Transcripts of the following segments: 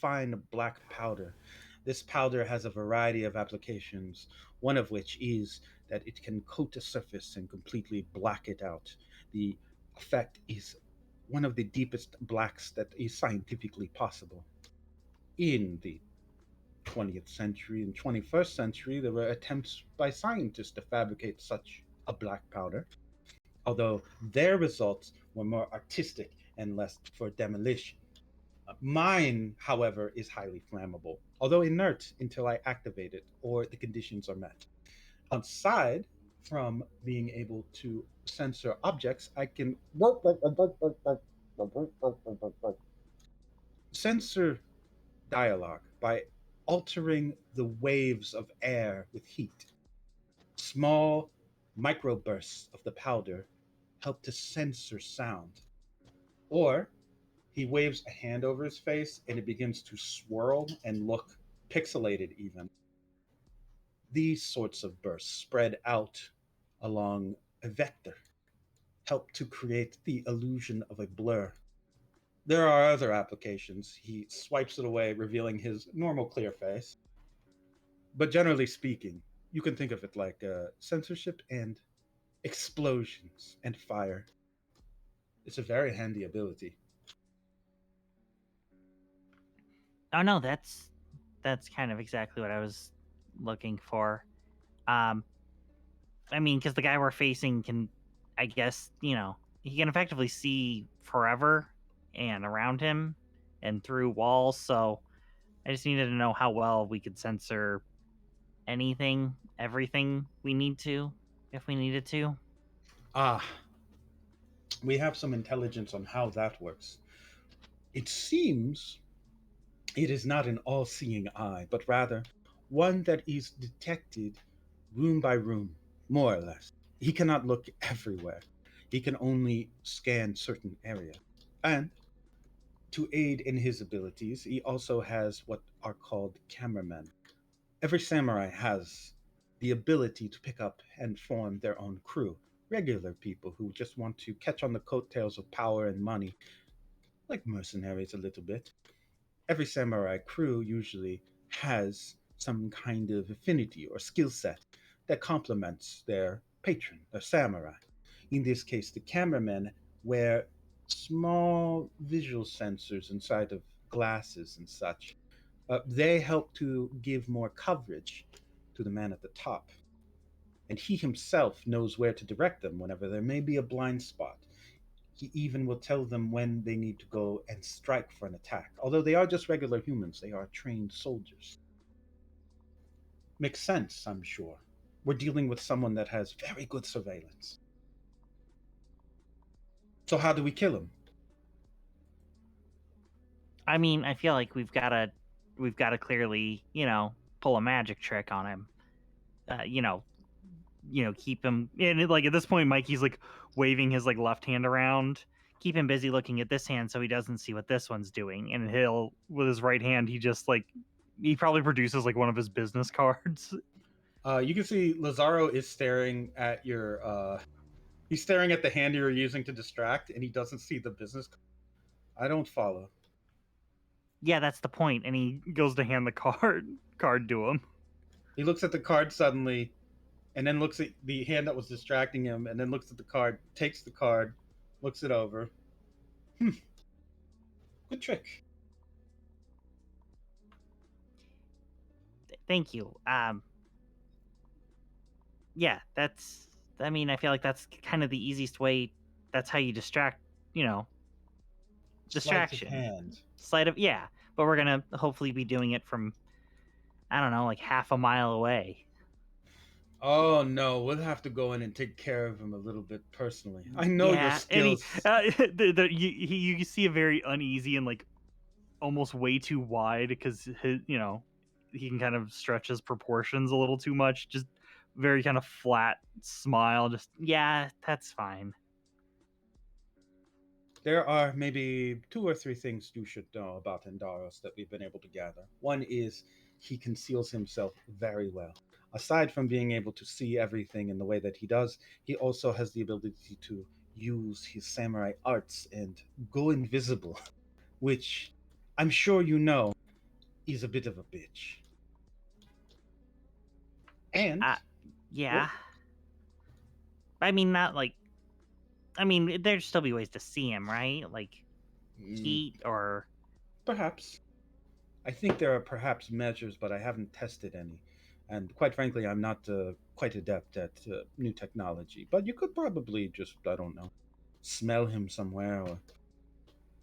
fine black powder. This powder has a variety of applications, one of which is that it can coat a surface and completely black it out. The effect is one of the deepest blacks that is scientifically possible. In the 20th century and 21st century, there were attempts by scientists to fabricate such a black powder, although their results were more artistic and less for demolition. Mine, however, is highly flammable, although inert until I activate it or the conditions are met. Aside from being able to censor objects, I can censor dialogue by altering the waves of air with heat. Small microbursts of the powder help to censor sound. Or he waves a hand over his face and it begins to swirl and look pixelated, even. These sorts of bursts spread out along a vector help to create the illusion of a blur. There are other applications. He swipes it away, revealing his normal clear face. But generally speaking, you can think of it like censorship and explosions and fire. It's a very handy ability. Oh no, that's kind of exactly what I was looking for. Um, I mean, because the guy we're facing can, I guess, he can effectively see forever and around him and through walls. So I just needed to know how well we could censor anything, everything we need to, if we needed to. Ah, we have some intelligence on how that works. It seems it is not an all seeing eye, but rather one that is detected room by room, more or less. He cannot look everywhere, he can only scan certain areas. And to aid in his abilities, he also has what are called cameramen. Every samurai has the ability to pick up and form their own crew. Regular people who just want to catch on the coattails of power and money, like mercenaries a little bit. Every samurai crew usually has some kind of affinity or skill set that complements their patron, their samurai. In this case, the cameramen wear small visual sensors inside of glasses and such. They help to give more coverage to the man at the top, and he himself knows where to direct them whenever there may be a blind spot. He even will tell them when they need to go and strike for an attack. Although they are just regular humans, they are trained soldiers. Makes sense, I'm sure. We're dealing with someone that has very good surveillance. So, how do we kill him? I mean, I feel like we've got to clearly, pull a magic trick on him. Uh, you know, keep him and like at this point Mikey's like waving his like left hand around, keep him busy looking at this hand so he doesn't see what this one's doing, and he'll with his right hand he just like he probably produces like one of his business cards. You can see Lazaro is staring at your. He's staring at the hand you're using to distract, and he doesn't see the business. I don't follow. Yeah, that's the point, and he goes to hand the card to him. He looks at the card suddenly, and then looks at the hand that was distracting him, and then looks at the card, takes the card, looks it over. Hmm, good trick. Thank you. Yeah, that's I mean, I feel like that's kind of the easiest way. That's how you distract, you know Sleight of distraction. hand. Sleight of, yeah, but we're gonna hopefully be doing it from, I don't know, like half a mile away. Oh no, we'll have to go in and take care of him a little bit personally. I know your Yeah, and he, skills. you see a very uneasy and like almost way too wide because he can kind of stretch his proportions a little too much. Just very kind of flat smile. Just yeah, that's fine. There are maybe two or three things you should know about Endaros that we've been able to gather. One is he conceals himself very well. Aside from being able to see everything in the way that he does, he also has the ability to use his samurai arts and go invisible, which I'm sure you know. is a bit of a bitch. And Yeah. I mean, not like. I mean, there'd still be ways to see him, right? Like mm, heat or. perhaps I think there are perhaps measures, but I haven't tested any. And quite frankly, I'm not quite adept at new technology. But you could probably just, I don't know, smell him somewhere or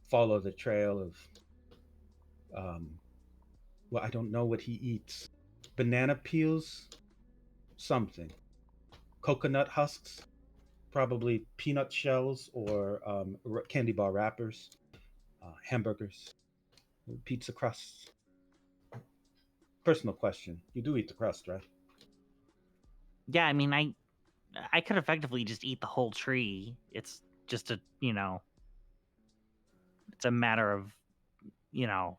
follow the trail of, um, well, I don't know what he eats. Banana peels, something. Coconut husks, probably peanut shells or candy bar wrappers, hamburgers, pizza crusts. Personal question. You do eat the crust, right? Yeah, I mean, I could effectively just eat the whole tree. It's just it's a matter of, you know,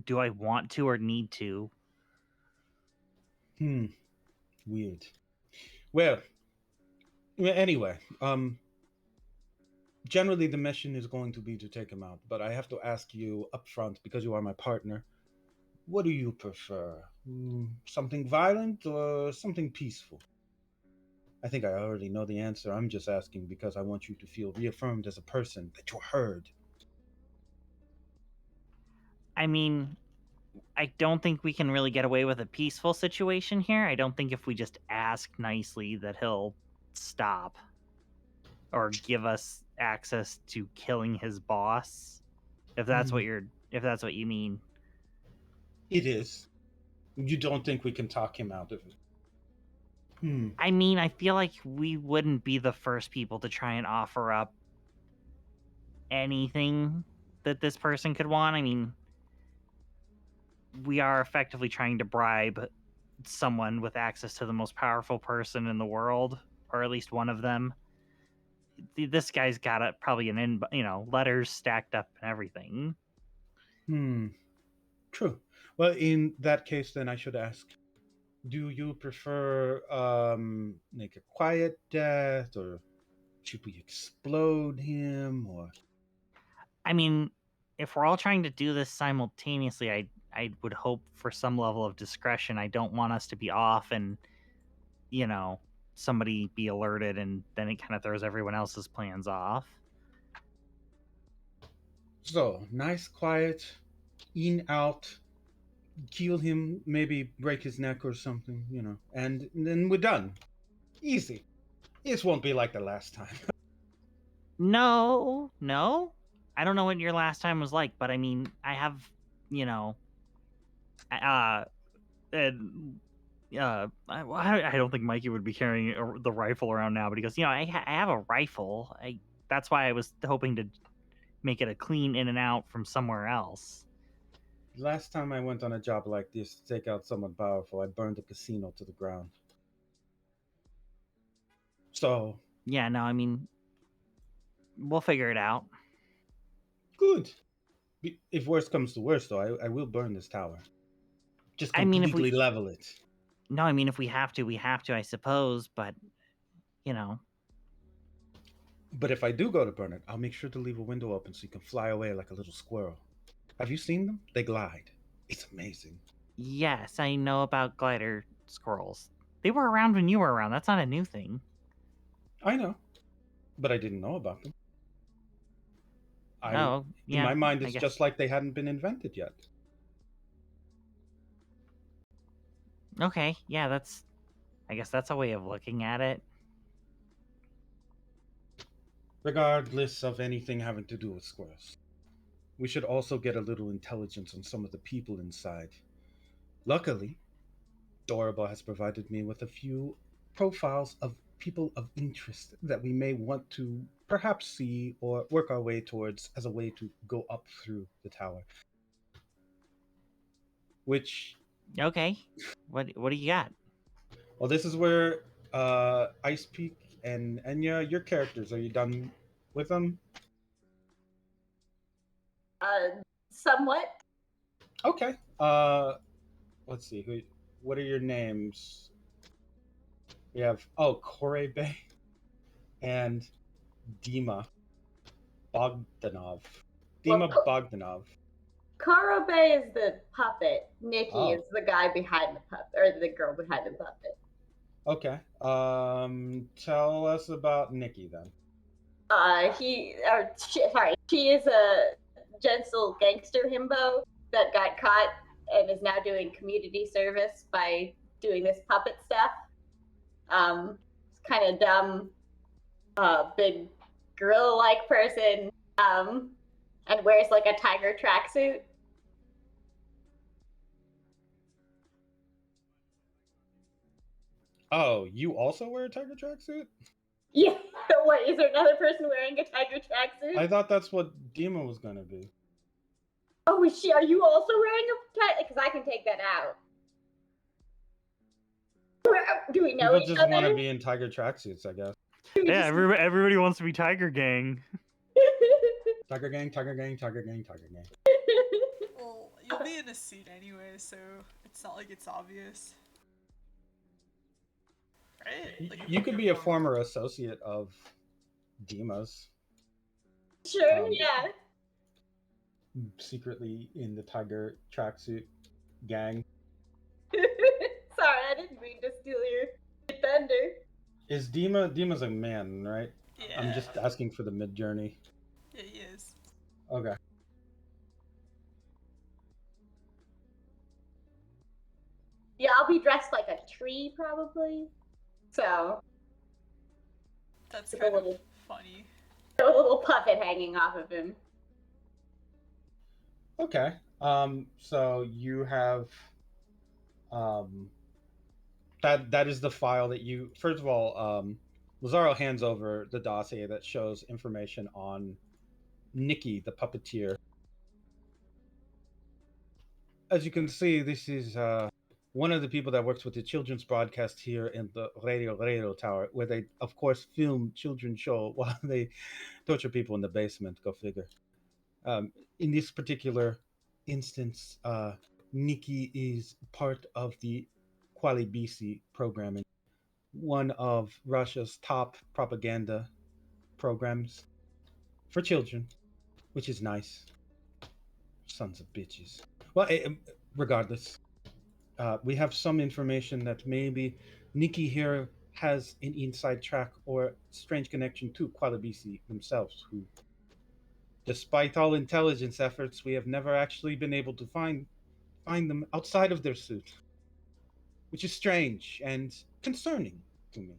do I want to or need to? Hmm. Weird. Well, anyway, generally the mission is going to be to take him out, but I have to ask you up front because you are my partner. What do you prefer? Something violent or something peaceful? I think I already know the answer. I'm just asking because I want you to feel reaffirmed as a person that you're heard. I mean, I don't think we can really get away with a peaceful situation here. I don't think if we just ask nicely that he'll stop or give us access to killing his boss. Hmm. If that's what you mean. It is. You don't think we can talk him out of it? Hmm. I mean, I feel like we wouldn't be the first people to try and offer up anything that this person could want. I mean, we are effectively trying to bribe someone with access to the most powerful person in the world, or at least one of them. This guy's got probably letters stacked up and everything. Hmm. True. Well, in that case, then I should ask: do you prefer like a quiet death, or should we explode him, or I mean, if we're all trying to do this simultaneously, I would hope for some level of discretion. I don't want us to be off and you know somebody be alerted and then it kind of throws everyone else's plans off. so nice, quiet, in out, kill him, maybe break his neck or something, and then we're done. Easy. This won't be like the last time. No, no. I don't know what your last time was like, but I mean, I have, you know, uh, and I don't think Mikey would be carrying the rifle around now, but he goes, I have a rifle. That's why I was hoping to make it a clean in and out from somewhere else. Last time I went on a job like this to take out someone powerful, I burned the casino to the ground. So, Yeah, no, I mean, we'll figure it out. good. If worst comes to worst, though, I will burn this tower. Just I mean, completely level it. no, I mean, if we have to, we have to, I suppose, but, you know, But if I do go to burn it, I'll make sure to leave a window open so you can fly away like a little squirrel. Have you seen them? They glide. It's amazing. yes, I know about glider squirrels. They were around when you were around. That's not a new thing. I know, but I didn't know about them. I, Oh, in yeah, my mind, I it's guess. just like they hadn't been invented yet. Okay, yeah, I guess that's a way of looking at it. Regardless of anything having to do with squirrels, we should also get a little intelligence on some of the people inside. Luckily, Dorable has provided me with a few profiles of people of interest that we may want to perhaps see or work our way towards as a way to go up through the tower. Which, Okay, what do you got? well, this is where Ice Peak and Enya, your characters, are you done with them? Somewhat. Okay. Let's see. What are your names? We have Korebe and Dima Bogdanov. Well, Dima Bogdanov. Karobe is the puppet. Nikki Oh. is the guy behind the puppet, or the girl behind the puppet. Okay. Tell us about Nikki then. She is a gentle gangster himbo that got caught and is now doing community service by doing this puppet stuff. It's kind of dumb, big gorilla-like person, and wears like a tiger tracksuit. Oh, you also wear a tiger tracksuit? Yeah. What, is there another person wearing a tiger tracksuit? I thought that's what Dima was gonna be. Oh, is she? Are you also wearing a tiger? Because I can take that out. Do we know People each just other? want to be in tiger tracksuits, I guess. Yeah, everybody wants to be Tiger Gang. Tiger gang, tiger gang, tiger gang, tiger gang. Well, you'll be in a suit anyway, so it's not like it's obvious. Right? Like, You could be a former associate of Dima's. Sure, yeah. Secretly in the tiger tracksuit gang. Sorry, I didn't mean to steal your thunder. Is Dima's a man, right? Yeah. I'm just asking for the mid journey. Yeah, he is. Okay. Yeah, I'll be dressed like a tree probably. So That's with a kind of little, funny. a little puppet hanging off of him. Okay. So you have that is the file that you first of all, Lazaro hands over the dossier that shows information on Nikki, the puppeteer. As you can see, this is one of the people that works with the children's broadcast here in the Radio Tower, where they, of course, film children's show while they torture people in the basement. Go figure. In this particular instance, Nikki is part of the Quali-BC programming, one of Russia's top propaganda programs for children, which is nice. Sons of bitches. Well, regardless, we have some information that maybe Nikki here has an inside track or strange connection to Quali-BC themselves, who, despite all intelligence efforts, we have never actually been able to find them outside of their suit, which is strange and concerning to me.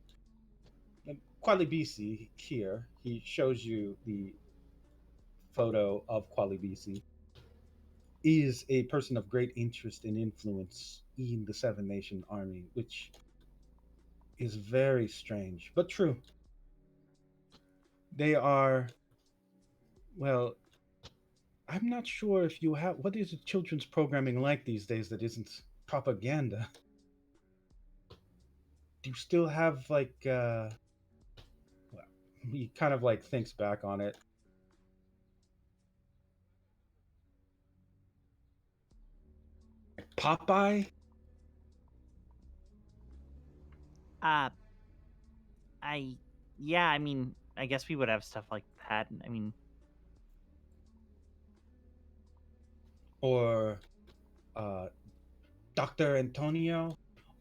Quali-BC here, he shows you the photo of Quali-BC, is a person of great interest and influence in the Seven Nation Army, which is very strange, but true. They are, well, I'm not sure if you have, what is children's programming like these days that isn't propaganda? Do you still have like, well, he kind of like thinks back on it. Popeye? Yeah, I mean, I guess we would have stuff like that. I mean, Or Dr. Antonio?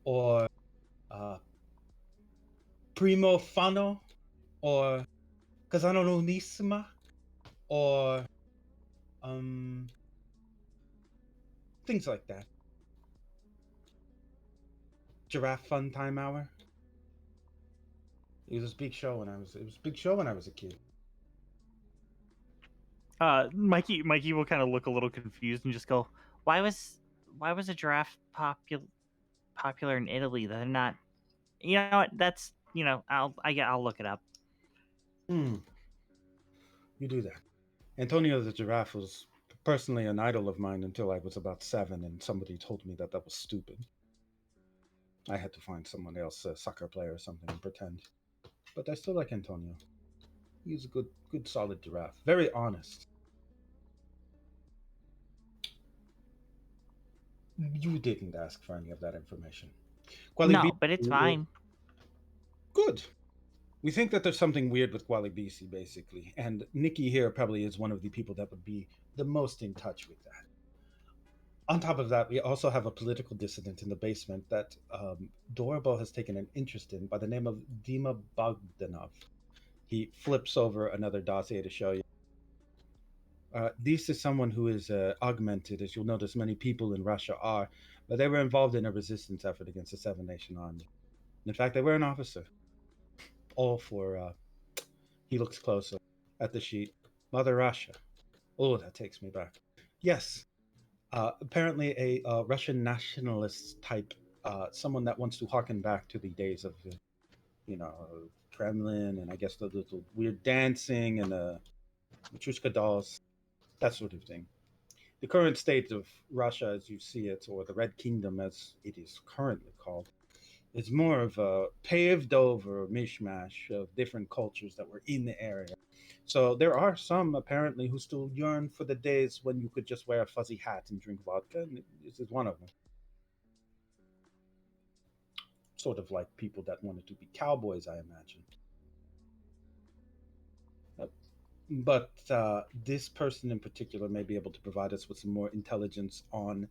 Or Primo Fano? Or Casano Nissima? Or things like that. Giraffe Fun Time Hour. It was a big show when I was. It was a big show when I was a kid. Mikey will kind of look a little confused and just go, why was a giraffe popular in Italy? They're not. You know what? That's, I'll look it up. You do that. Antonio the giraffe was personally an idol of mine until I was about 7, and somebody told me that was stupid. I had to find someone else, a soccer player or something, and pretend. But I still like Antonio. He's a good, solid giraffe. Very honest. You didn't ask for any of that information. No, but it's fine. Good. We think that there's something weird with Quali-BC, basically, and Nikki here probably is one of the people that would be the most in touch with that. On top of that, we also have a political dissident in the basement that Dorobo has taken an interest in by the name of Dima Bogdanov. He flips over another dossier to show you. This is someone who is augmented, as you'll notice many people in Russia are, but they were involved in a resistance effort against the Seven Nation Army. In fact, they were an officer. All for, he looks closer at the sheet. Mother Russia. Oh, that takes me back. Yes, apparently a Russian nationalist type, someone that wants to harken back to the days of, you know, Kremlin, and I guess the little weird dancing and Matryoshka dolls, that sort of thing. The current state of Russia, as you see it, or the Red Kingdom as it is currently called, is more of a paved over mishmash of different cultures that were in the area. So there are some apparently who still yearn for the days when you could just wear a fuzzy hat and drink vodka, and this is one of them. Sort of like people that wanted to be cowboys, I imagine. But this person in particular may be able to provide us with some more intelligence on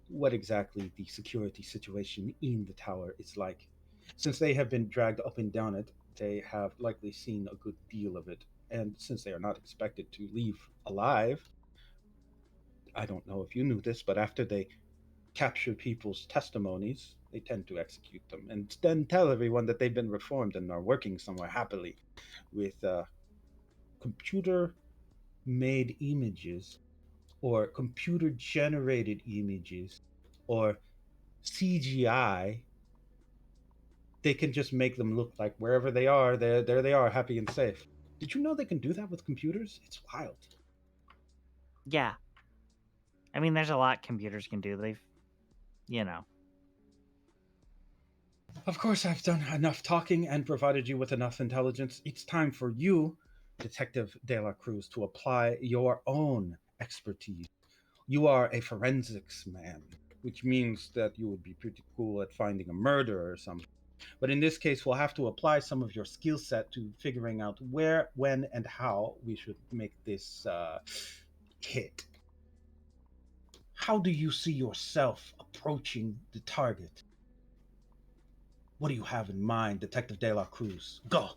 what exactly the security situation in the tower is like. Since they have been dragged up and down it, they have likely seen a good deal of it. And since they are not expected to leave alive, I don't know if you knew this, but after they capture people's testimonies, they tend to execute them and then tell everyone that they've been reformed and are working somewhere happily with computer made images or computer generated images or CGI. They can just make them look like wherever they are, there they are, happy and safe. Did you know they can do that with computers? It's wild. Yeah. I mean, there's a lot computers can do. They've, you know. Of course, I've done enough talking and provided you with enough intelligence. It's time for you, Detective De La Cruz, to apply your own expertise. You are a forensics man, which means that you would be pretty cool at finding a murder or something. But in this case, we'll have to apply some of your skill set to figuring out where, when, and how we should make this hit. How do you see yourself approaching the target? What do you have in mind, Detective De La Cruz? Go.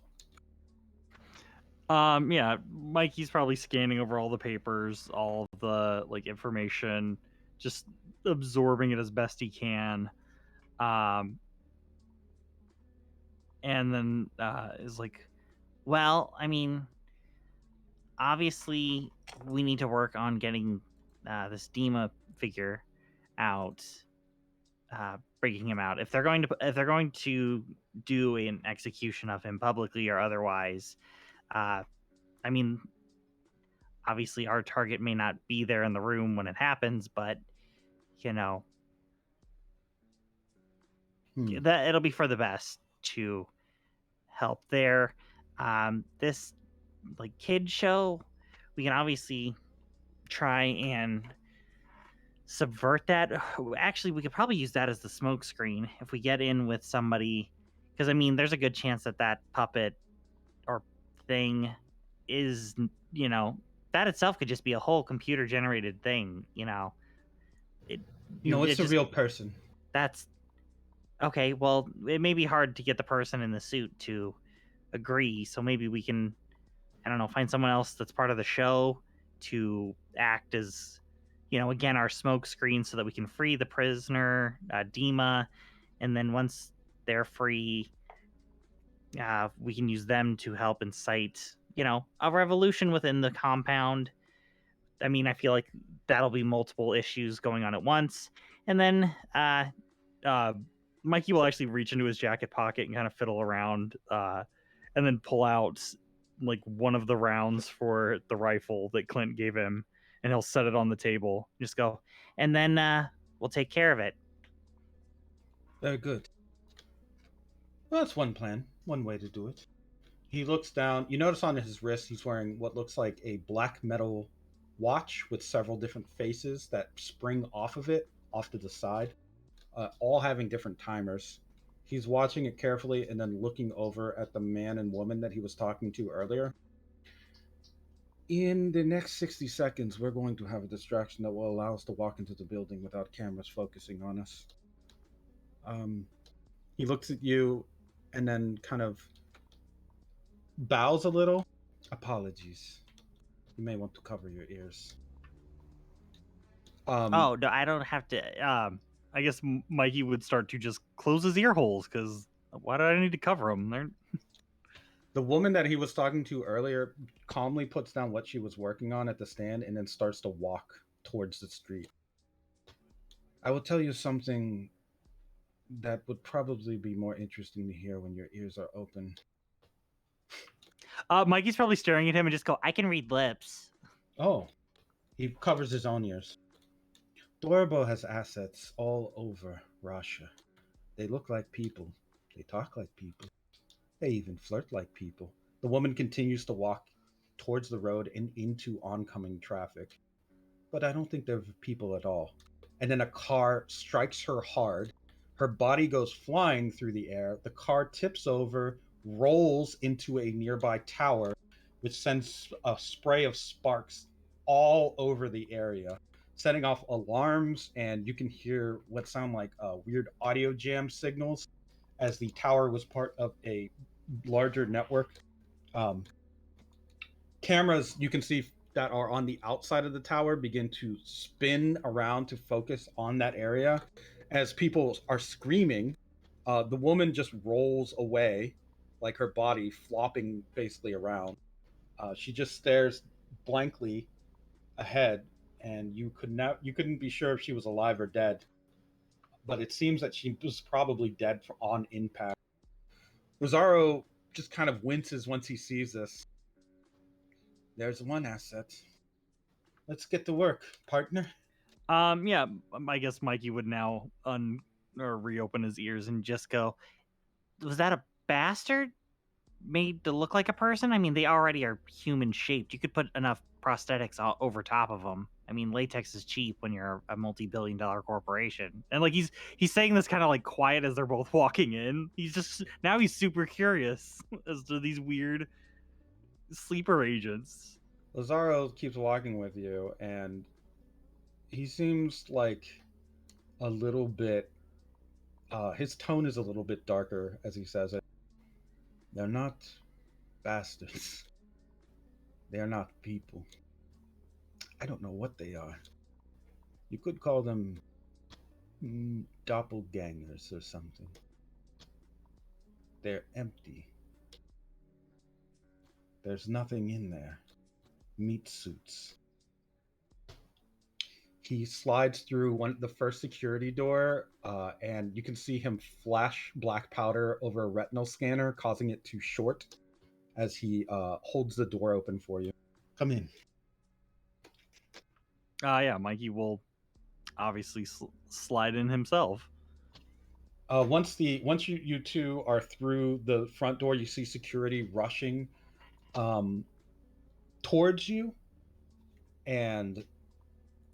Yeah, Mikey's probably scanning over all the papers, all of the information, just absorbing it as best he can. And then is like, Well, I mean, obviously, we need to work on getting this Dima figure out, breaking him out. If they're going to do an execution of him publicly or otherwise, I mean, obviously our target may not be there in the room when it happens, but you know, that it'll be for the best to help there. This kid show, we can obviously try and subvert that. Actually, we could probably use that as the smoke screen if we get in with somebody, because I mean, there's a good chance that that puppet or thing is, that itself could just be a whole computer generated thing. No, it's a just, real person. That's okay. Well, it may be hard to get the person in the suit to agree, so maybe we can, I don't know, find someone else that's part of the show to act as, again, our smoke screen so that we can free the prisoner, Dima, and then once they're free, we can use them to help incite, a revolution within the compound. I mean, I feel like that'll be multiple issues going on at once. And then Mikey will actually reach into his jacket pocket and kind of fiddle around, and then pull out one of the rounds for the rifle that Clint gave him, and he'll set it on the table. Just go, and then we'll take care of it. Very good. Well, that's one plan, one way to do it. He looks down. You notice on his wrist, he's wearing what looks like a black metal watch with several different faces that spring off of it, off to the side, all having different timers. He's watching it carefully and then looking over at the man and woman that he was talking to earlier. In the next 60 seconds, we're going to have a distraction that will allow us to walk into the building without cameras focusing on us. Um, he looks at you and then kind of bows a little. Apologies. You may want to cover your ears. Oh no, I don't have to. I guess Mikey would start to just close his ear holes because why do I need to cover them? They're... The woman that he was talking to earlier calmly puts down what she was working on at the stand and then starts to walk towards the street. I will tell you something that would probably be more interesting to hear when your ears are open. Mikey's probably staring at him and just go, I can read lips. Oh, he covers his own ears. Dorbo has assets all over Russia. They look like people. They talk like people. They even flirt like people. The woman continues to walk towards the road and into oncoming traffic. But I don't think they're people at all. And then a car strikes her hard. Her body goes flying through the air. The car tips over, rolls into a nearby tower, which sends a spray of sparks all over the area, setting off alarms, and you can hear what sound like weird audio jam signals as the tower was part of a larger network. Cameras you can see that are on the outside of the tower begin to spin around to focus on that area. As people are screaming, the woman just rolls away, like her body flopping basically around. She just stares blankly ahead, and you couldn't be sure if she was alive or dead. But it seems that she was probably dead on impact. Rosario just kind of winces once he sees this. There's one asset. Let's get to work, partner. yeah, I guess Mikey would now or reopen his ears and just go, Was that a bastard made to look like a person? I mean, they already are human shaped. You could put enough prosthetics over top of them. I mean, latex is cheap when you're a multi-billion-dollar corporation. And like he's saying this kind of like quiet as they're both walking in. He's super curious as to these weird sleeper agents. Lazaro keeps walking with you, and he seems like a little bit. His tone is a little bit darker as he says it. They're not bastards. They are not people. I don't know what they are. You could call them doppelgangers or something. They're empty. There's nothing in there. Meat suits. He slides through the first security door, and you can see him flash black powder over a retinal scanner, causing it to short as he holds the door open for you. Come in. Yeah, Mikey will obviously slide in himself. Once you two are through the front door, you see security rushing towards you,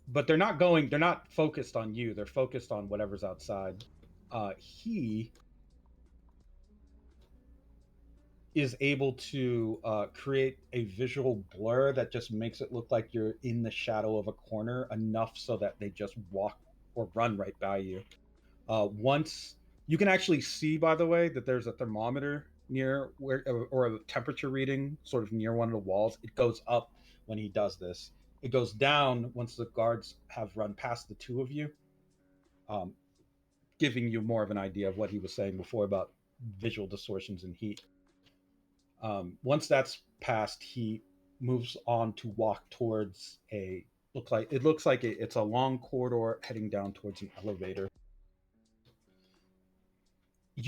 but they're not focused on you. They're focused on whatever's outside. He is able to create a visual blur that just makes it look like you're in the shadow of a corner enough so that they just walk or run right by you. Once you can actually see, by the way, that there's a thermometer near where, or a temperature reading sort of near one of the walls. It goes up when he does this. It goes down once the guards have run past the two of you, giving you more of an idea of what he was saying before about visual distortions and heat. Once that's passed, he moves on to walk towards looks like it's a long corridor heading down towards an elevator. Do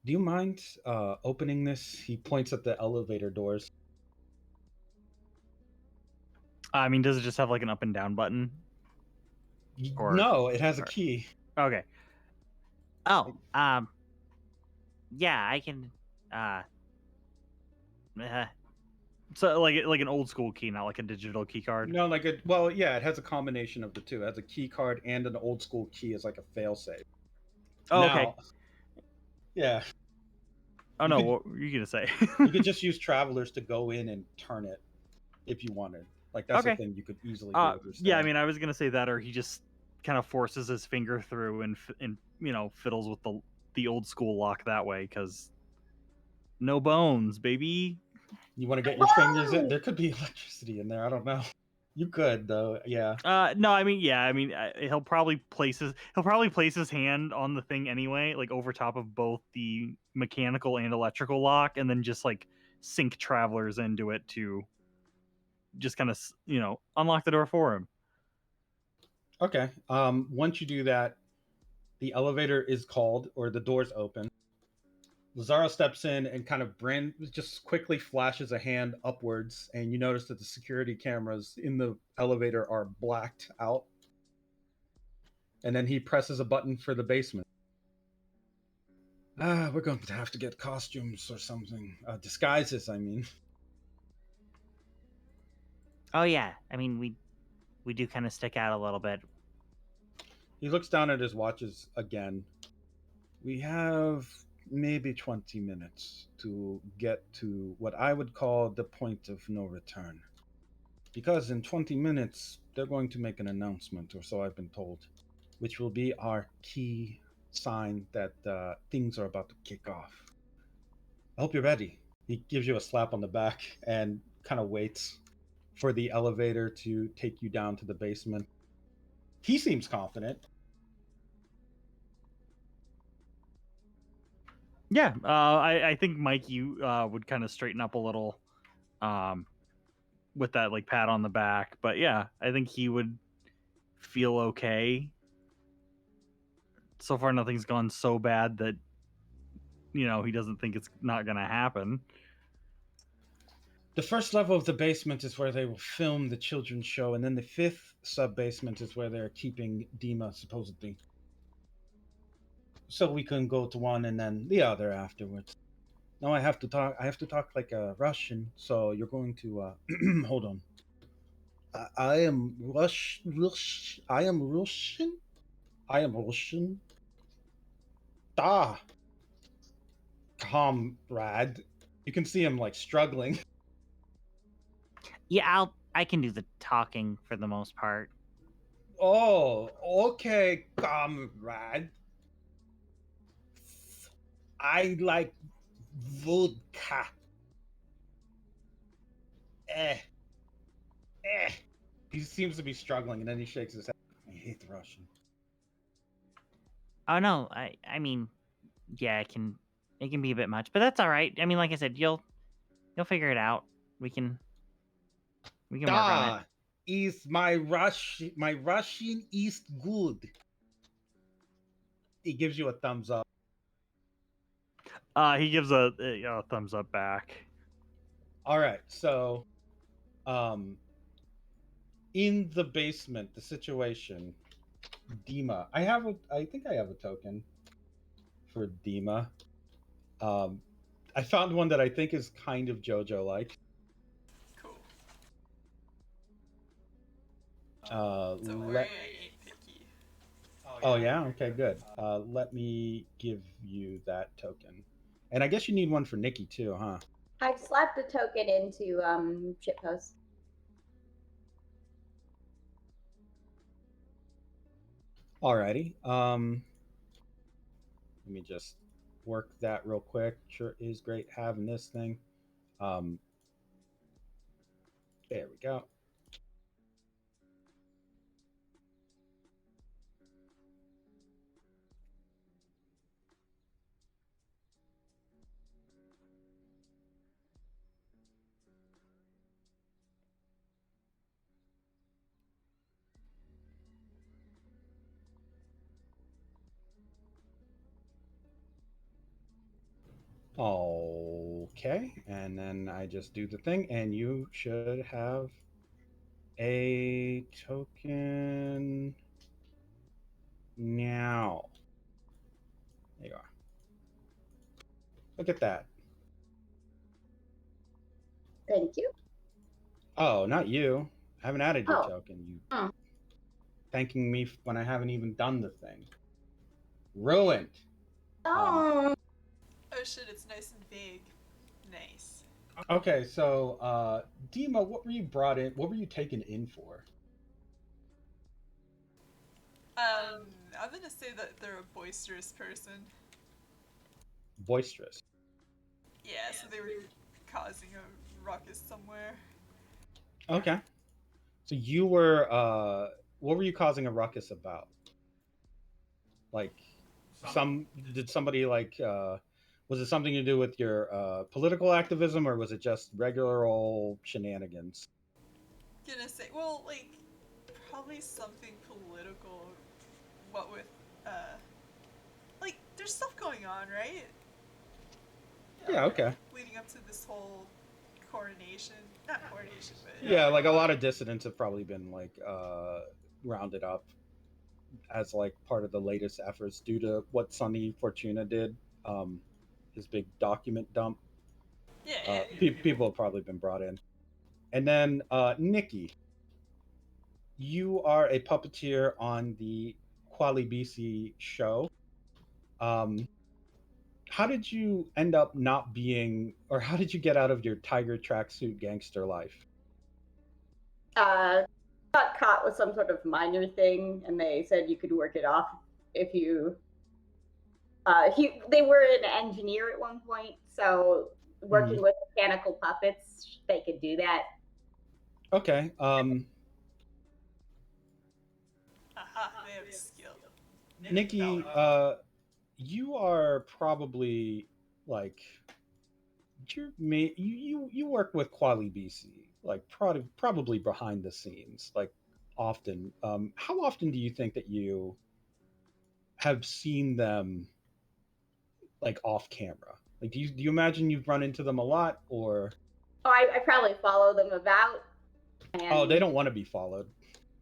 you mind opening this? He points at the elevator doors. I mean, does it just have like an up and down button? No, it has a key. Okay. Oh, yeah, I can. So like an old school key, not like a digital key card. No, it has a combination of the two. It has a key card and an old school key as like a failsafe. Oh, now, okay. Yeah. Oh You no, could- what were you gonna say? You could just use travelers to go in and turn it if you wanted. Like that's a Okay. thing you could easily do. With your Yeah, I staff. mean, I was gonna say that, or he just kind of forces his finger through and fiddles with the old school lock that way, because no bones, baby. You want to get your fingers in? There could be electricity in there. I don't know. You could though. Yeah. No, I mean, yeah, I mean, he'll probably place his hand on the thing anyway, like over top of both the mechanical and electrical lock, and then just like sink travelers into it to just kind of unlock the door for him. Okay. Once you do that, the elevator is called or the doors open. Lazaro steps in and kind of just quickly flashes a hand upwards, and you notice that the security cameras in the elevator are blacked out. And then he presses a button for the basement. We're going to have to get costumes or something. Disguises, I mean. Oh yeah, I mean we do kind of stick out a little bit. He looks down at his watches again. We have maybe 20 minutes to get to what I would call the point of no return. Because in 20 minutes, they're going to make an announcement, or so I've been told, which will be our key sign that things are about to kick off. I hope you're ready. He gives you a slap on the back and kind of waits for the elevator to take you down to the basement. He seems confident. Yeah, I think Mikey would kind of straighten up a little, with that like pat on the back. But yeah, I think he would feel okay. So far, nothing's gone so bad that he doesn't think it's not gonna happen. The first level of the basement is where they will film the children's show, and then the fifth sub basement is where they're keeping Dima, supposedly. So we can go to one and then the other afterwards. Now I have to talk. I have to talk like a Russian. So you're going to hold on. I am Rush. I am Russian. I am Russian. Da, comrade. You can see him like struggling. Yeah, I can do the talking for the most part. Oh, okay, comrade. I like vodka. Eh. Eh. He seems to be struggling, and then he shakes his head. I hate the Russian. Oh no, I mean, yeah, it can be a bit much, but that's all right. I mean, like I said, you'll figure it out. We can work on it. Da is my Russian is good. He gives you a thumbs up. He gives a thumbs up back. All right, so, in the basement, the situation, Dima. I think I have a token for Dima. I found one that I think is kind of JoJo-like. Cool. Let Don't worry, I ain't picky. Oh yeah, okay, good. Let me give you that token, and I guess you need one for Nikki too, huh? I slapped a token into shitpost. Alrighty. Let me just work that real quick. Sure is great having this thing. There we go. Okay, and then I just do the thing, and you should have a token now. There you are. Look at that. Thank you. Oh, not you. I haven't added your Oh. token. You Oh. thanking me when I haven't even done the thing. Ruined. Oh, Oh Oh shit, it's nice and vague. Nice. Okay, so Dima, what were you brought in? What were you taken in for? I'm gonna say that they're a boisterous person. Boisterous. Yeah, so they were causing a ruckus somewhere. Okay. So you were what were you causing a ruckus about? Like did somebody like was it something to do with your political activism, or was it just regular old shenanigans? Gonna say, well, like, probably something political. What with, like, there's stuff going on, right? Yeah, okay. Leading up to this whole coronation. Not coronation, but. Yeah, like a lot of dissidents have probably been like rounded up as like part of the latest efforts due to what Sonny Fortuna did, his big document dump. Yeah. People have probably been brought in. And then Nikki, you are a puppeteer on the Quali BC show. How did you end up not being, or how did you get out of your tiger tracksuit gangster life? Got caught with some sort of minor thing, and they said you could work it off if you. They were an engineer at one point, so working with mechanical puppets, they could do that. Okay. Aha, they have skill. Nikki, you are probably like you work with Quali BC, like probably behind the scenes, like often. How often do you think that you have seen them like off camera? Like, do you imagine you've run into them a lot, or? Oh, I probably follow them about. And, Oh, they don't want to be followed.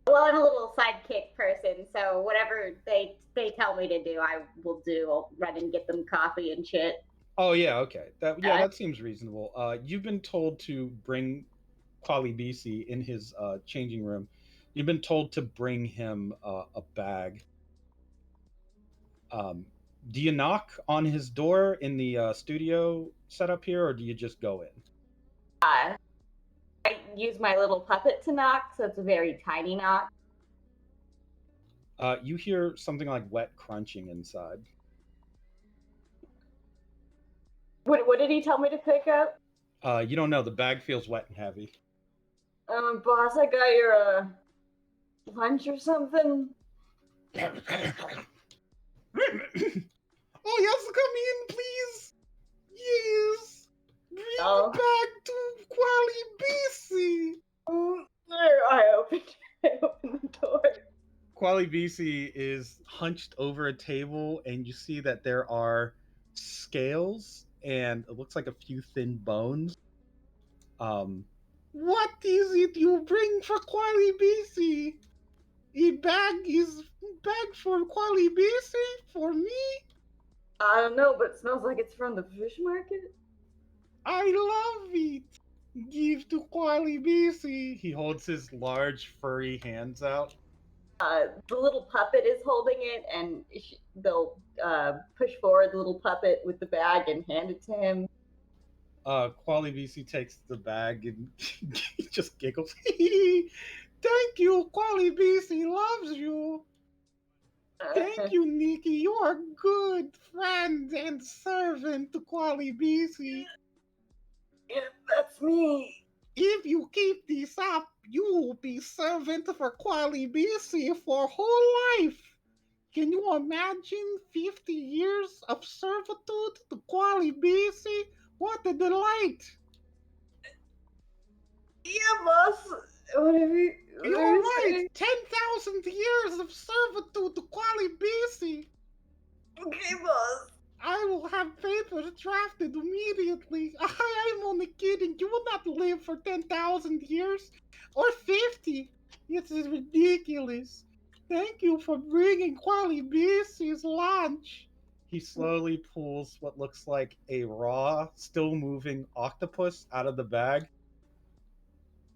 Well, I'm a little sidekick person, so whatever they tell me to do, I will do. I'll run and get them coffee and shit. Oh yeah, okay. That seems reasonable. You've been told to bring Quali BC in his changing room. You've been told to bring him a bag. Do you knock on his door in the studio setup here, or do you just go in? I use my little puppet to knock, so it's a very tiny knock. You hear something like wet crunching inside. What did he tell me to pick up? You don't know. The bag feels wet and heavy. Boss, I got your lunch or something. Oh, yes, come in, please. Yes. Bring the bag to Quali BC. I opened the door. Quali BC is hunched over a table, and you see that there are scales, and it looks like a few thin bones. What is it you bring for Quali BC? A bag for Quali BC for me? I don't know, but it smells like it's from the fish market. I love it. Give to Quali BC. He holds his large furry hands out. The little puppet is holding it, and they'll push forward the little puppet with the bag and hand it to him. Quali BC takes the bag and he just giggles. Thank you, Quali BC loves you. Thank you, Nikki. You are a good friend and servant to Quali BC. Yeah, that's me. If you keep this up, you will be servant for Quali BC for whole life. Can you imagine 50 years of servitude to Quali BC? What a delight! Yeah, boss. Whatever. You're right. 10,000 years of servitude to Quali BC. Okay, boss. I will have papers drafted immediately. I'm only kidding. You will not live for 10,000 years. Or 50. This is ridiculous. Thank you for bringing Quali BC's lunch. He slowly pulls what looks like a raw, still moving octopus out of the bag.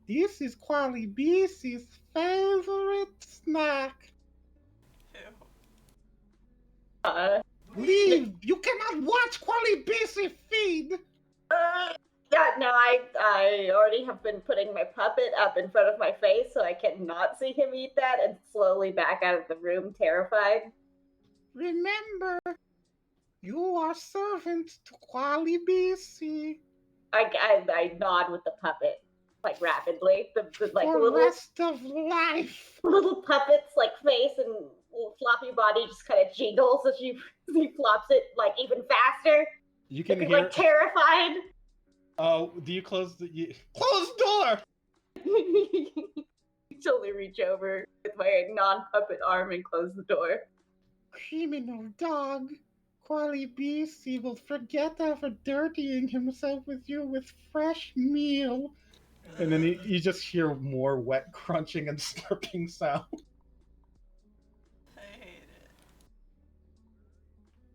This is Quali BC's favorite snack. Ew. Leave! You cannot watch Quali BC have been putting my puppet up in front of my face so I cannot see him eat that, and slowly back out of the room, terrified. Remember, you are servants to Quali BC I nod with the puppet, like rapidly. The like for little rest of life. little puppet's like face and little floppy body just kind of jiggles as he flops it like even faster. You can He's hear. like terrified. Oh, do you close the close door? Totally reach over with my non-puppet arm and close the door. Criminal dog. Quali BC will forget ever dirtying himself with you with fresh meal. And then you just hear more wet crunching and slurping sound. I hate it.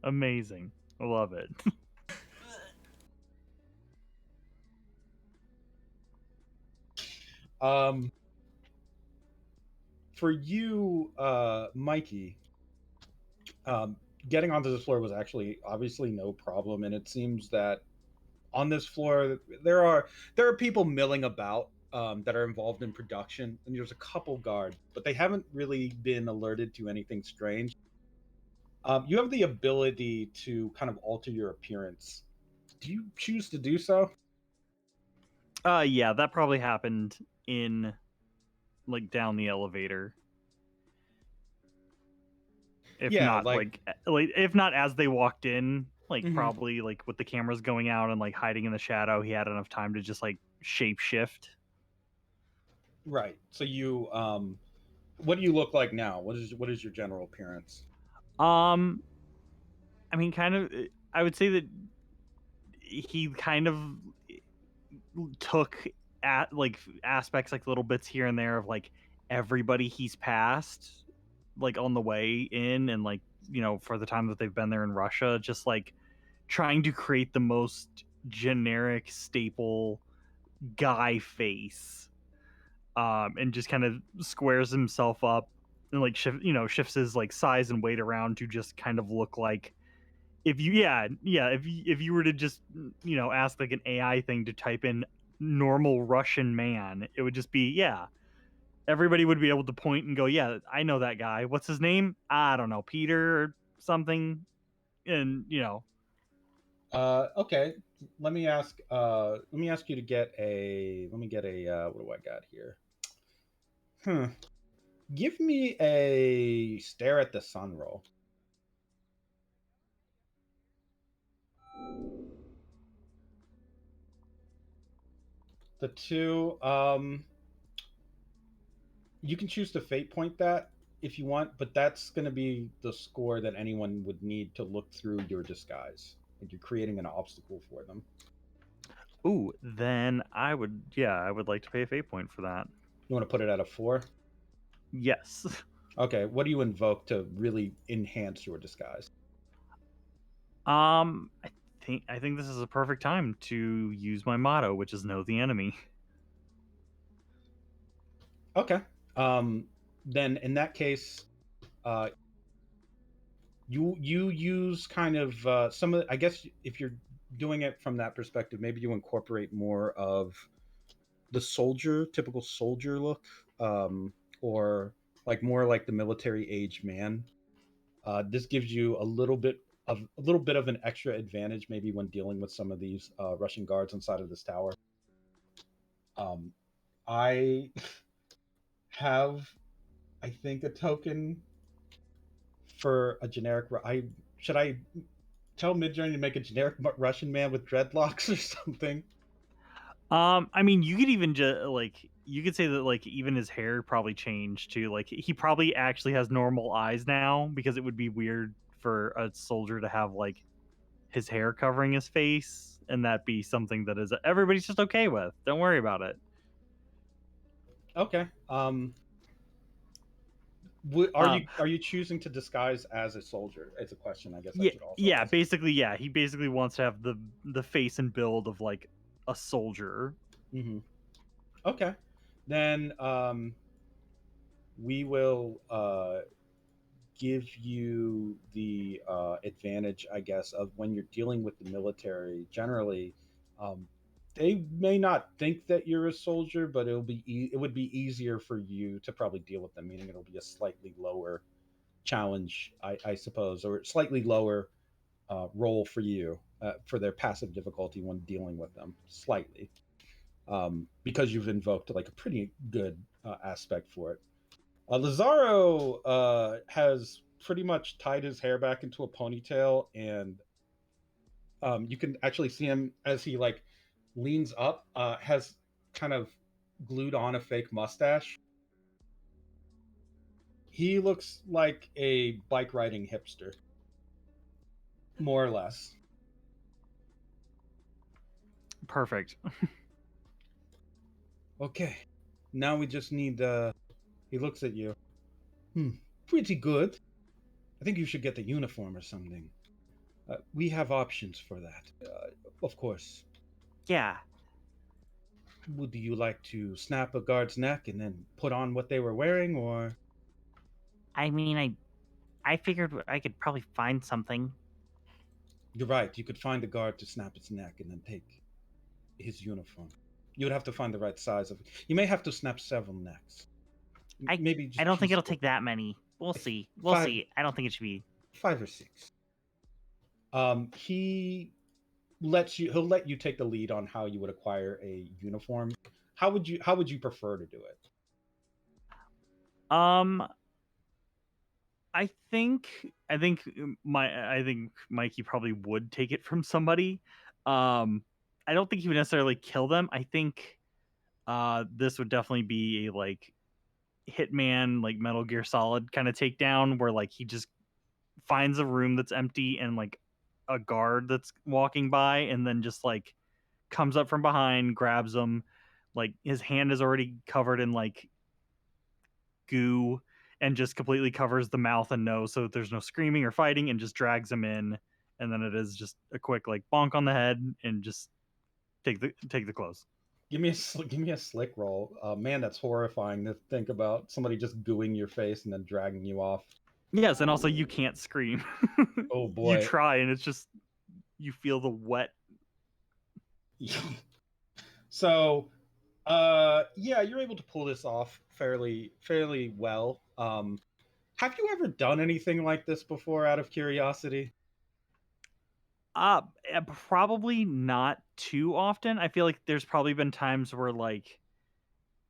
Amazing. I love it. Ugh. For you, Mikey, getting onto this floor was actually obviously no problem, and it seems that on this floor there are people milling about that are involved in production, and there's a couple guards, but they haven't really been alerted to anything strange. You have the ability to kind of alter your appearance. Do you choose to do so? Yeah, that probably happened in like down the elevator. If Yeah, not like- if not as they walked in, like Mhm. probably like with the cameras going out and like hiding in the shadow, he had enough time to just like shape shift. Right. So you, what do you look like now? What is your general appearance? I mean, kind of. I would say that he kind of took at like aspects, like little bits here and there of like everybody he's passed, like on the way in, and like for the time that they've been there in Russia, just like trying to create the most generic staple guy face, and just kind of squares himself up and like shifts his like size and weight around to just kind of look like if you were to just ask like an AI thing to type in normal Russian man, it would just be everybody would be able to point and go, yeah, I know that guy. What's his name? I don't know, Peter or something. And Okay. Let me ask. Let me ask you to get a. Let me get a. What do I got here? Give me a stare at the sun roll. The two. You can choose to fate point that if you want, but that's going to be the score that anyone would need to look through your disguise. Like you're creating an obstacle for them. ooh, then I would like to pay a fate point for that. You want to put it at a 4? Yes. Okay. What do you invoke to really enhance your disguise? I think this is a perfect time to use my motto, which is know the enemy. Okay. Then in that case, you use kind of some of. I guess if you're doing it from that perspective, maybe you incorporate more of the typical soldier look, or like more like the military age man. This gives you a little bit of an extra advantage, maybe when dealing with some of these Russian guards inside of this tower. I have, I think, a token for a generic. Should I tell Midjourney to make a generic Russian man with dreadlocks or something? I mean, you could even just you could say that like even his hair probably changed too. Like he probably actually has normal eyes now, because it would be weird for a soldier to have like his hair covering his face, and that be something that is everybody's just okay with. Don't worry about it. Okay. Are you choosing to disguise as a soldier? It's a question, I guess. I should also Yeah. ask. Basically, he basically wants to have the face and build of like a soldier. Mm-hmm. Okay. Then we will give you the advantage, I guess, of when you're dealing with the military. Generally, They may not think that you're a soldier, but it would be easier for you to probably deal with them. Meaning, it'll be a slightly lower challenge, I suppose, or slightly lower role for you for their passive difficulty when dealing with them, slightly, because you've invoked like a pretty good aspect for it. Lazaro has pretty much tied his hair back into a ponytail, and you can actually see him as he like leans up, has kind of glued on a fake mustache. He looks like a bike riding hipster, more or less. Perfect. Okay, now we just need. He looks at you. Pretty good. I think you should get the uniform or something. We have options for that, of course. Yeah. Would you like to snap a guard's neck and then put on what they were wearing, or I mean, I figured I could probably find something. you're right? You could find a guard to snap its neck and then take his uniform. You would have to find the right size of it. You may have to snap several necks. Maybe just I don't think it'll piecemeal. take that many. We'll It's see. We'll five- see. I don't think it should be. 5 or 6. He lets you. He'll let you take the lead on how you would acquire a uniform. How would you prefer to do it? Um, I think Mikey probably would take it from somebody. I don't think he would necessarily kill them. I think this would definitely be a like Hitman, like Metal Gear Solid kind of takedown, where like he just finds a room that's empty and like a guard that's walking by, and then just like comes up from behind, grabs him, like his hand is already covered in like goo, and just completely covers the mouth and nose so that there's no screaming or fighting, and just drags him in. And then it is just a quick like bonk on the head and just take the clothes. Give me a slick roll. Man, that's horrifying to think about. Somebody just gooing your face and then dragging you off. Yes, and also you can't scream. Oh You boy. try and it's just you feel the wet. So, yeah, you're able to pull this off fairly well. Have you ever done anything like this before, out of curiosity? Probably not too often. I feel like there's probably been times where like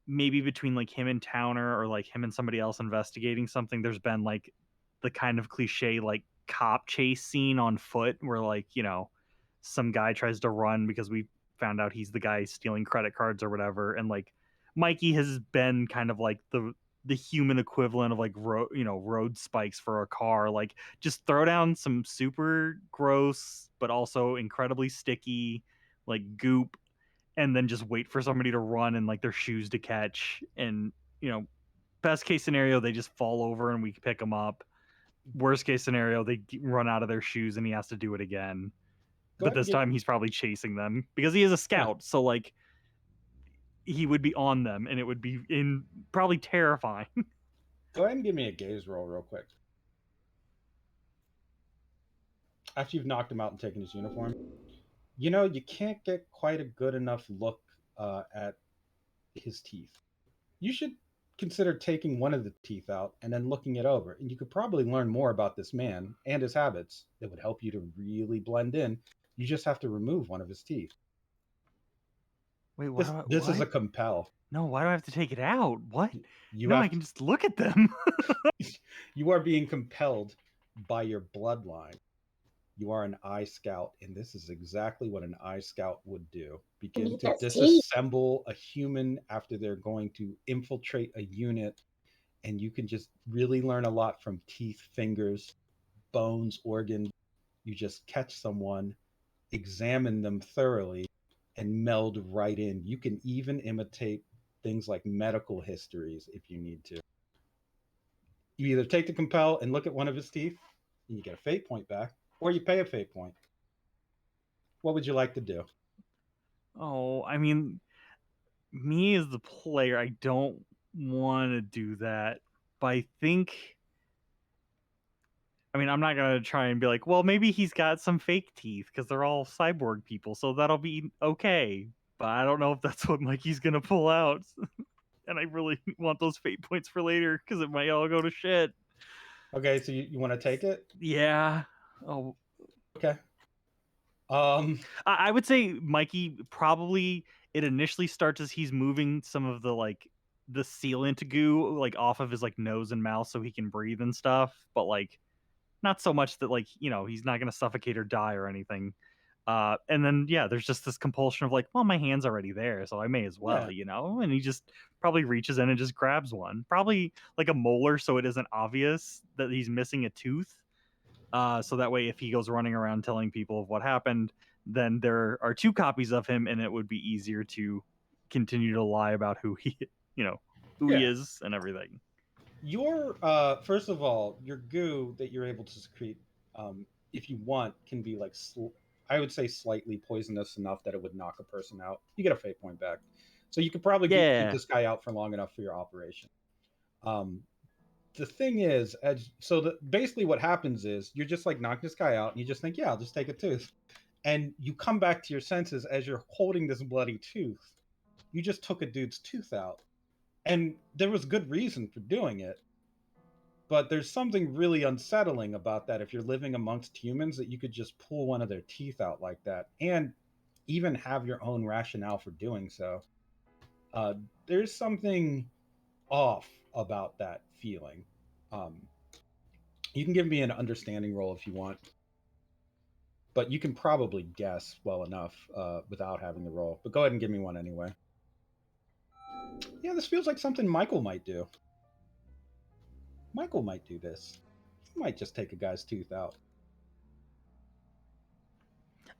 maybe between like him and Towner or like him and somebody else investigating something, there's been like the kind of cliche like cop chase scene on foot where like, you know, some guy tries to run because we found out he's the guy stealing credit cards or whatever, and like Mikey has been kind of like the human equivalent of like road spikes for a car. Like just throw down some super gross but also incredibly sticky like goop, and then just wait for somebody to run and like their shoes to catch. And you know, best case scenario they just fall over and we pick them up. Worst case scenario they run out of their shoes and he has to do it again. Go But ahead and this time he's probably chasing them because he is a scout. So like he would be on them and it would be in probably terrifying. Go ahead and give me a gaze roll real quick. After you've knocked him out and taken his uniform, you know you can't get quite a good enough look at his teeth. You should consider taking one of the teeth out and then looking it over, and you could probably learn more about this man and his habits that would help you to really blend in. You just have to remove one of his teeth. Wait, This is a compel. No, why do I have to take it out? What? You No, have I can just look at them. you are being compelled by your bloodline. You are an eye scout, and this is exactly what an eye scout would do. Begin he to has teeth. disassemble a human after they're going to infiltrate a unit, and you can just really learn a lot from teeth, fingers, bones, organs. You just catch someone, examine them thoroughly, and meld right in. You can even imitate things like medical histories if you need to. You either take the compel and look at one of his teeth, and you get a fate point back, or you pay a fate point. What would you like to do? Oh, I mean, me as the player, I don't want to do that. But I think, I mean, I'm not going to try and be like, well, maybe he's got some fake teeth because they're all cyborg people. So that'll be okay. but I don't know if that's what Mikey's gonna pull out. And I really want those fate points for later because it might all go to shit. Okay, so you want to take it? Yeah. Oh, Okay. I would say Mikey probably it initially starts as he's moving some of the like the sealant goo like off of his like nose and mouth so he can breathe and stuff, but like not so much that like he's not gonna suffocate or die or anything. And then yeah, there's just this compulsion of like, well, my hand's already there, so I may as well, And he just probably reaches in and just grabs one, probably like a molar, so it isn't obvious that he's missing a tooth. So that way, if he goes running around telling people of what happened, then there are two copies of him, and it would be easier to continue to lie about who he, who he Yeah. is and everything. Your first of all, your goo that you're able to secrete, if you want, can be like I would say slightly poisonous enough that it would knock a person out. You get a fate point back, so you could probably keep this guy out for long enough for your operation. The thing is, basically what happens is you're just like knock this guy out, and you just think, yeah, I'll just take a tooth, and you come back to your senses as you're holding this bloody tooth. You just took a dude's tooth out, and there was good reason for doing it. But there's something really unsettling about that if you're living amongst humans, that you could just pull one of their teeth out like that and even have your own rationale for doing so. There's something off about that feeling. You can give me an understanding roll if you want, but you can probably guess well enough without having the roll. But go ahead and give me one anyway. Yeah, this feels like something Michael might do. Michael might do this. He might just take a guy's tooth out.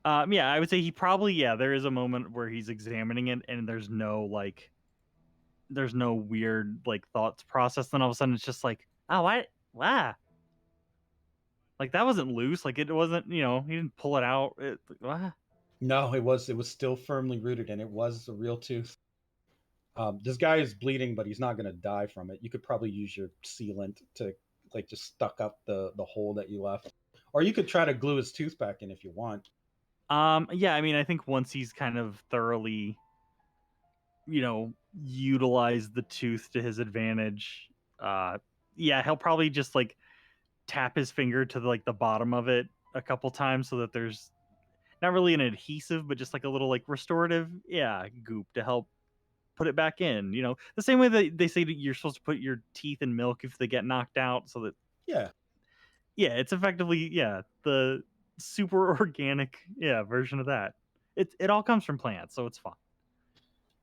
Yeah, I would say he probably, there is a moment where he's examining it and there's no weird like thoughts process. Then all of a sudden it's just like, oh, what? Wow. Like that wasn't loose. Like it wasn't, he didn't pull it out. What? No, it was still firmly rooted, and it was a real tooth. This guy is bleeding, but he's not going to die from it. You could probably use your sealant to like just stuck up the hole that you left, or you could try to glue his tooth back in if you want. Yeah, I mean, I think once he's kind of thoroughly, utilized the tooth to his advantage, yeah, he'll probably just like tap his finger to the bottom of it a couple times so that there's not really an adhesive, but just like a little like restorative, goop to help put it back in. The same way that they say that you're supposed to put your teeth in milk if they get knocked out, so that Yeah, it's effectively the super organic version of that. It all comes from plants, so it's fine.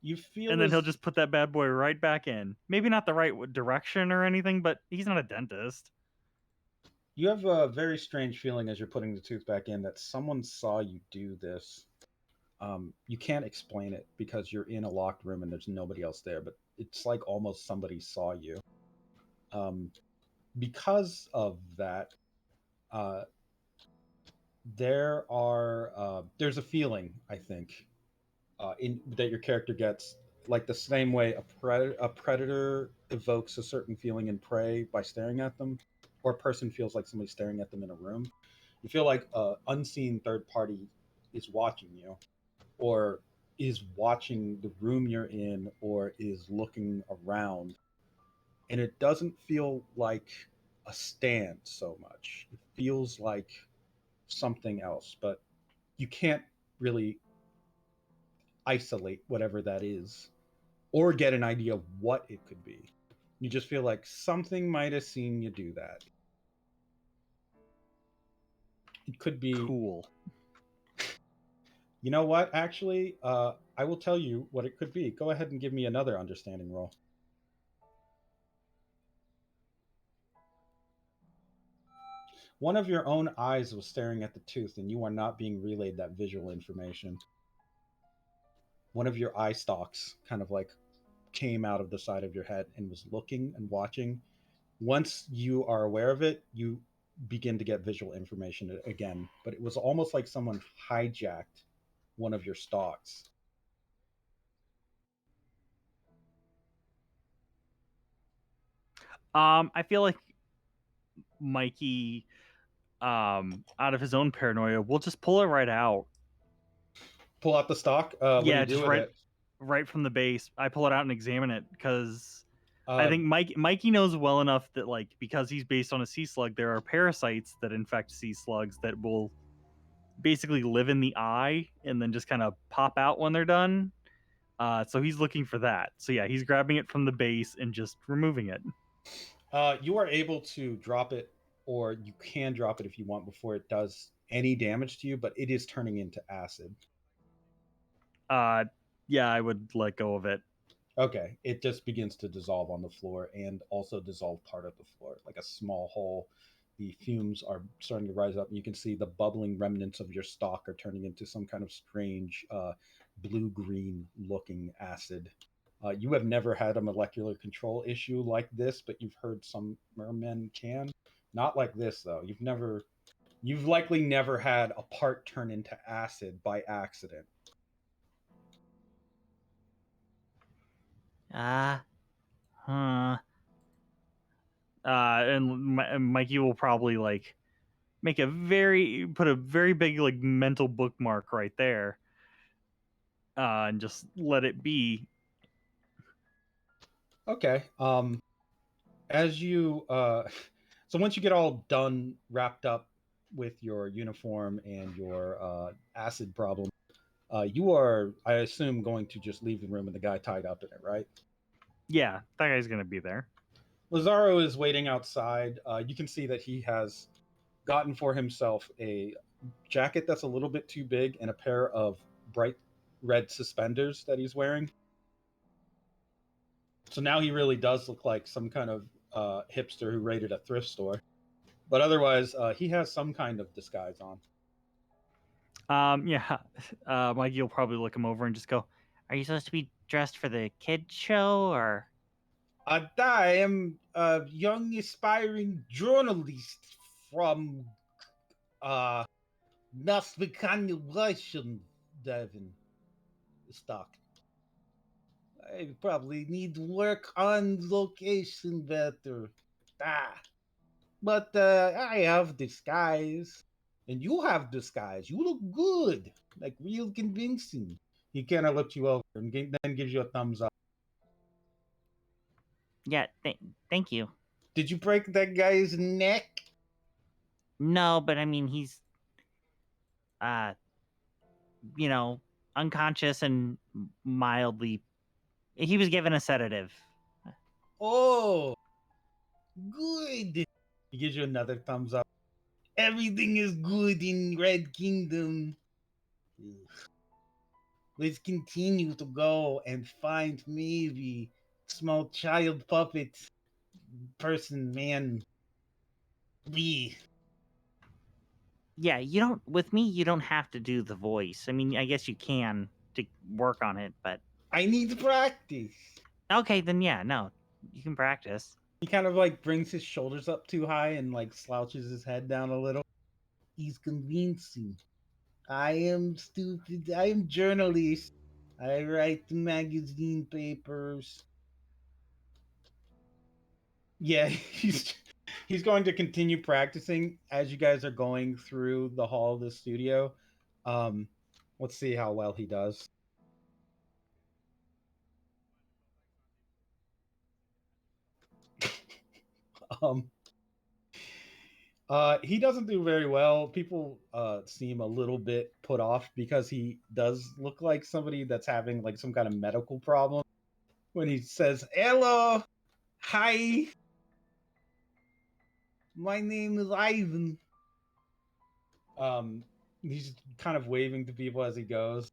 you feel, And then he'll just put that bad boy right back in. Maybe not the right direction or anything, but he's not a dentist. you have a very strange feeling as you're putting the tooth back in that someone saw you do this. You can't explain it because you're in a locked room and there's nobody else there, but it's like almost somebody saw you. Because of that, there's a feeling, I think, in that your character gets, like the same way a predator evokes a certain feeling in prey by staring at them, or a person feels like somebody's staring at them in a room. You feel like an unseen third party is watching you, or is watching the room you're in, or is looking around. And it doesn't feel like a stand so much. It feels like something else, but you can't really isolate whatever that is or get an idea of what it could be. You just feel like something might have seen you do that. It could be Cool. You know what? Actually, I will tell you what it could be. Go ahead and give me another understanding roll. One of your own eyes was staring at the tooth, and you are not being relayed that visual information. One of your eye stalks kind of like came out of the side of your head and was looking and watching. Once you are aware of it, you begin to get visual information again, but it was almost like someone hijacked one of your stalks. I feel like Mikey, out of his own paranoia, will just pull it right out. pull out the stock. What do Yeah, you do just with right it? right from the base. I pull it out and examine it because I Uh, think Mikey knows well enough that like because he's based on a sea slug, there are parasites that infect sea slugs that will basically live in the eye and then just kind of pop out when they're done. So he's looking for that. So yeah, he's grabbing it from the base and just removing it. you are able to drop it, or you can drop it if you want before it does any damage to you, but it is turning into acid. Yeah, I would let go of it. Okay, it just begins to dissolve on the floor and also dissolve part of the floor, like a small hole. The fumes are starting to rise up. You can see the bubbling remnants of your stock are turning into some kind of strange blue green looking acid. You have never had a molecular control issue like this, but you've heard some mermen can. Not like this, though. You've likely never had a part turn into acid by accident. Huh. And Mikey will probably like put a very big like mental bookmark right there, and just let it be. Okay. As you so once you get all done wrapped up with your uniform and your acid problem, you are, I assume, going to just leave the room with the guy tied up in it, right? Yeah, that guy's gonna be there. Lazaro is waiting outside. You can see that he has gotten for himself a jacket that's a little bit too big and a pair of bright red suspenders that he's wearing. So now he really does look like some kind of hipster who raided a thrift store. But otherwise, he has some kind of disguise on. Yeah, Mikey will probably look him over and just go, Are you supposed to be dressed for the kid show or? I am a young aspiring journalist from Nasvikanya Russian Devon stock. I probably need to work on location better. Ah. But I have disguise. And you have disguise. You look good. Like real convincing. He kind of looks you over and then gives you a thumbs up. Yeah, thank you. Did you break that guy's neck? No, but I mean he's uh you know, unconscious and mildly he was given a sedative. Oh, good. He gives you another thumbs up. Everything is good in Red Kingdom. Let's continue to go and find maybe small child puppet person man. We. Yeah, you don't with me you don't have to do the voice. I mean, I guess you can to work on it, but I need practice. okay, then yeah, no. You can practice. He kind of like brings his shoulders up too high and like slouches his head down a little. He's convincing. I am stupid. I am journalist. I write magazine papers. Yeah, he's going to continue practicing as you guys are going through the hall of the studio. Um, let's see how well he does. um, he doesn't do very well. People seem a little bit put off because he does look like somebody that's having like some kind of medical problem. When he says, "Hello, hi, my name is Ivan." He's kind of waving to people as he goes.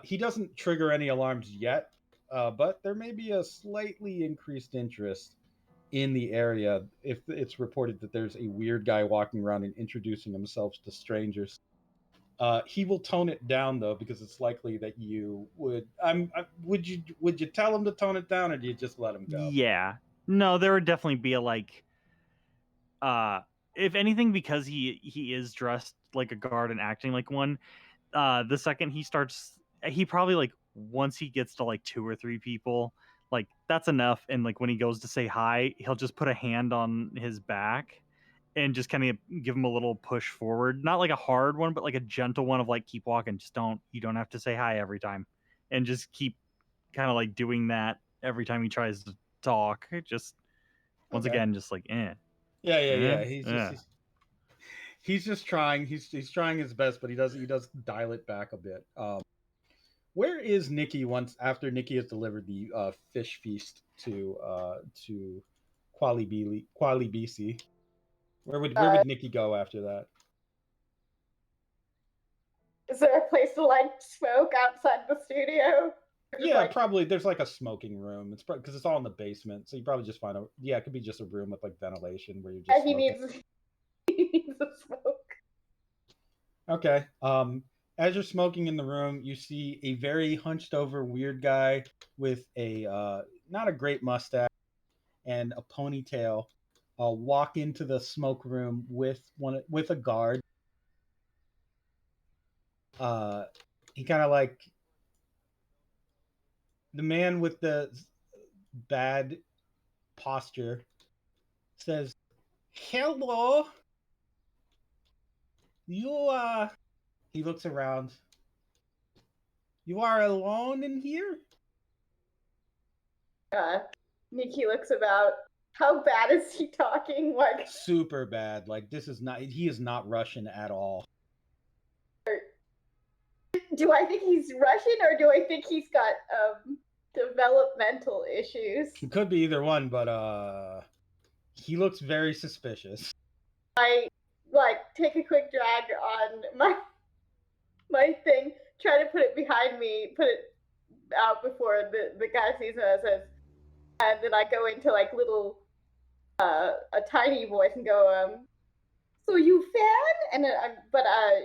He doesn't trigger any alarms yet, but there may be a slightly increased interest in the area if it's reported that there's a weird guy walking around and introducing himself to strangers. He will tone it down though, because it's likely that you would. Would you tell him to tone it down, or do you just let him go? yeah, no, there would definitely be a like, if anything, because he is dressed like a guard and acting like one. The second he starts, he probably like once he gets to like 2 or 3 people, like that's enough. And like when he goes to say hi, he'll just put a hand on his back and just kind of give him a little push forward. Not like a hard one, but like a gentle one of like, keep walking. Just you don't have to say hi every time. And just keep kind of like doing that every time he tries to talk. Just once Okay. again, just like, Yeah. Yeah. He's just trying. He's trying his best, but he does dial it back a bit. Where is Nikki once after Nikki has delivered the fish feast to Quali BC? Where would Nikki go after that? Is there a place to like smoke outside the studio? Yeah, probably. There's like a smoking room. It's because it's all in the basement, so you probably just find it could be just a room with like ventilation where you're just. And he needs a smoke. Okay. As you're smoking in the room, you see a very hunched over weird guy with a not a great mustache and a ponytail walk into the smoke room with a guard. He kind of like the man with the bad posture says, "Hello. You He looks around. You are alone in here? Nikki looks about. How bad is he talking? Like super bad. Like he is not Russian at all. Do I think he's Russian or do I think he's got developmental issues? It could be either one, but he looks very suspicious. I take a quick drag on my thing, try to put it behind me, put it out before the guy sees it, and then I go into like little a tiny voice and go, so you fan? And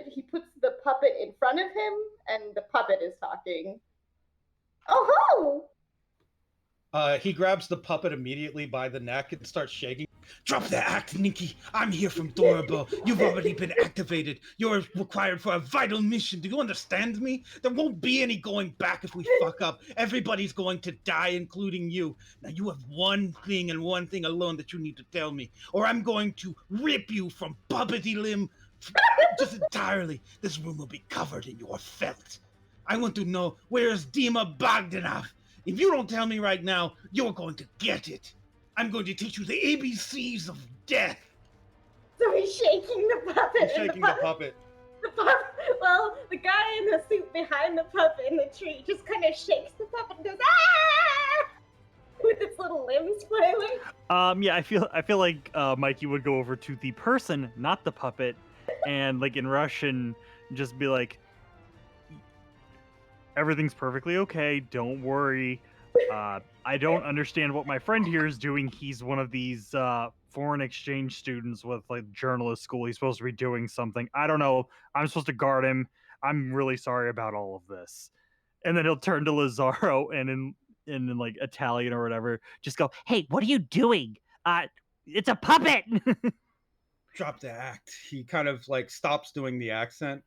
he puts the puppet in front of him, and the puppet is talking. Oh ho! He grabs the puppet immediately by the neck and starts shaking. Drop the act, Nikki. I'm here from Dorabo. You've already been activated. You're required for a vital mission. Do you understand me? There won't be any going back if we fuck up. Everybody's going to die, including you. Now you have one thing and one thing alone that you need to tell me, or I'm going to rip you from puppety limb just entirely. This room will be covered in your felt. I want to know, where's Dima Bogdanov? If you don't tell me right now, you're going to get it. I'm going to teach you the ABCs of death. So he's shaking the puppet. He's shaking the puppet. Well, the guy in the suit behind the puppet in the tree just kind of shakes the puppet and goes, ah! With its little limbs flailing. Yeah, I feel like Mikey would go over to the person, not the puppet, and like in Russian, just be like, everything's perfectly okay. Don't worry. I don't understand what my friend here is doing. He's one of these foreign exchange students with like journalist school. He's supposed to be doing something. I don't know. I'm supposed to guard him. I'm really sorry about all of this. And then he'll turn to Lazaro and in like Italian or whatever, just go, "Hey, what are you doing? It's a puppet." Drop the act. He kind of like stops doing the accent.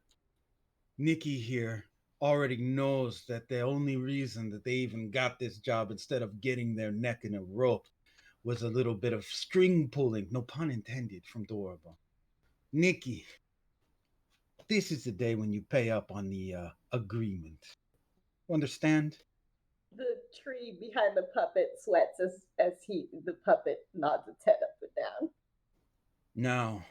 Nikki here already knows that the only reason that they even got this job instead of getting their neck in a rope was a little bit of string pulling, no pun intended, from Dorabo. Nikki, this is the day when you pay up on the agreement. Understand? The tree behind the puppet sweats as the puppet nods its head up and down. Now,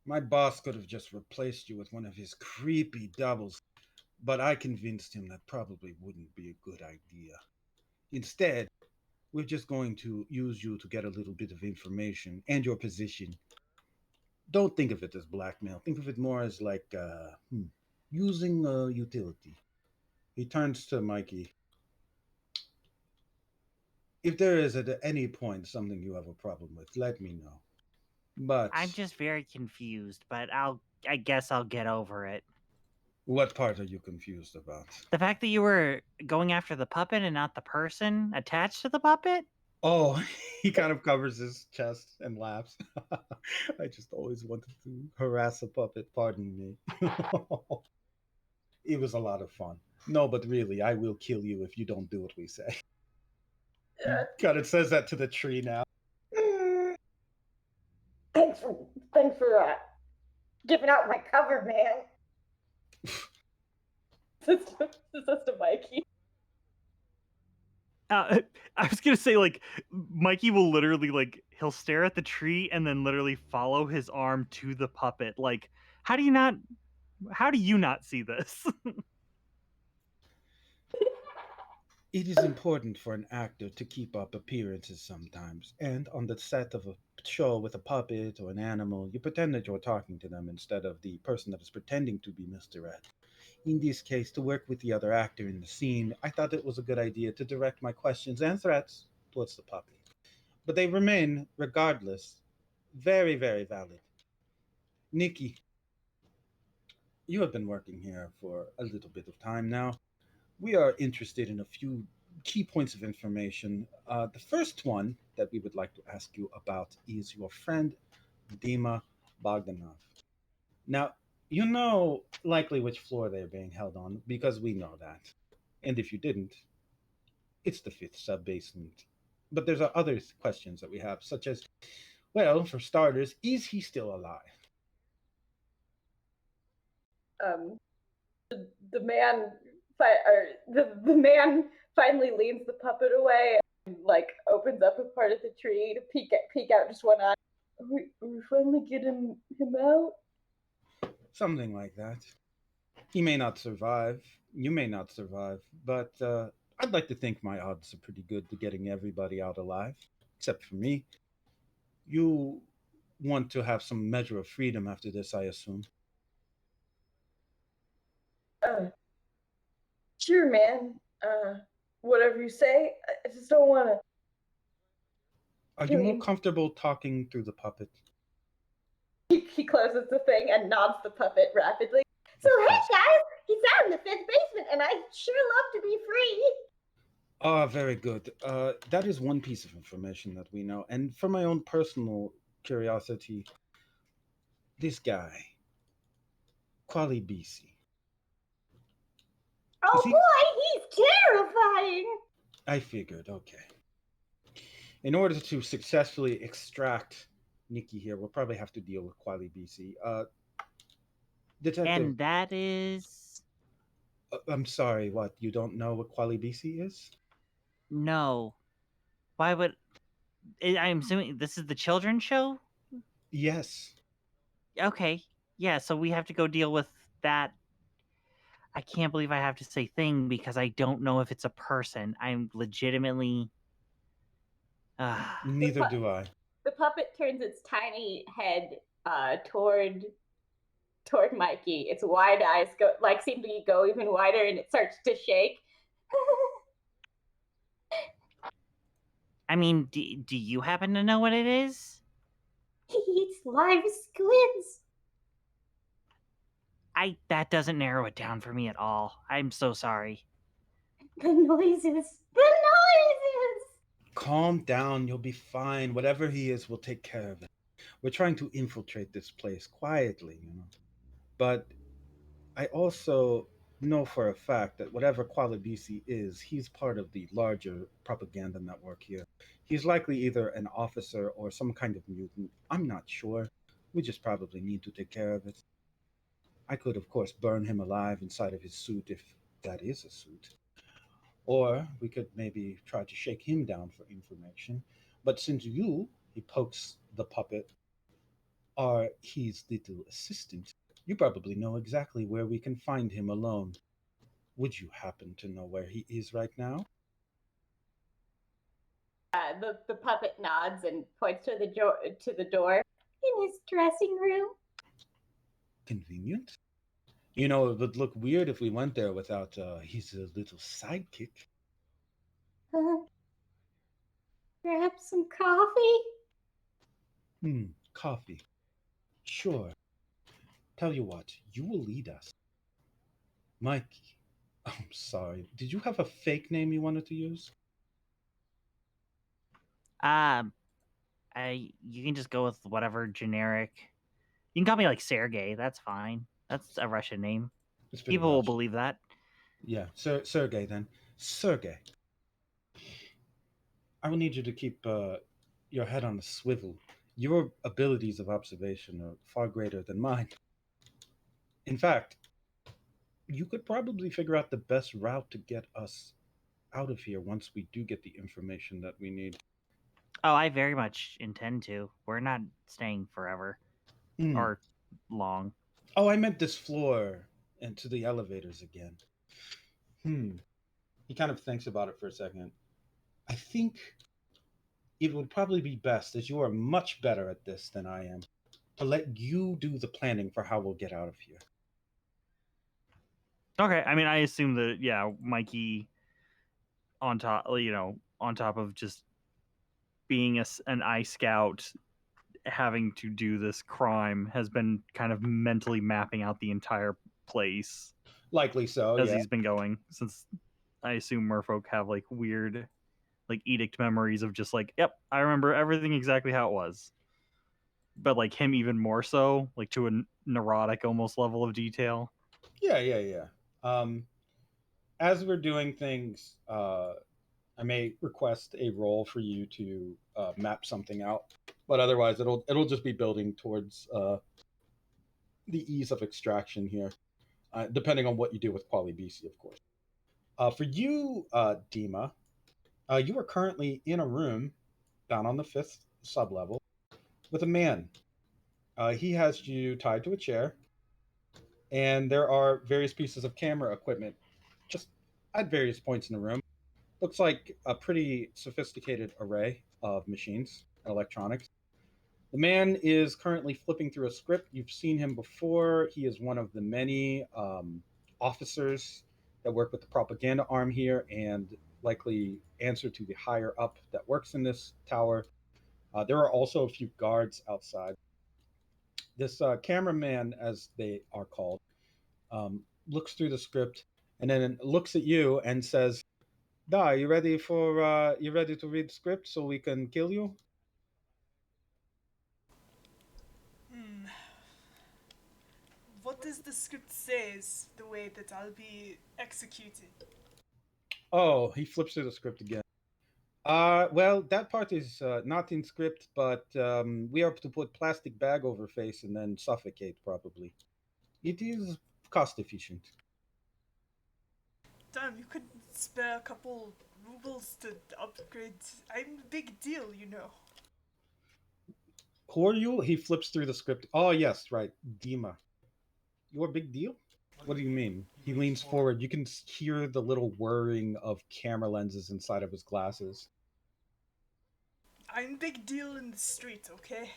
my boss could have just replaced you with one of his creepy doubles, but I convinced him that probably wouldn't be a good idea. Instead, we're just going to use you to get a little bit of information and your position. Don't think of it as blackmail. Think of it more as like using a utility. He turns to Mikey. If there is at any point something you have a problem with, let me know. But I'm just very confused, but I guess I'll get over it. What part are you confused about? The fact that you were going after the puppet and not the person attached to the puppet? Oh, he kind of covers his chest and laughs. I just always wanted to harass a puppet, pardon me. It was a lot of fun. No, but really, I will kill you if you don't do what we say. God, it says that to the tree now. Thanks for for giving out my cover, man. This is to Mikey. I was gonna say, like, Mikey will literally, like, he'll stare at the tree and then literally follow his arm to the puppet. Like, how do you not see this? It is important for an actor to keep up appearances sometimes, and on the set of a show with a puppet or an animal, you pretend that you're talking to them instead of the person that is pretending to be Mr. Ed. In this case, to work with the other actor in the scene, I thought it was a good idea to direct my questions and threats towards the puppet. But they remain, regardless, very, very valid. Nikki, you have been working here for a little bit of time now. We are interested in a few key points of information. The first one that we would like to ask you about is your friend Dima Bogdanov. Now, you know likely which floor they're being held on because we know that. And if you didn't, it's the fifth sub basement. But there's other questions that we have, such as, well, for starters, is he still alive? The man, the man finally leans the puppet away and like opens up a part of the tree to peek out just one eye. Are we finally getting him out? Something like that. He may not survive. You may not survive. But I'd like to think my odds are pretty good to getting everybody out alive, except for me. You want to have some measure of freedom after this, I assume. Sure, man. Whatever you say. I just don't want to. Are you more comfortable talking through the puppet? He closes the thing and nods the puppet rapidly. So hey guys, he's out in the fifth basement, and I'd sure love to be free. Ah, very good. That is one piece of information that we know. And for my own personal curiosity, this guy, Quali BC. Oh boy, he's terrifying. I figured, okay. In order to successfully extract Nikki here, we'll probably have to deal with Quali BC. Detective. And that is I'm sorry, what? You don't know what Quali BC is? no. Why would I'm assuming this is the children's show? Yes. Okay. Yeah, so we have to go deal with that. I can't believe I have to say thing because I don't know if it's a person. I'm legitimately Neither do I. The puppet turns its tiny head toward Mikey. Its wide eyes seem to go even wider, and it starts to shake. I mean, do you happen to know what it is? He eats live squids. That doesn't narrow it down for me at all. I'm so sorry. The noises. The noises. Calm down, you'll be fine. Whatever he is, we'll take care of it. We're trying to infiltrate this place quietly, you know. But I also know for a fact that whatever Qualibisi is, he's part of the larger propaganda network here. He's likely either an officer or some kind of mutant. I'm not sure. We just probably need to take care of it. I could, of course, burn him alive inside of his suit if that is a suit. Or we could maybe try to shake him down for information. But since you, he pokes the puppet, are his little assistant, you probably know exactly where we can find him alone. Would you happen to know where he is right now? The puppet nods and points to the door. In his dressing room. Convenient. You know, it would look weird if we went there without his little sidekick. Grab some coffee? Coffee. Sure. Tell you what, you will lead us. Mikey. I'm sorry. Did you have a fake name you wanted to use? You can just go with whatever generic. You can call me like Sergey. That's fine. That's a Russian name. People will believe that. Yeah, Sergey then. Sergey. I will need you to keep your head on a swivel Your abilities of observation are far greater than mine. In fact, you could probably figure out the best route to get us out of here once we do get the information that we need. Oh, I very much intend to. We're not staying forever Hmm. or long. Oh, I meant this floor and to the elevators again. Hmm. He kind of thinks about it for a second. I think it would probably be best, as you are much better at this than I am, to let you do the planning for how we'll get out of here. Okay, I mean, I assume that yeah, Mikey on top, on top of just being an eye scout, having to do this crime, has been kind of mentally mapping out the entire place Likely so, as yeah. he's been going. Since I assume merfolk have like weird, like edict memories of just like, yep, I remember everything exactly how it was. But like him even more so, like to a neurotic almost level of detail. Yeah. As we're doing things, I may request a roll for you to map something out, but otherwise, it'll just be building towards the ease of extraction here, depending on what you do with Quali BC, of course. For you, Dima, you are currently in a room down on the fifth sublevel with a man. He has you tied to a chair, and there are various pieces of camera equipment just at various points in the room. Looks like a pretty sophisticated array of machines and electronics. The man is currently flipping through a script. You've seen him before. He is one of the many officers that work with the propaganda arm here and likely answer to the higher up that works in this tower. There are also a few guards outside. This cameraman, as they are called, looks through the script and then looks at you and says, "Da, you ready to read the script so we can kill you?" Hmm. What does the script says the way that I'll be executed? Oh, he flips through the script again. Well, that part is not in script, but we have to put plastic bag over face and then suffocate, probably. It is cost efficient. Damn, you could spare a couple rubles to upgrade. I'm a big deal, you know. Koryu, he flips through the script. Oh, yes, right. Dima. You're a big deal? What do you mean? He leans forward. You can hear the little whirring of camera lenses inside of his glasses. I'm a big deal in the street, okay?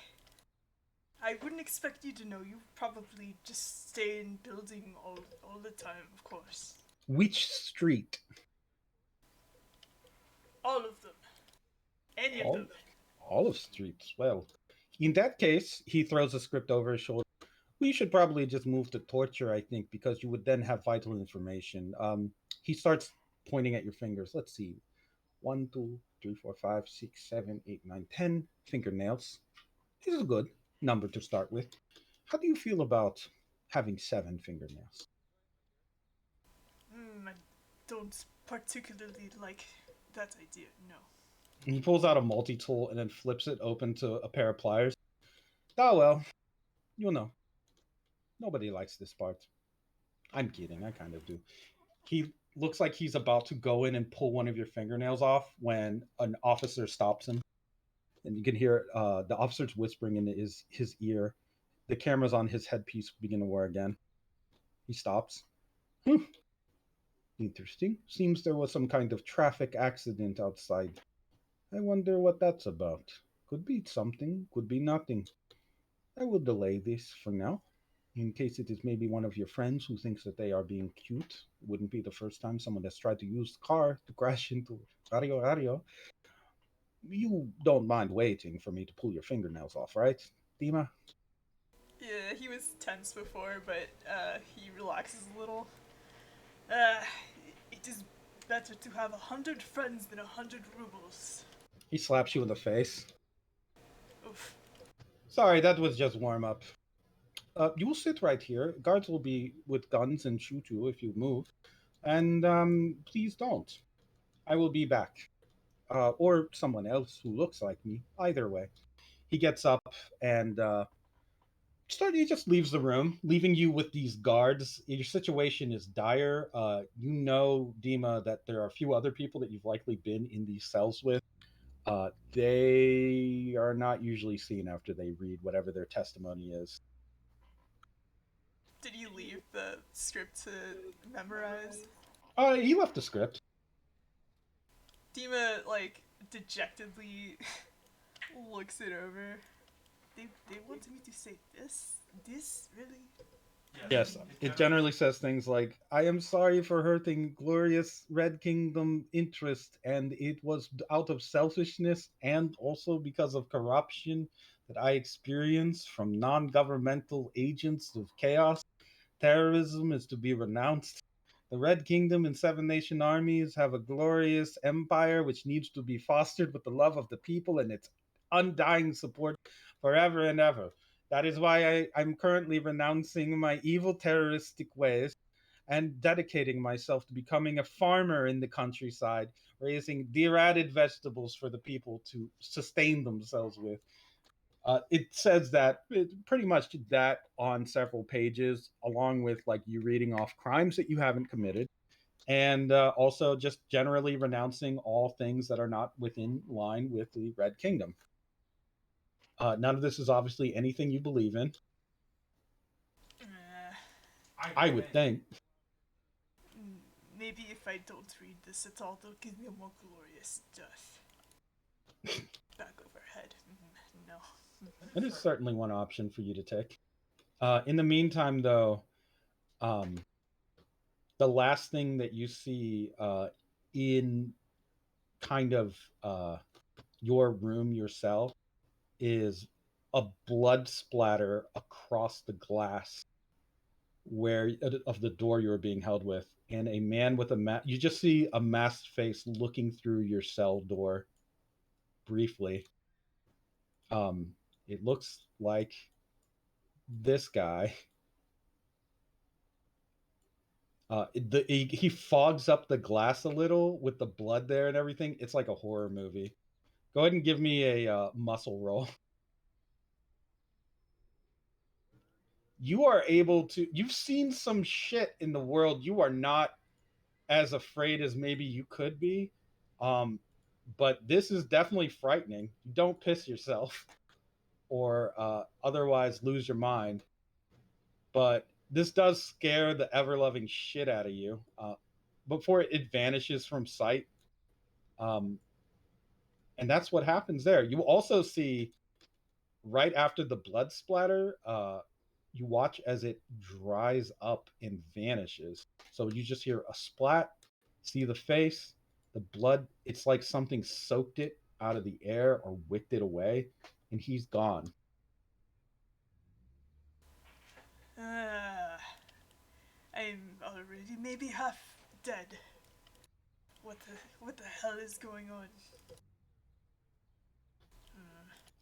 I wouldn't expect you to know. You probably just stay in building all the time, of course. Which street? All of them. Any of All, them. all of streets. Well, in that case, he throws the script over his shoulder. We should probably just move to torture, I think, because you would then have vital information. He starts pointing at your fingers. Let's see. 1, 2, 3, 4, 5, 6, 7, 8, 9, 10 fingernails. This is a good number to start with. How do you feel about having 7 fingernails? I don't particularly like that idea, no. And he pulls out a multi tool and then flips it open to a pair of pliers. Oh, well, you'll know. Nobody likes this part. I'm kidding. I kind of do. He looks like he's about to go in and pull one of your fingernails off when an officer stops him. And you can hear the officer's whispering in his ear. The cameras on his headpiece begin to whir again. He stops. Interesting. Seems there was some kind of traffic accident outside. I wonder what that's about. Could be something, could be nothing. I will delay this for now. In case it is maybe one of your friends who thinks that they are being cute. It wouldn't be the first time someone has tried to use the car to crash into Radio. You don't mind waiting for me to pull your fingernails off, right, Dima? Yeah, he was tense before, but he relaxes a little. Uh, it is better to have 100 friends than 100 rubles. He slaps you in the face. Oof. Sorry, that was just warm up. You will sit right here. Guards will be with guns and shoot you if you move. And please don't. I will be back. Or someone else who looks like me. Either way. he gets up and he just leaves the room, leaving you with these guards. Your situation is dire. You know, Dima, that there are a few other people that you've likely been in these cells with. They are not usually seen after they read whatever their testimony is. Did you leave the script to memorize? He left the script. Dima, like, dejectedly looks it over. They wanted me to say this? This? Really? Yes, it generally says things like, I am sorry for hurting glorious Red Kingdom interest, and it was out of selfishness and also because of corruption that I experienced from non governmental agents of chaos. Terrorism is to be renounced. The Red Kingdom and Seven Nation armies have a glorious empire which needs to be fostered with the love of the people and its undying support forever and ever. That is why I'm currently renouncing my evil terroristic ways and dedicating myself to becoming a farmer in the countryside, raising deer-added vegetables for the people to sustain themselves with. It says that pretty much that on several pages, along with like you reading off crimes that you haven't committed, and also just generally renouncing all things that are not within line with the Red Kingdom. None of this is obviously anything you believe in. I would think. Maybe if I don't read this at all, they'll give me a more glorious death. Back over head. No. It is certainly one option for you to take. In the meantime, though, the last thing that you see in kind of your room, your cell, is a blood splatter across the glass where of the door you were being held with, and a man with a mask. You just see a masked face looking through your cell door briefly. It looks like this guy. He fogs up the glass a little with the blood there and everything. It's like a horror movie. Go ahead and give me a muscle roll. You are able to. You've seen some shit in the world. You are not as afraid as maybe you could be, but this is definitely frightening. Don't piss yourself, or otherwise lose your mind. But this does scare the ever-loving shit out of you before it vanishes from sight. And that's what happens there. You also see right after the blood splatter, you watch as it dries up and vanishes. So you just hear a splat, see the face, the blood. It's like something soaked it out of the air or wicked it away, and he's gone. I'm already maybe half dead. What the hell is going on?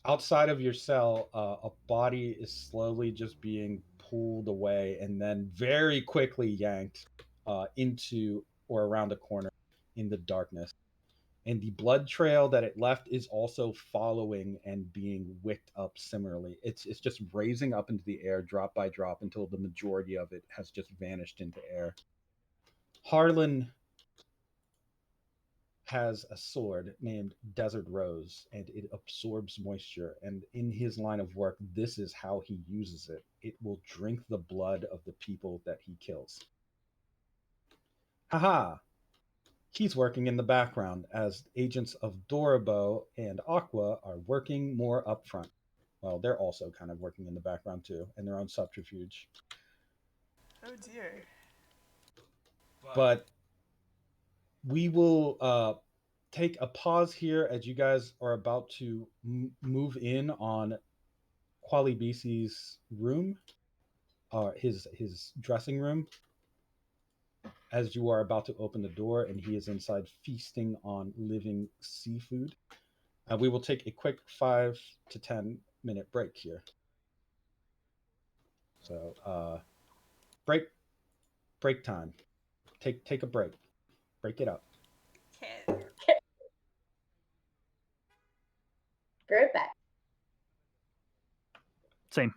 Outside of your cell, a body is slowly just being pulled away and then very quickly yanked into or around a corner in the darkness. And the blood trail that it left is also following and being wicked up similarly. It's just raising up into the air drop by drop until the majority of it has just vanished into air. Harlan has a sword named Desert Rose, and it absorbs moisture. And in his line of work, this is how he uses it. It will drink the blood of the people that he kills. Haha! He's working in the background as agents of Dorabo and Aqua are working more upfront. Well, they're also kind of working in the background too, in their own subterfuge. Oh dear. But we will take a pause here as you guys are about to move in on Quali BC's room, his dressing room, as you are about to open the door and he is inside feasting on living seafood. We will take a quick 5 to 10 minute break here. So break time. Take a break. Break it up. Okay. Be right back. Same.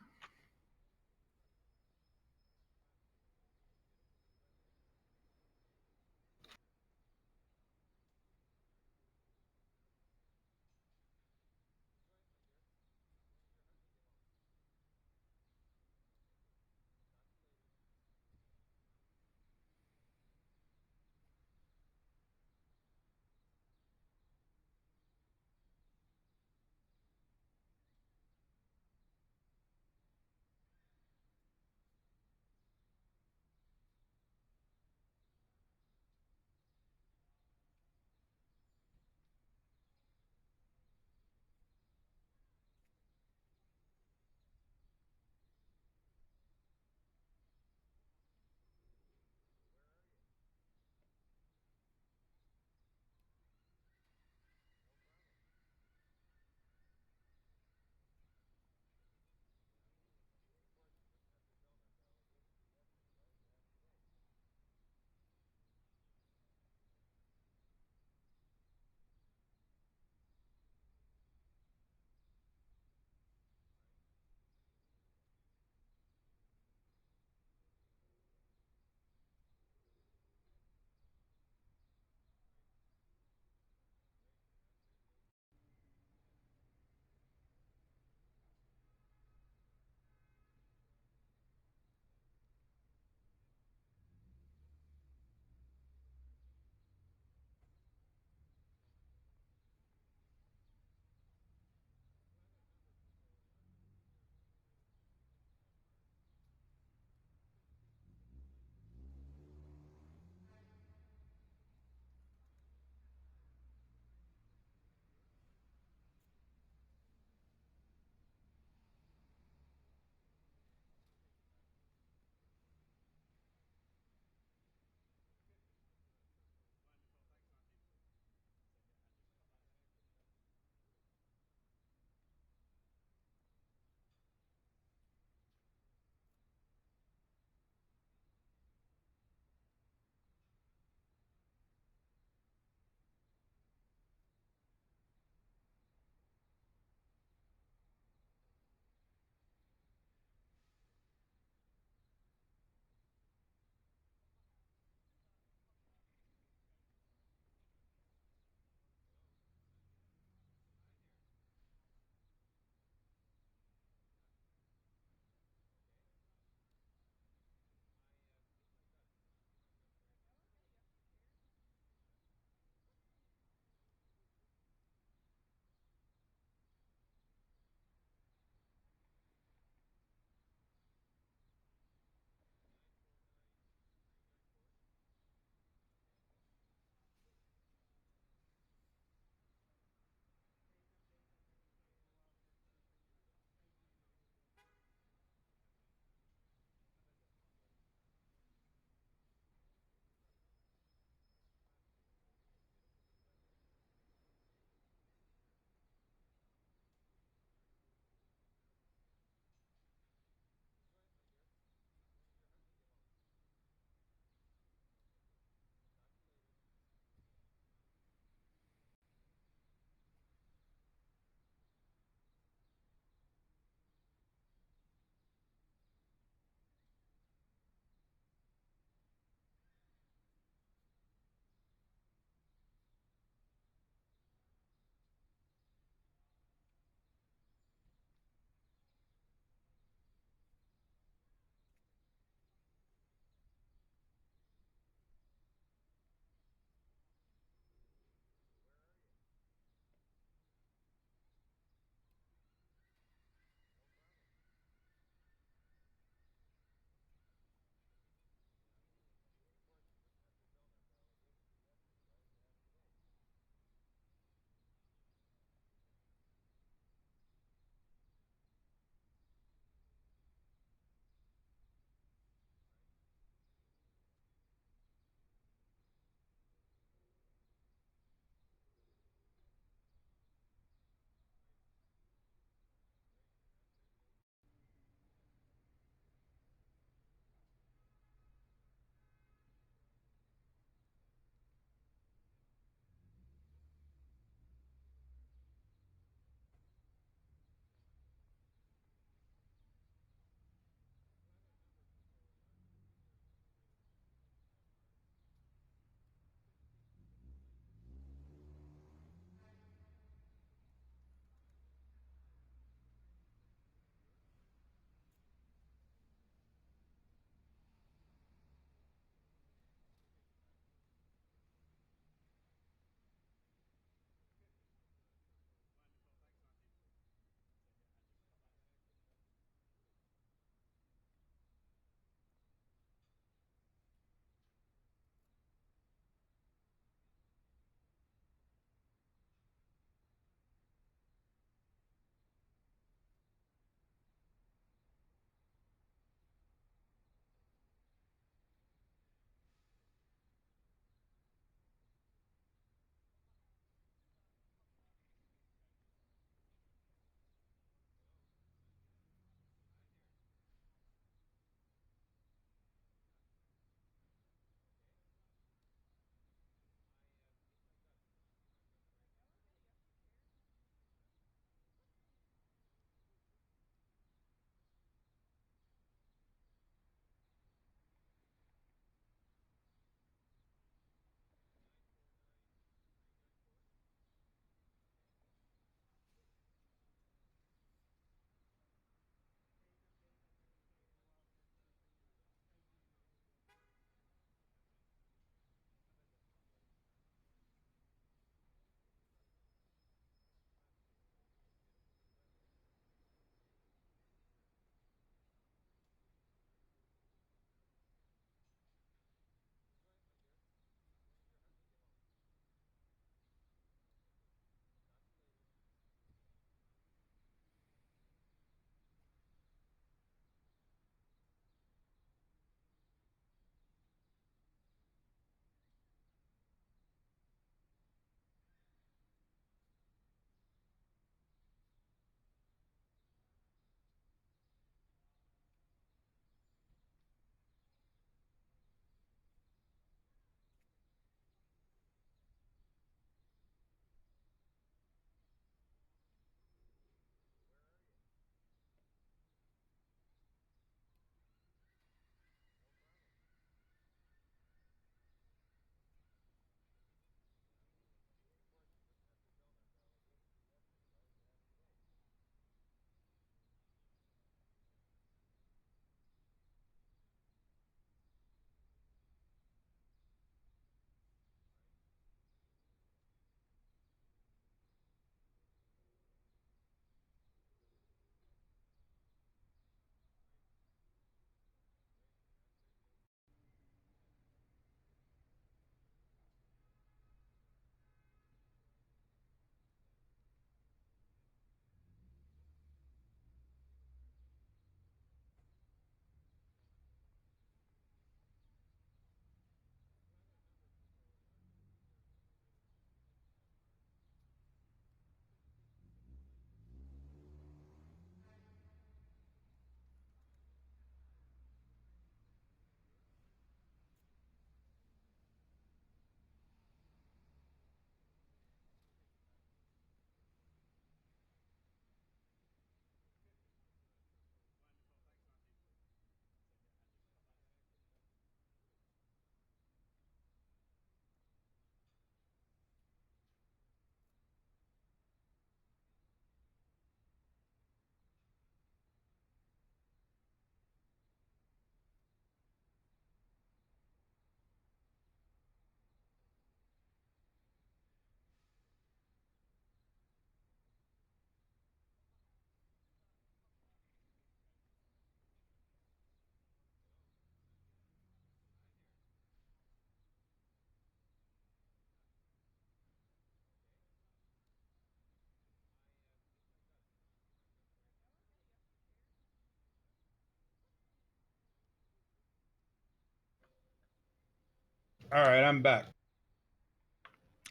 All right, I'm back.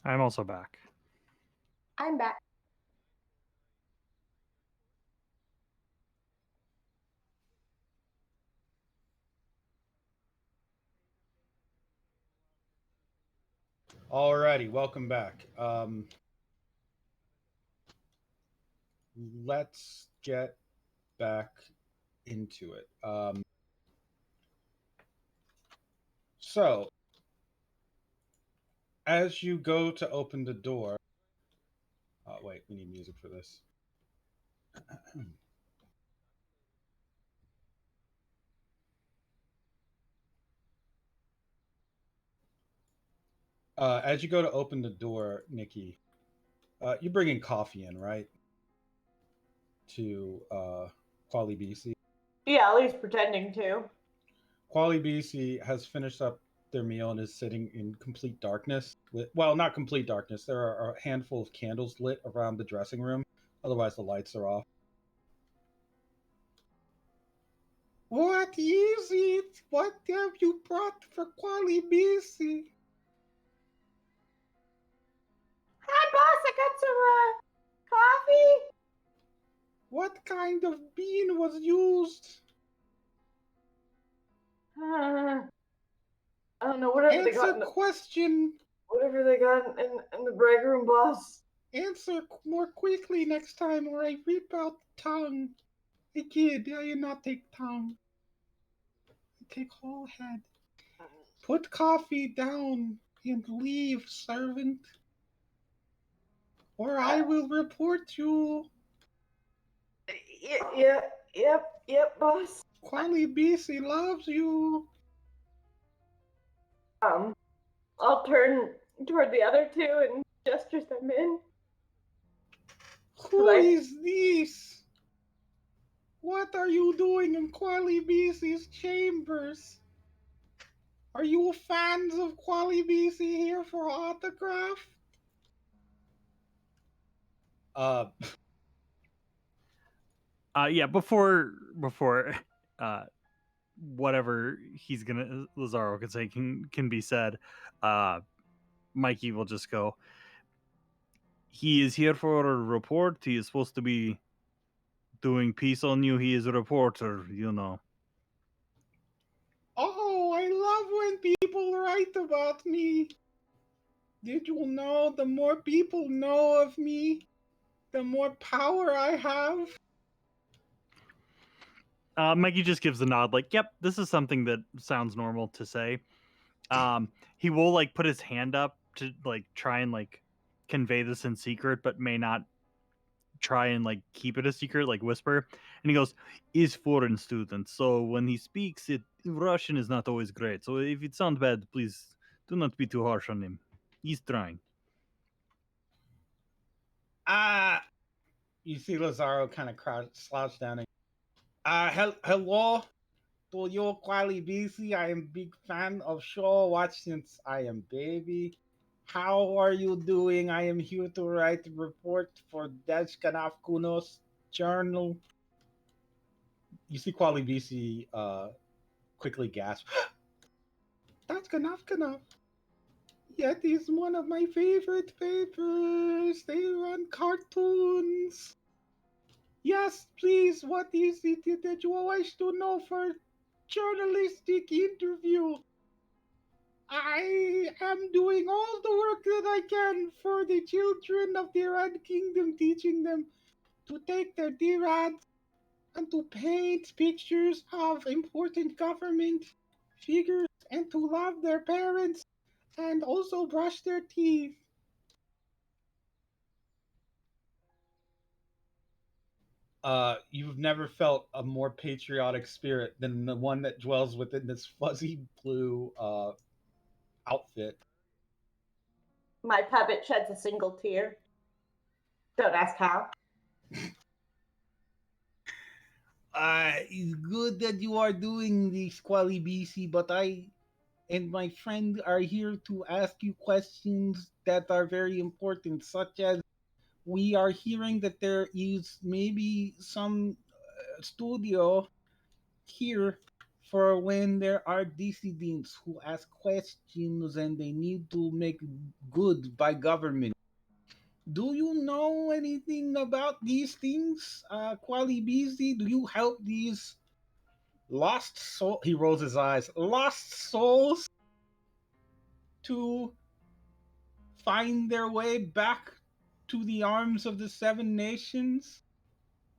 I'm also back. I'm back. Alrighty, welcome back. Let's get back into it. So, as you go to open the door, wait, we need music for this. As you go to open the door, Nikki, you're bringing coffee in, right? To Quali BC. Yeah, at least pretending to. Quali BC has finished up their meal and is sitting in complete darkness. Well, not complete darkness. There are a handful of candles lit around the dressing room. Otherwise, the lights are off. What is it? What have you brought for Quali BC? Hi, boss. I got some coffee. What kind of bean was used? I don't know. Whatever they got. Answer question. Whatever they got in the break room, boss. Answer more quickly next time, or I rip out tongue. Hey kid, I do not take tongue. I take whole head. Put coffee down and leave, servant, or I will report you. Yep, boss. Quali BC loves you. I'll turn toward the other two and gesture them in. Who is this? What are you doing in Quali BC's chambers? Are you fans of Quali BC here for autograph? Uh, Yeah, before uh whatever he's gonna Lazaro could say can be said, Mikey will just go, he is here for a report. He is supposed to be doing piece on you. He is a reporter, you know. oh, I love when people write about me. Did you know the more people know of me, the more power I have? Mikey just gives a nod, like, "Yep, this is something that sounds normal to say." He will like put his hand up to like try and like convey this in secret, but may not try and like keep it a secret, like whisper. And he goes, "Is foreign student, so when he speaks, it Russian is not always great. So if it sounds bad, please do not be too harsh on him. He's trying." You see Lazaro kind of slouch down and hello to your Quali BC. I am big fan of show. Watch since I am baby. How are you doing? I am here to write a report for Deshkanaf Kunos journal. You see Quali BC quickly gasp. That's Kanaf. Yet is one of my favorite papers. They run cartoons. Yes, please, what is it that you wish to know for journalistic interview? I am doing all the work that I can for the children of the Red Kingdom, teaching them to take their dirads and to paint pictures of important government figures and to love their parents and also brush their teeth. You've never felt a more patriotic spirit than the one that dwells within this fuzzy blue outfit. My puppet sheds a single tear. Don't ask how. It's good that you are doing this, Quali BC, but I and my friend are here to ask you questions that are very important, such as we are hearing that there is maybe some studio here for when there are dissidents who ask questions and they need to make good by government. Do you know anything about these things, Quali BZ? Do you help these lost soul? He rolls his eyes. Lost souls to find their way back to the arms of the Seven Nations?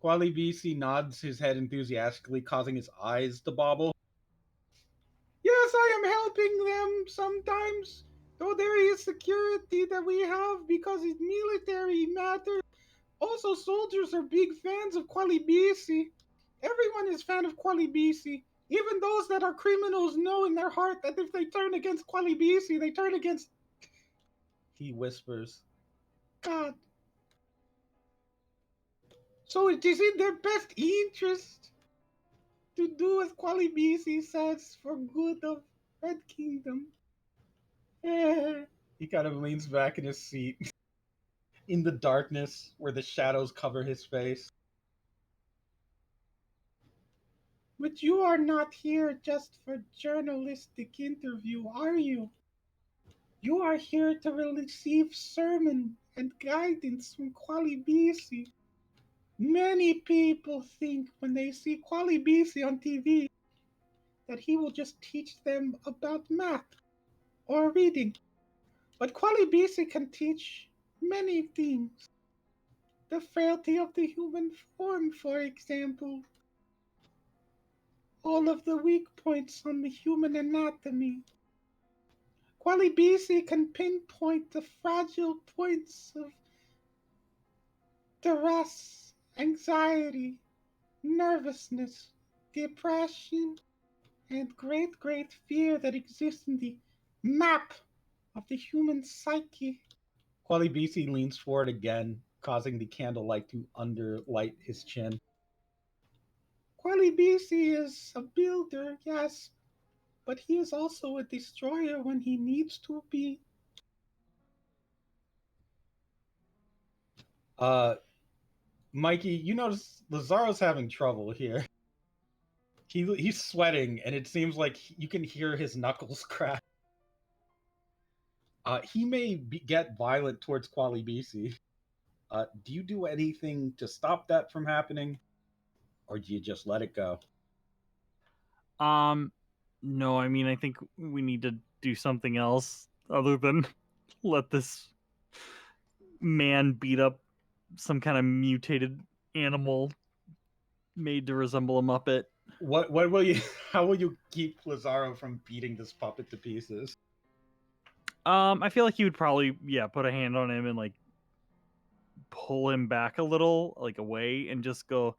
Quali BC nods his head enthusiastically, causing his eyes to bobble. Yes, I am helping them sometimes, though there is security that we have because it's military matter. Also, soldiers are big fans of Quali BC. Everyone is fan of Quali BC. Even those that are criminals know in their heart that if they turn against Quali BC, they turn against... He whispers, God. So it is in their best interest to do as Quali BC says for good of Red Kingdom. He kind of leans back in his seat in the darkness where the shadows cover his face. But you are not here just for journalistic interview, are you? You are here to receive sermon and guidance from Quali BC. Many people think when they see Quali BC on TV that he will just teach them about math or reading. But Quali BC can teach many things. The frailty of the human form, for example. All of the weak points on the human anatomy. Quali BC can pinpoint the fragile points of duress, anxiety, nervousness, depression, and great fear that exists in the map of the human psyche. Quali BC leans forward again, causing the candlelight to underlight his chin. Quali BC is a builder, yes, but he is also a destroyer when he needs to be. Mikey, you notice Lazaro's having trouble here. He's sweating, and it seems like you can hear his knuckles crack. He may get violent towards Quali BC. Do you do anything to stop that from happening, or do you just let it go? No, I mean, I think we need to do something else other than let this man beat up some kind of mutated animal made to resemble a Muppet. What will you? How will you keep Lazaro from beating this puppet to pieces? I feel like you would probably, put a hand on him and like pull him back a little, like away, and just go,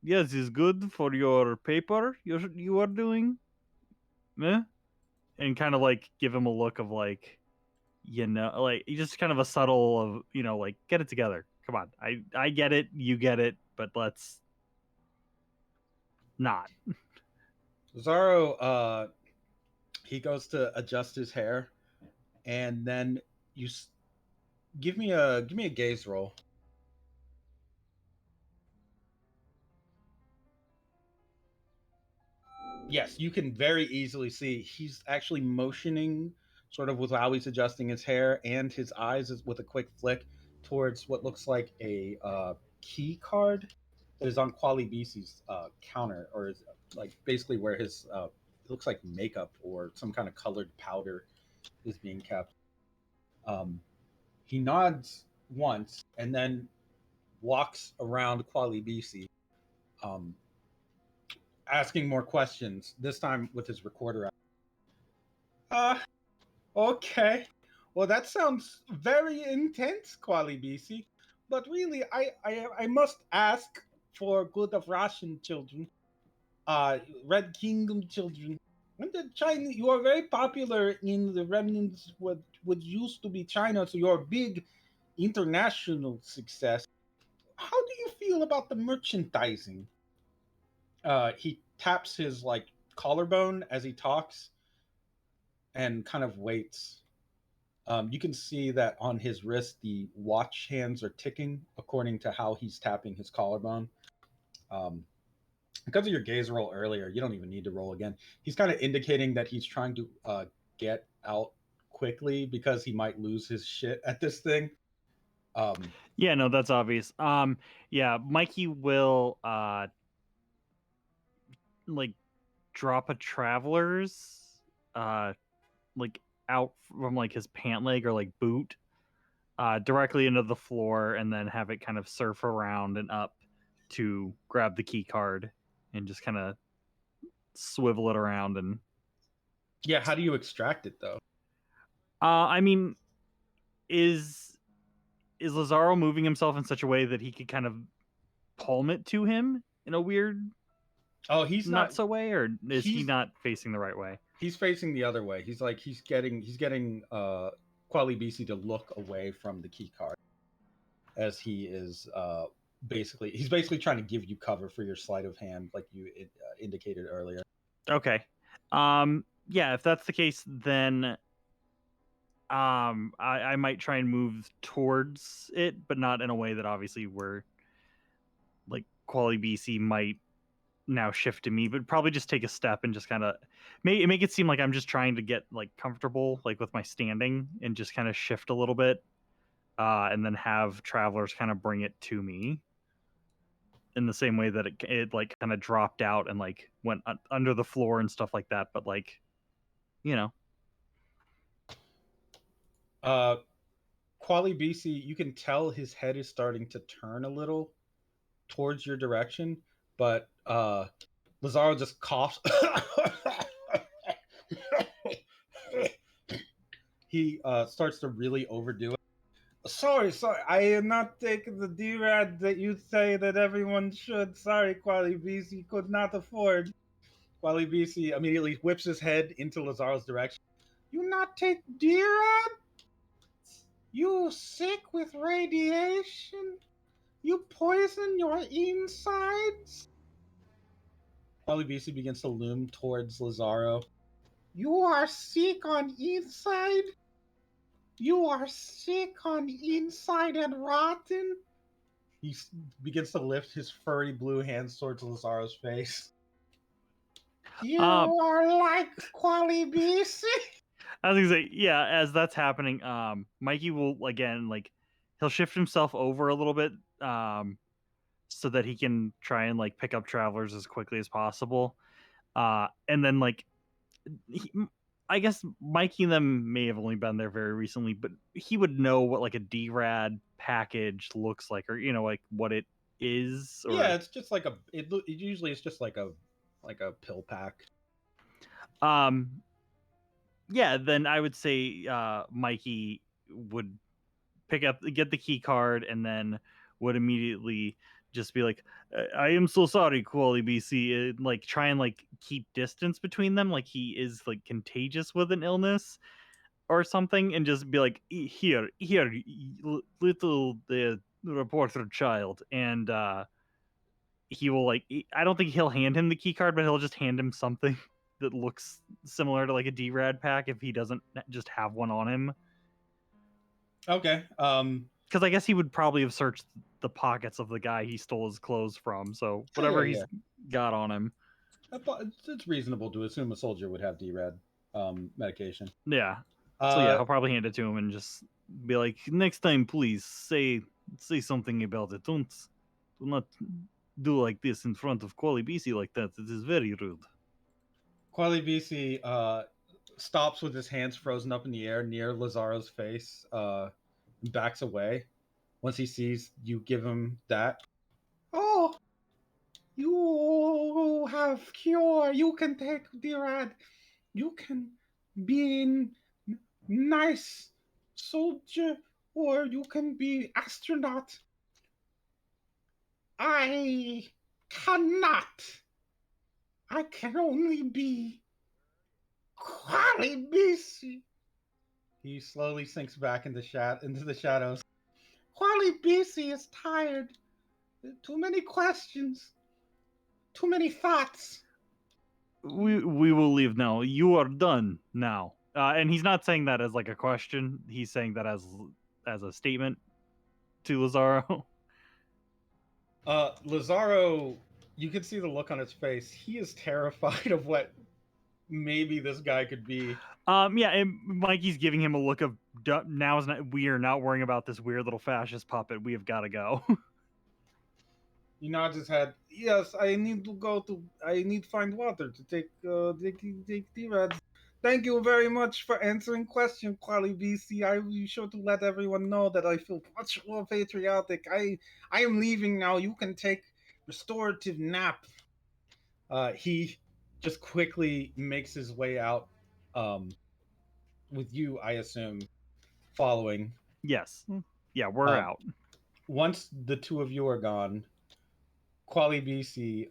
"Yes, is good for your paper you are doing, eh?" And kind of like give him a look of like, like just kind of a subtle of, like, get it together. Come on, I get it, you get it, but let's not. Lazaro, he goes to adjust his hair, and then you give me a gaze roll. Yes, you can very easily see he's actually motioning sort of with how he's adjusting his hair and his eyes with a quick flick towards what looks like a key card that is on Quali BC's counter, or is like basically where his it looks like makeup or some kind of colored powder is being kept. He nods once and then walks around Quali BC, asking more questions, this time with his recorder out. Okay. Well, that sounds very intense, Quali BC. But really, I must ask for good of Russian children, Red Kingdom children. When the China, you are very popular in the remnants what used to be China, so you're a big international success. How do you feel about the merchandising? He taps his like collarbone as he talks, and kind of waits. You can see that on his wrist, the watch hands are ticking according to how he's tapping his collarbone. Um, because of your gaze roll earlier, you don't even need to roll again. He's kind of indicating that he's trying to get out quickly because he might lose his shit at this thing. Yeah, no, that's obvious. Yeah, Mikey will like drop a traveler's like out from like his pant leg or like boot directly into the floor, and then have it kind of surf around and up to grab the key card and just kind of swivel it around. And Yeah, how do you extract it though? I mean, is Lazaro moving himself in such a way that he could kind of palm it to him in a weird Oh, he's not not. so way, or is he he's- not facing the right way? He's facing the other way. He's getting Quali BC to look away from the key card, as he is he's basically trying to give you cover for your sleight of hand, like you indicated earlier. Okay. Yeah, if that's the case, then I might try and move towards it, but not in a way that obviously where like Quali BC might now shift to me, but probably just take a step and just kind of make it seem like I'm just trying to get like comfortable like with my standing, and just kind of shift a little bit, and then have travelers kind of bring it to me in the same way that it like kind of dropped out and like went under the floor and stuff like that, but like, you know. Quali BC, you can tell his head is starting to turn a little towards your direction, but Lazaro just coughs. He starts to really overdo it. Sorry, I am not taking the D-Rad that you say that everyone should. Sorry, Quali BC could not afford. Quali BC immediately whips his head into Lazaro's direction. You not take D-Rad? You sick with radiation? You poison your insides? Quali BC begins to loom towards Lazaro. You are sick on inside? You are sick on inside and rotten? He begins to lift his furry blue hands towards Lazaro's face. You are like Quali BC? I was gonna say, yeah, as that's happening, Mikey will again like he'll shift himself over a little bit, so that he can try and like pick up travelers as quickly as possible. And then like I guess Mikey and them may have only been there very recently, but he would know what like a D-Rad package looks like, or like what it is. Or... Yeah, it's just like it usually it's just like a pill pack. Yeah, then I would say Mikey would get the key card, and then would immediately just be like, I am so sorry, Quali BC. Like try and like keep distance between them, like he is like contagious with an illness or something, and just be like, here, little reporter child. And he will like, I don't think he'll hand him the key card, but he'll just hand him something that looks similar to like a D-Rad pack if he doesn't just have one on him. Okay. Because I guess he would probably have searched the pockets of the guy he stole his clothes from. So whatever he's got on him. It's reasonable to assume a soldier would have D-Rad medication. Yeah. So yeah, I'll probably hand it to him and just be like, next time, please say something about it. Do not do like this in front of Quali BC like that. It is very rude. Quali BC stops with his hands frozen up in the air near Lazaro's face, backs away. Once he sees you give him that. Oh, you have cure. You can take D-Rad. You can be nice soldier, or you can be astronaut. I cannot. I can only be Quali BC. He slowly sinks back into the shadows. Quali BC is tired. Too many questions. Too many thoughts. We will leave now. You are done now. And he's not saying that as like a question. He's saying that as a statement to Lazaro. Lazaro You can see the look on his face. He is terrified of what maybe this guy could be. Yeah, and Mikey's giving him a look of now is not we are not worrying about this weird little fascist puppet. We have got to go. He nods his head. Yes, I need to go to. I need to find water to take the reds. Thank you very much for answering question, Quali BC. I will be sure to let everyone know that I feel much more patriotic. I am leaving now. You can take restorative nap. He just quickly makes his way out. With you, I assume, following. Yes. Yeah, we're Um, out. Once the two of you are gone, Quali BC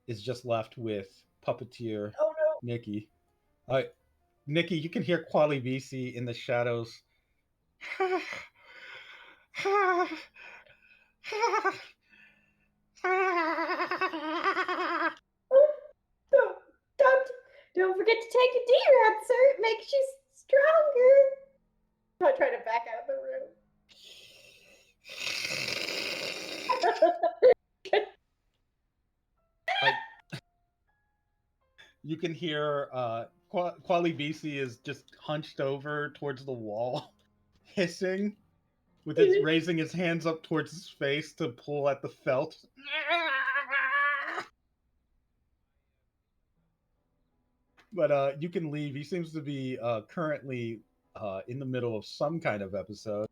is just left with puppeteer Oh no. Nikki. Nikki, you can hear Quali BC in the shadows. Don't forget to take a D-Rad, sir. It makes you stronger. I'm trying to back out of the room. You can hear Quali BC is just hunched over towards the wall, hissing, with his raising his hands up towards his face to pull at the felt. But you can leave. He seems to be currently in the middle of some kind of episode.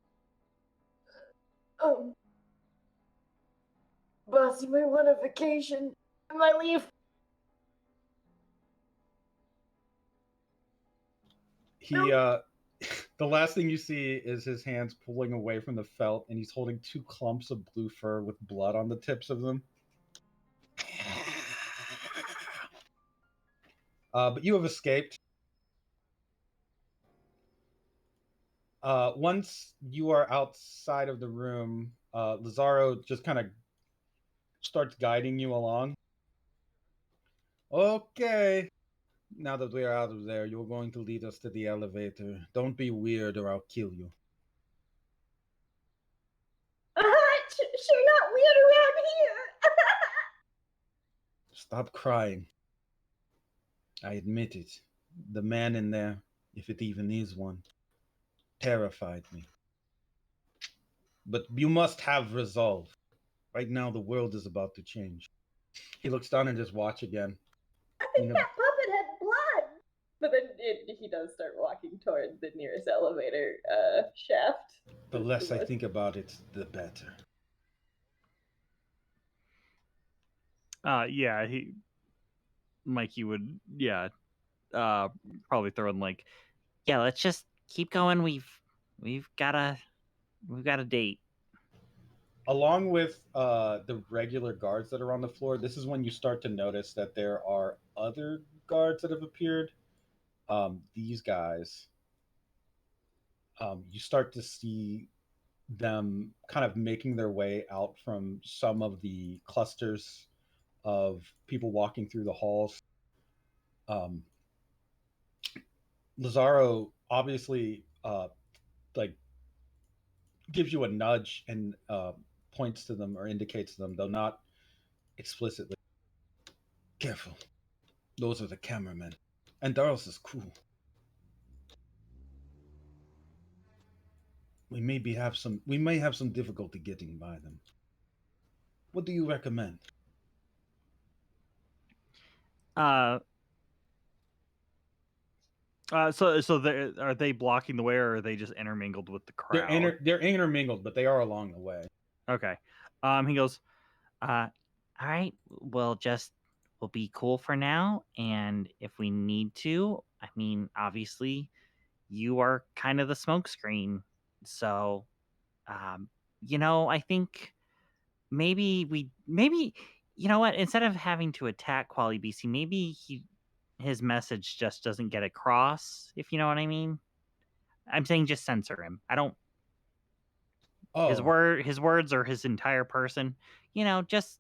Boss, you might want a vacation. I might leave. He the last thing you see is his hands pulling away from the felt, and he's holding two clumps of blue fur with blood on the tips of them. But you have escaped. Once you are outside of the room, Lazaro just kind of starts guiding you along. Okay. Now that we're out of there, you're going to lead us to the elevator. Don't be weird or I'll kill you. Sure not weird around here. Stop crying. I admit it. The man in there, if it even is one, terrified me. But you must have resolve. Right now, the world is about to change. He looks down at his watch again. I think that puppet had blood. But then he does start walking toward the nearest elevator shaft. The less I think about it, the better. Yeah, Mikey would probably throw in like, Yeah, let's just keep going. We've got a date. Along with the regular guards that are on the floor, this is when you start to notice that there are other guards that have appeared. These guys, you start to see them kind of making their way out from some of the clusters of people walking through the halls. Lazaro obviously like gives you a nudge and points to them or indicates to them, though not explicitly. Careful. Those are the cameramen. And Darls is cool. We may have some difficulty getting by them. What do you recommend? So are they blocking the way, or are they just intermingled with the crowd? They're intermingled, but they are along the way. Okay. He goes, All right, we'll be cool for now, and if we need to, I mean, obviously, you are kind of the smokescreen, so, I think maybe you know what? Instead of having to attack Quali BC, maybe his message just doesn't get across, if you know what I mean. I'm saying just censor him. I don't. Oh, His words or his entire person. Just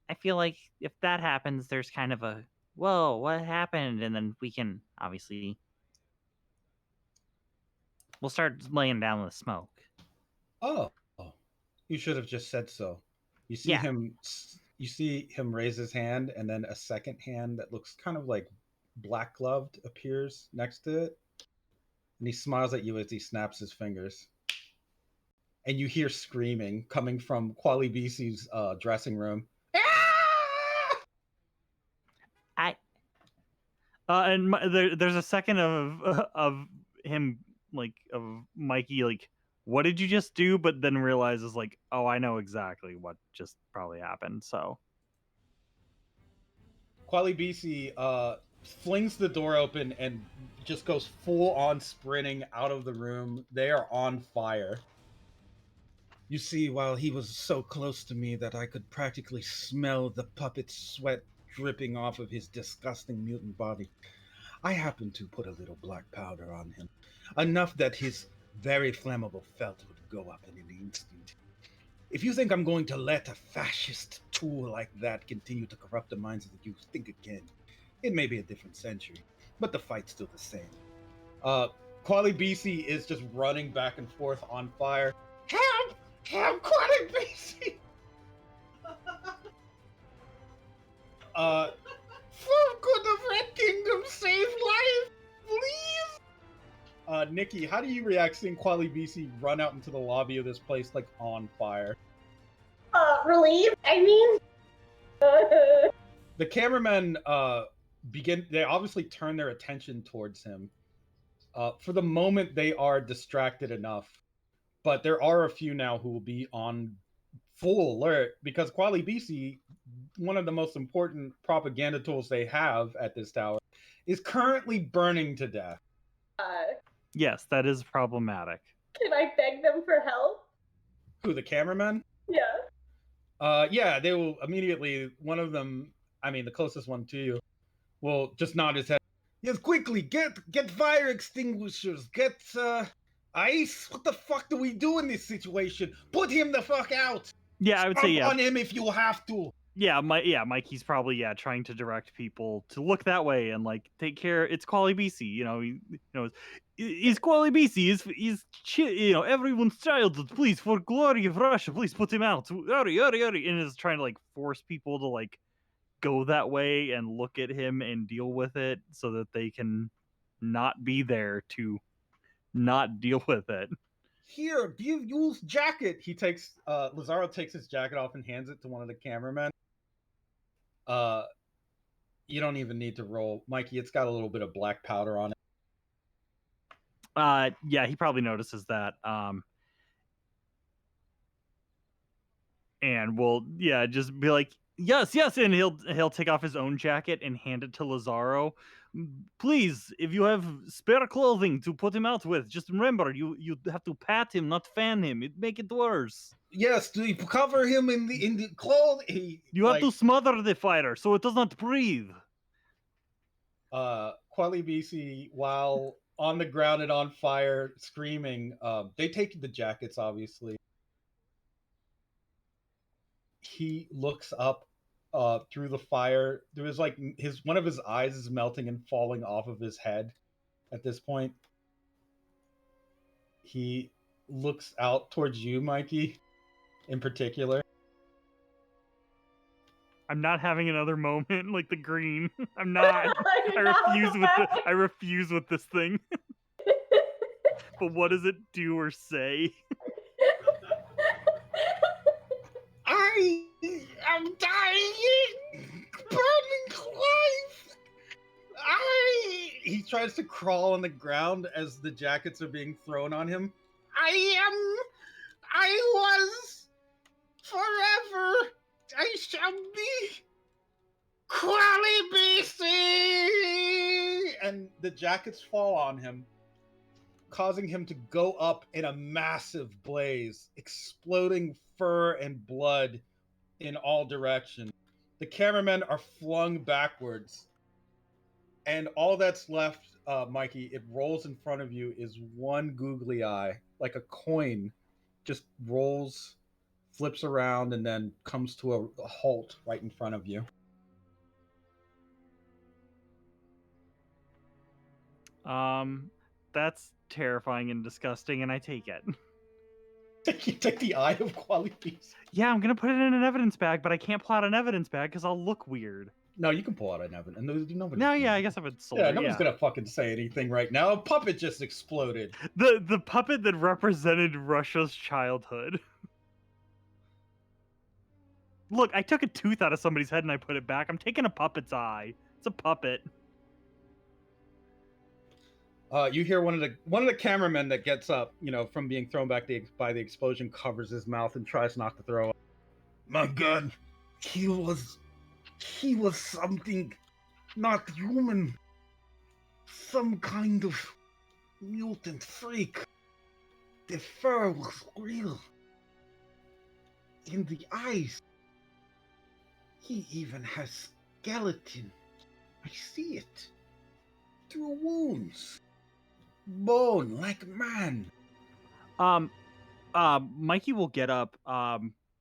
I feel like if that happens, there's kind of a whoa, what happened, and then we can obviously we'll start laying down the smoke. oh, you should have just said so. You see Yeah. him. you see him raise his hand, and then a second hand that looks kind of like black gloved appears next to it, and he smiles at you as he snaps his fingers. And you hear screaming coming from Quali BC's dressing room. I And there's a second of him, like, of Mikey, like, what did you just do? But then realizes, like, oh, I know exactly what just probably happened. So Quali BC flings the door open and just goes full on sprinting out of the room. They are on fire. You see, while he was so close to me that I could practically smell the puppet's sweat dripping off of his disgusting mutant body, I happened to put a little black powder on him, enough that his very flammable felt would go up in an instant. If you think I'm going to let a fascist tool like that continue to corrupt the minds of the youth, think again. It may be a different century, but the fight's still the same. Quali BC is just running back and forth on fire. Help! Help, Quali BC! For good of Red Kingdom, save life, please! Nikki, how do you react seeing Quali BC run out into the lobby of this place like on fire? Relieved, I mean. The cameramen they obviously turn their attention towards him. For the moment, they are distracted enough, but there are a few now who will be on full alert because Quali BC, one of the most important propaganda tools they have at this tower, is currently burning to death. yes, that is problematic. Can I beg them for help? Who, the cameramen? Yeah. Yeah, they will immediately, one of them, I mean, the closest one to you, will just nod his head. Yes, quickly, get fire extinguishers, get ice. What the fuck do we do in this situation? Put him the fuck out. Yeah, I would say Stomp yeah. on him if you have to. Mikey's probably trying to direct people to look that way and like take care. It's Quali BC, he's Quali BC. Everyone's child. Please, for glory of Russia, please put him out. Hurry, hurry, hurry! And is trying to like force people to like go that way and look at him and deal with it so that they can not be there to not deal with it. Here, use jacket. He takes Lazaro takes his jacket off and hands it to one of the cameramen. You don't even need to roll, Mikey. It's got a little bit of black powder on it. Yeah, he probably notices that. And will just be like, yes, and he'll take off his own jacket and hand it to Lazaro. Please, if you have spare clothing to put him out with, just remember you have to pat him, not fan him. It make it worse. Yes, to cover him in the clothes. You have to smother the fire so it does not breathe. Quali BC, while on the ground and on fire, screaming, they take the jackets, obviously. He looks up through the fire. There is like one of his eyes is melting and falling off of his head at this point. He looks out towards you, Mikey, in particular. I'm not having another moment like the green. I'm not. I refuse with this thing. But what does it do or say? I am dying! Burning life! He tries to crawl on the ground as the jackets are being thrown on him. I was forever. I shall be Quali BC! And the jackets fall on him, causing him to go up in a massive blaze, exploding fur and blood in all directions. The cameramen are flung backwards, and all that's left, Mikey, it rolls in front of you, is one googly eye, like a coin, just rolls, flips around, and then comes to a halt right in front of you. That's terrifying and disgusting, and I take it. You take the eye of qualities. Yeah, I'm gonna put it in an evidence bag, but I can't pull out an evidence bag because I'll look weird. No, you can pull out an evidence. And nobody. No, yeah, I guess I would soldier. Yeah, nobody's gonna fucking say anything right now. A puppet just exploded. The puppet that represented Russia's childhood. Look, I took a tooth out of somebody's head and I put it back. I'm taking a puppet's eye. It's a puppet. You hear one of the cameramen that gets up, from being thrown back by the explosion, covers his mouth and tries not to throw up. My God, he was something not human, some kind of mutant freak. The fur was real, in the eyes. He even has skeleton. I see it through wounds. Bone like man. Mikey will get up.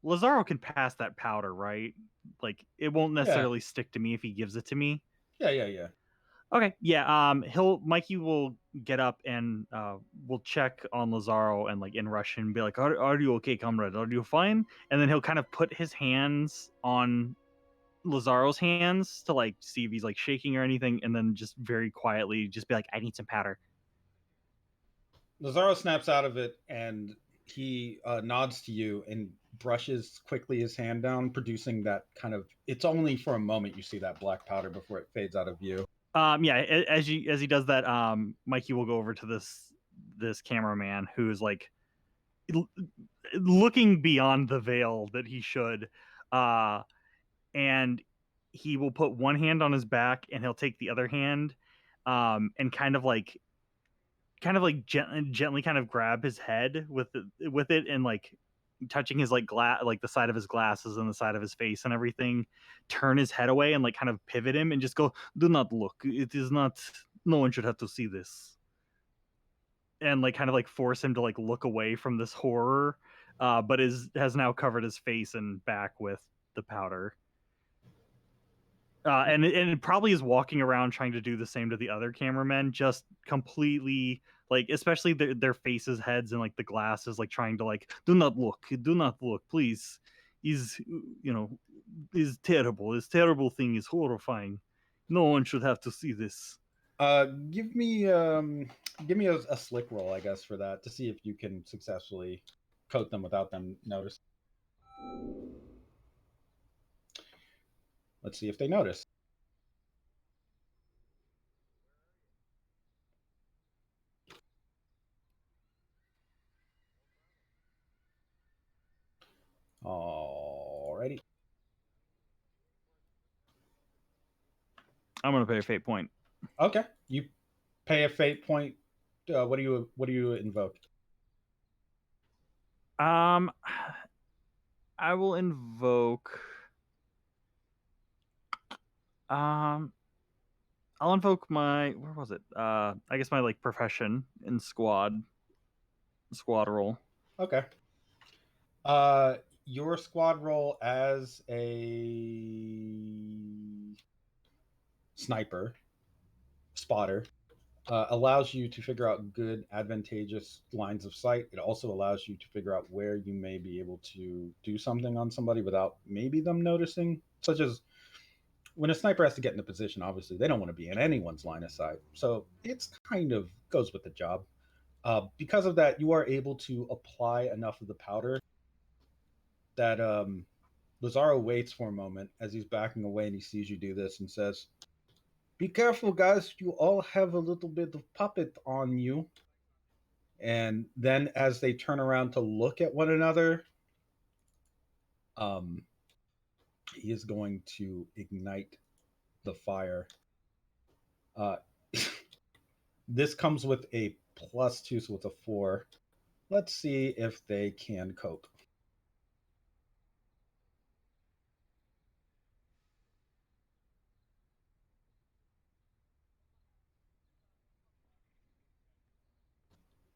Lazaro can pass that powder, right? Like it won't necessarily stick to me if he gives it to me. Yeah. Okay, yeah. Mikey will get up and will check on Lazaro and like in Russian and be like, "Are you okay, comrade? Are you fine?" And then he'll kind of put his hands on Lazaro's hands to like see if he's like shaking or anything, and then just very quietly just be like, "I need some powder." Lazaro snaps out of it and he nods to you and brushes quickly his hand down, producing that kind of. It's only for a moment you see that black powder before it fades out of view. Yeah, as he does that, Mikey will go over to this cameraman who's like looking beyond the veil that he should, and he will put one hand on his back and he'll take the other hand, and kind of like gently kind of grab his head with it and like touching his like like the side of his glasses and the side of his face and everything, turn his head away and like kind of pivot him and just go, "Do not look. It is not. No one should have to see this." And like kind of like force him to like look away from this horror, but has now covered his face and back with the powder. And it probably is walking around trying to do the same to the other cameramen, just completely like, especially their faces, heads, and like the glasses, like trying to like, do not look, please. Is is terrible. This terrible thing is horrifying. No one should have to see this. Give me a slick roll, I guess, for that to see if you can successfully coat them without them noticing. Let's see if they notice. Alrighty. I'm gonna pay a fate point. Okay, you pay a fate point. What do you invoke? I will invoke. I'll invoke my, where was it? I guess my like profession in squad roll. Okay. Your squad role as a sniper, spotter, allows you to figure out good, advantageous lines of sight. It also allows you to figure out where you may be able to do something on somebody without maybe them noticing, such as when a sniper has to get in a position, obviously they don't want to be in anyone's line of sight. So it's kind of goes with the job. Because of that, you are able to apply enough of the powder that Lazaro waits for a moment as he's backing away and he sees you do this and says, "Be careful, guys. You all have a little bit of puppet on you." And then as they turn around to look at one another, he is going to ignite the fire. This comes with a +2, so it's a 4. Let's see if they can cope.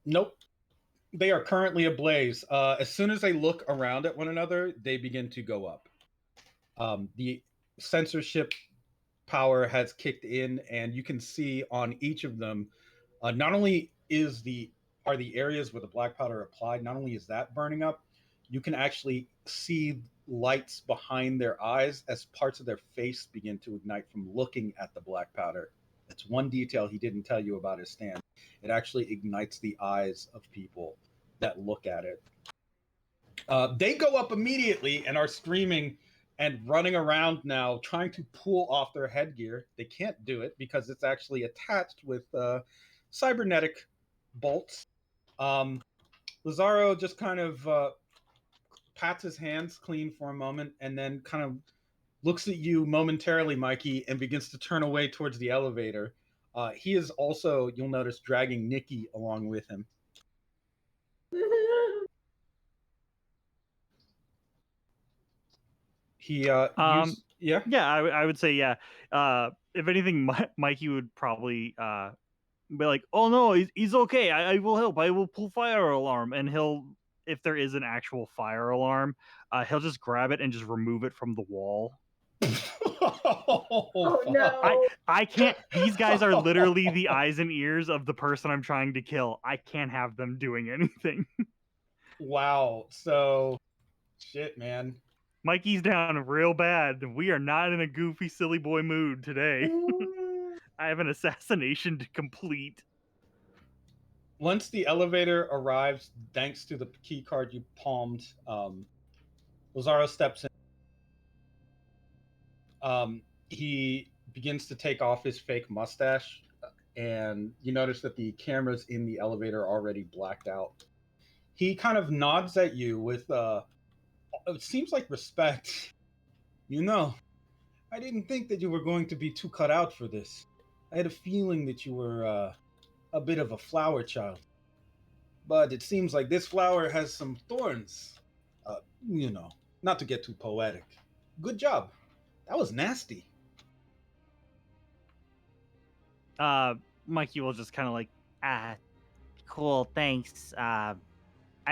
Nope. They are currently ablaze. As soon as they look around at one another, they begin to go up. The censorship power has kicked in, and you can see on each of them, not only is the are the areas where the black powder applied. Not only is that burning up, you can actually see lights behind their eyes as parts of their face begin to ignite from looking at the black powder. That's one detail he didn't tell you about his stand. It actually ignites the eyes of people that look at it. They go up immediately and are screaming and running around now, trying to pull off their headgear. They can't do it because it's actually attached with cybernetic bolts. Lazaro just kind of pats his hands clean for a moment and then kind of looks at you momentarily, Mikey, and begins to turn away towards the elevator. He is also, you'll notice, dragging Nikki along with him. He yeah. Yeah, I would say yeah. If anything, Mikey would probably be like, "Oh no, he's okay. I will help. I will pull fire alarm." And he'll, if there is an actual fire alarm, he'll just grab it and just remove it from the wall. Oh no! I can't. These guys are literally the eyes and ears of the person I'm trying to kill. I can't have them doing anything. Wow. So, shit, man. Mikey's down real bad. We are not in a goofy, silly boy mood today. I have an assassination to complete. Once the elevator arrives, thanks to the key card you palmed, Lazaro steps in. He begins to take off his fake mustache, and you notice that the cameras in the elevator are already blacked out. He kind of nods at you with, it seems like respect. You know, I didn't think that you were going to be too cut out for this. I had a feeling that you were a bit of a flower child. But it seems like this flower has some thorns. You know, not to get too poetic. Good job. That was nasty. Mikey will just kind of like, cool, thanks. I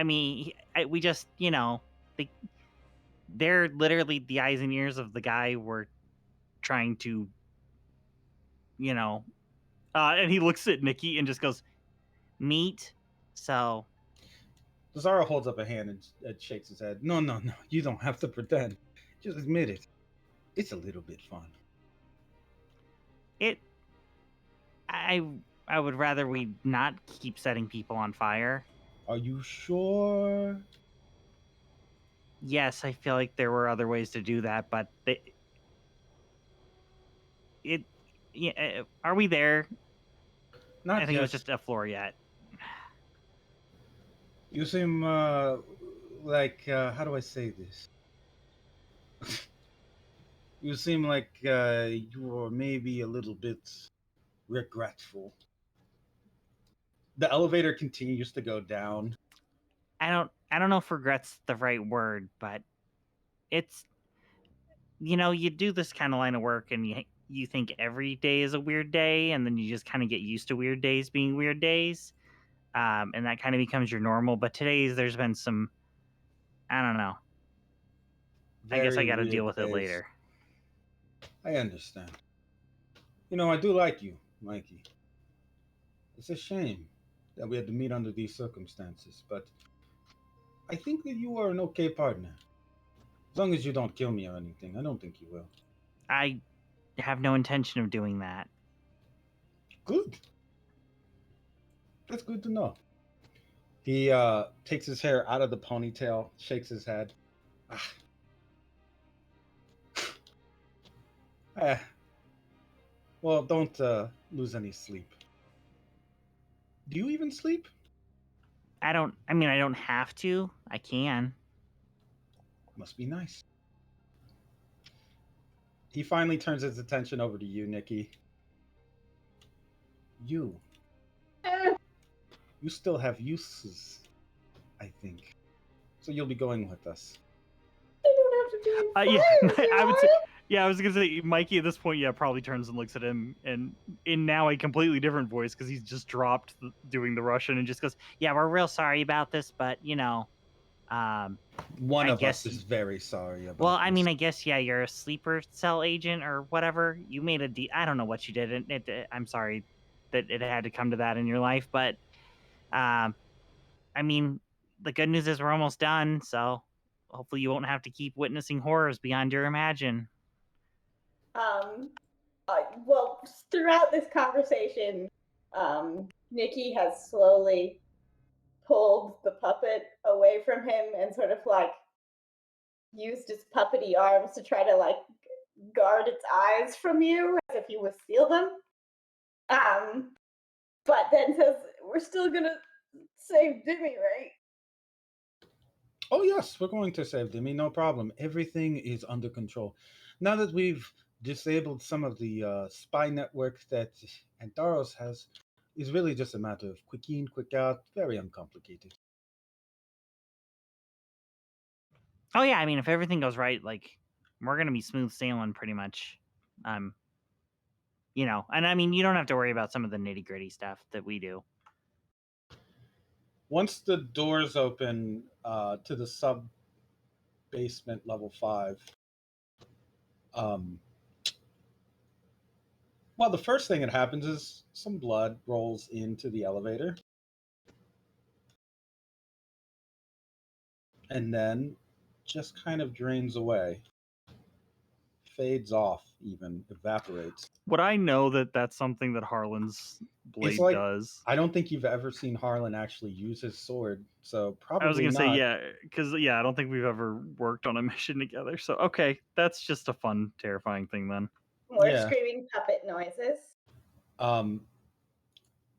mean, we just, you know, they're literally the eyes and ears of the guy we're trying to, you know. And he looks at Nikki and just goes, meet. So. Lazaro holds up a hand and shakes his head. No, you don't have to pretend. Just admit it. It's a little bit fun. I would rather we not keep setting people on fire. Are you sure? Yes, I feel like there were other ways to do that, but are we there? Not I think yet. it was just a floor yet. You seem like how do I say this? You seem like you're maybe a little bit regretful. The elevator continues to go down. I don't know if regret's the right word, but it's, you know, you do this kind of line of work and you think every day is a weird day, and then you just kind of get used to weird days being weird days, and that kind of becomes your normal. But there's been some, I don't know. I guess I got to deal with it later. I understand. You know, I do like you, Mikey. It's a shame that we had to meet under these circumstances, but I think that you are an okay partner. As long as you don't kill me or anything. I don't think you will. I have no intention of doing that. Good. That's good to know. He takes his hair out of the ponytail, shakes his head. Well, don't lose any sleep. Do you even sleep? I don't have to. I can. Must be nice. He finally turns his attention over to you, Nikki. You still have uses, I think. So you'll be going with us. I don't have to do Yeah, I would say. Yeah, I was gonna say Mikey at this point. Yeah, probably turns and looks at him, and in now a completely different voice because he's just dropped doing the Russian and just goes, "Yeah, we're real sorry about this, but you know, one of us is very sorry about. Well, this. I mean, I guess yeah, you're a sleeper cell agent or whatever. You made I don't know what you did. I'm sorry that it had to come to that in your life, but I mean, the good news is we're almost done, so hopefully you won't have to keep witnessing horrors beyond your imagine. Well, throughout this conversation, Nikki has slowly pulled the puppet away from him and sort of like used its puppety arms to try to like guard its eyes from you as if you would steal them. But then says, "We're still gonna save Dimmy, right?" Oh yes, we're going to save Demi, no problem. Everything is under control. Now that we've disabled some of the spy network that Antaros has, is really just a matter of quick in, quick out, very uncomplicated. Oh yeah, I mean, if everything goes right, like we're gonna be smooth sailing pretty much. And I mean, you don't have to worry about some of the nitty gritty stuff that we do. Once the doors open to the sub basement level 5, um, well, the first thing that happens is some blood rolls into the elevator. And then just kind of drains away, fades off, even evaporates. Would I know that that's something that Harlan's blade like- does? I don't think you've ever seen Harlan actually use his sword, so probably I was gonna not. say yeah, because I don't think we've ever worked on a mission together. So okay, that's just a fun, terrifying thing then. More Yeah. screaming puppet noises.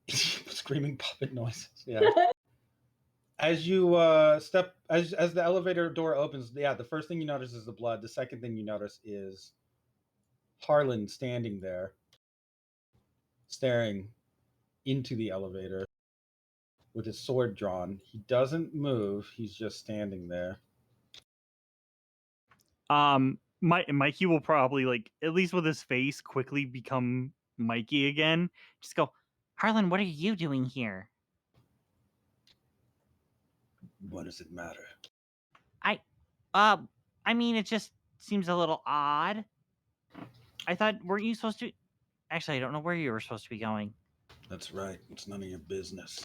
Screaming puppet noises. Yeah. As you step, as the elevator door opens, the first thing you notice is the blood. The second thing you notice is Harlan standing there, staring into the elevator with his sword drawn. He doesn't move. He's just standing there. Mikey will probably, like, at least with his face, quickly become Mikey again. Just go, Harlan, what are you doing here? What does it matter? I mean, it just seems a little odd. I thought, weren't you supposed to? Actually, I don't know where you were supposed to be going. That's right. It's none of your business.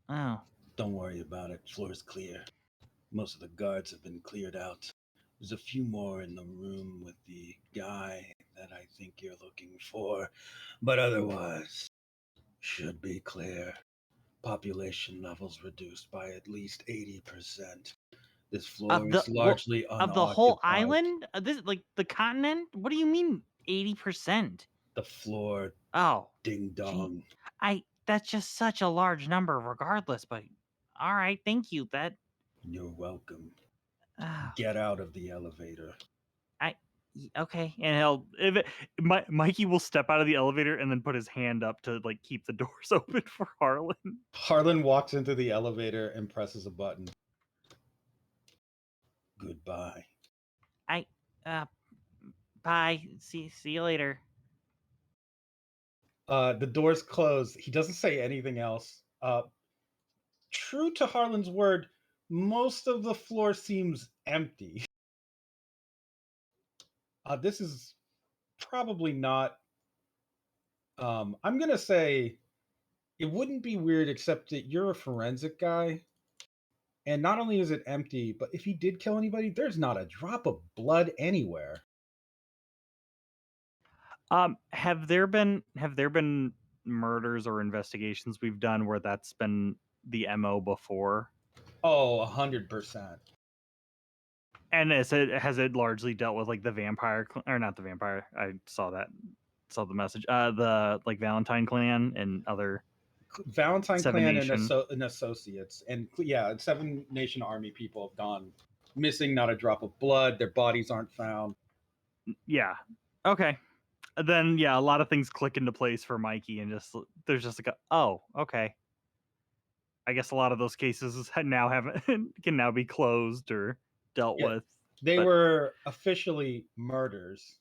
Oh, Don't worry about it. Floor is clear. Most of the guards have been cleared out. There's a few more in the room with the guy that I think you're looking for, but otherwise, should be clear. Population levels reduced by at least 80%. This floor is largely unoccupied. of the whole island? This, like, the continent? What do you mean 80%? The floor, Oh, ding dong. that's just such a large number regardless, but all right, thank you. You're welcome. Ah, Get out of the elevator. okay. And Mikey will step out of the elevator and then put his hand up to, like, keep the doors open for Harlan. Harlan walks into the elevator and presses a button. Goodbye. Bye. See you later. The doors close. He doesn't say anything else. True to Harlan's word, most of the floor seems empty. This is probably not. I'm gonna say it wouldn't be weird, except that you're a forensic guy, and not only is it empty, but if he did kill anybody, there's not a drop of blood anywhere. Have there been murders or investigations we've done where that's been the MO before? Oh, 100%. And has it largely dealt with, like, the vampire or not the vampire? I saw the message. The, like, Valentine clan and other Valentine Seven Clan Nation. and associates, and yeah, Seven Nation Army people have gone missing. Not a drop of blood. Their bodies aren't found. Yeah. Okay. Then yeah, a lot of things click into place for Mikey, and there's just like oh, okay. I guess a lot of those cases can now be closed or dealt Yeah, with. They But- were officially murders.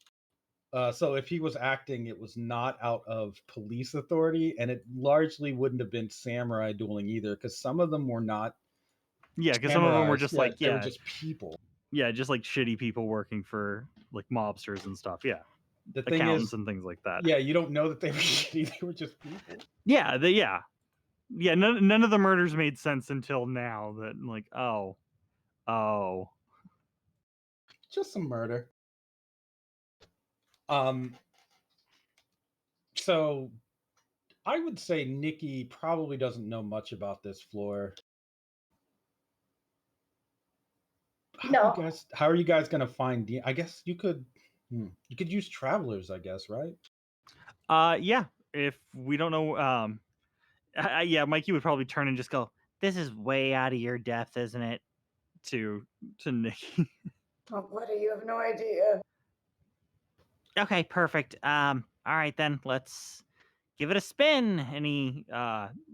So if he was acting, it was not out of police authority, and it largely wouldn't have been samurai dueling either, because some of them were not. Yeah, because some of them were samurais. just They were just people. yeah, just like shitty people working for, like, mobsters and stuff. Yeah, The thing accountants is, and things like that. yeah, you don't know that they were shitty. They were just people. Yeah, yeah. Yeah, none of the murders made sense until now. That like, oh, Just some murder. So I would say Nikki probably doesn't know much about this floor. No. How are you guys gonna find? I guess you could use travelers. I guess, right? yeah. If we don't know, yeah, Mikey would probably turn and just go, This is way out of your depth, isn't it? to Nikki. Oh, buddy, you have no idea. Okay, perfect. All right then, let's give it a spin. And he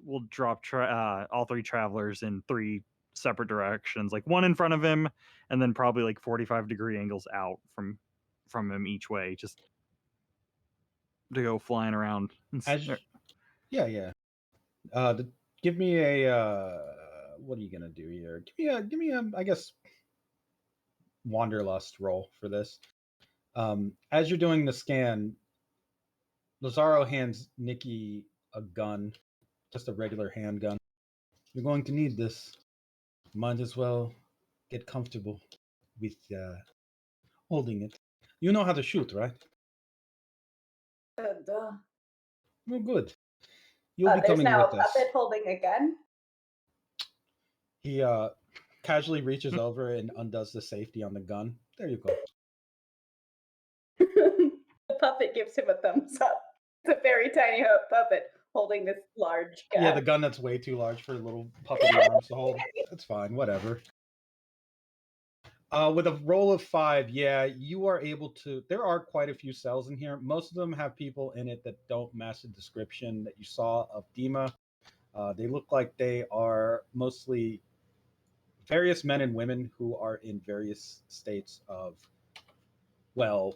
will drop all three travelers in three separate directions, like one in front of him, and then probably like 45-degree angles out from him each way, just to go flying around. Yeah. Give me a. What are you gonna do here? Give me a. I guess Wanderlust roll for this. As you're doing the scan, Lazaro hands Nikki a gun, just a regular handgun. You're going to need this. Might as well get comfortable with holding it. You know how to shoot, right? Duh. Well, good. You'll be There's coming now with a us. puppet holding a gun. He casually reaches over and undoes the safety on the gun. There you go. The puppet gives him a thumbs up. It's a very tiny puppet holding this large gun. Yeah, the gun that's way too large for little puppety arms to hold. That's fine, whatever. With a roll of 5, yeah, you are able to. There are quite a few cells in here. Most of them have people in it that don't match the description that you saw of Dima. They look like they are mostly various men and women who are in various states of, well,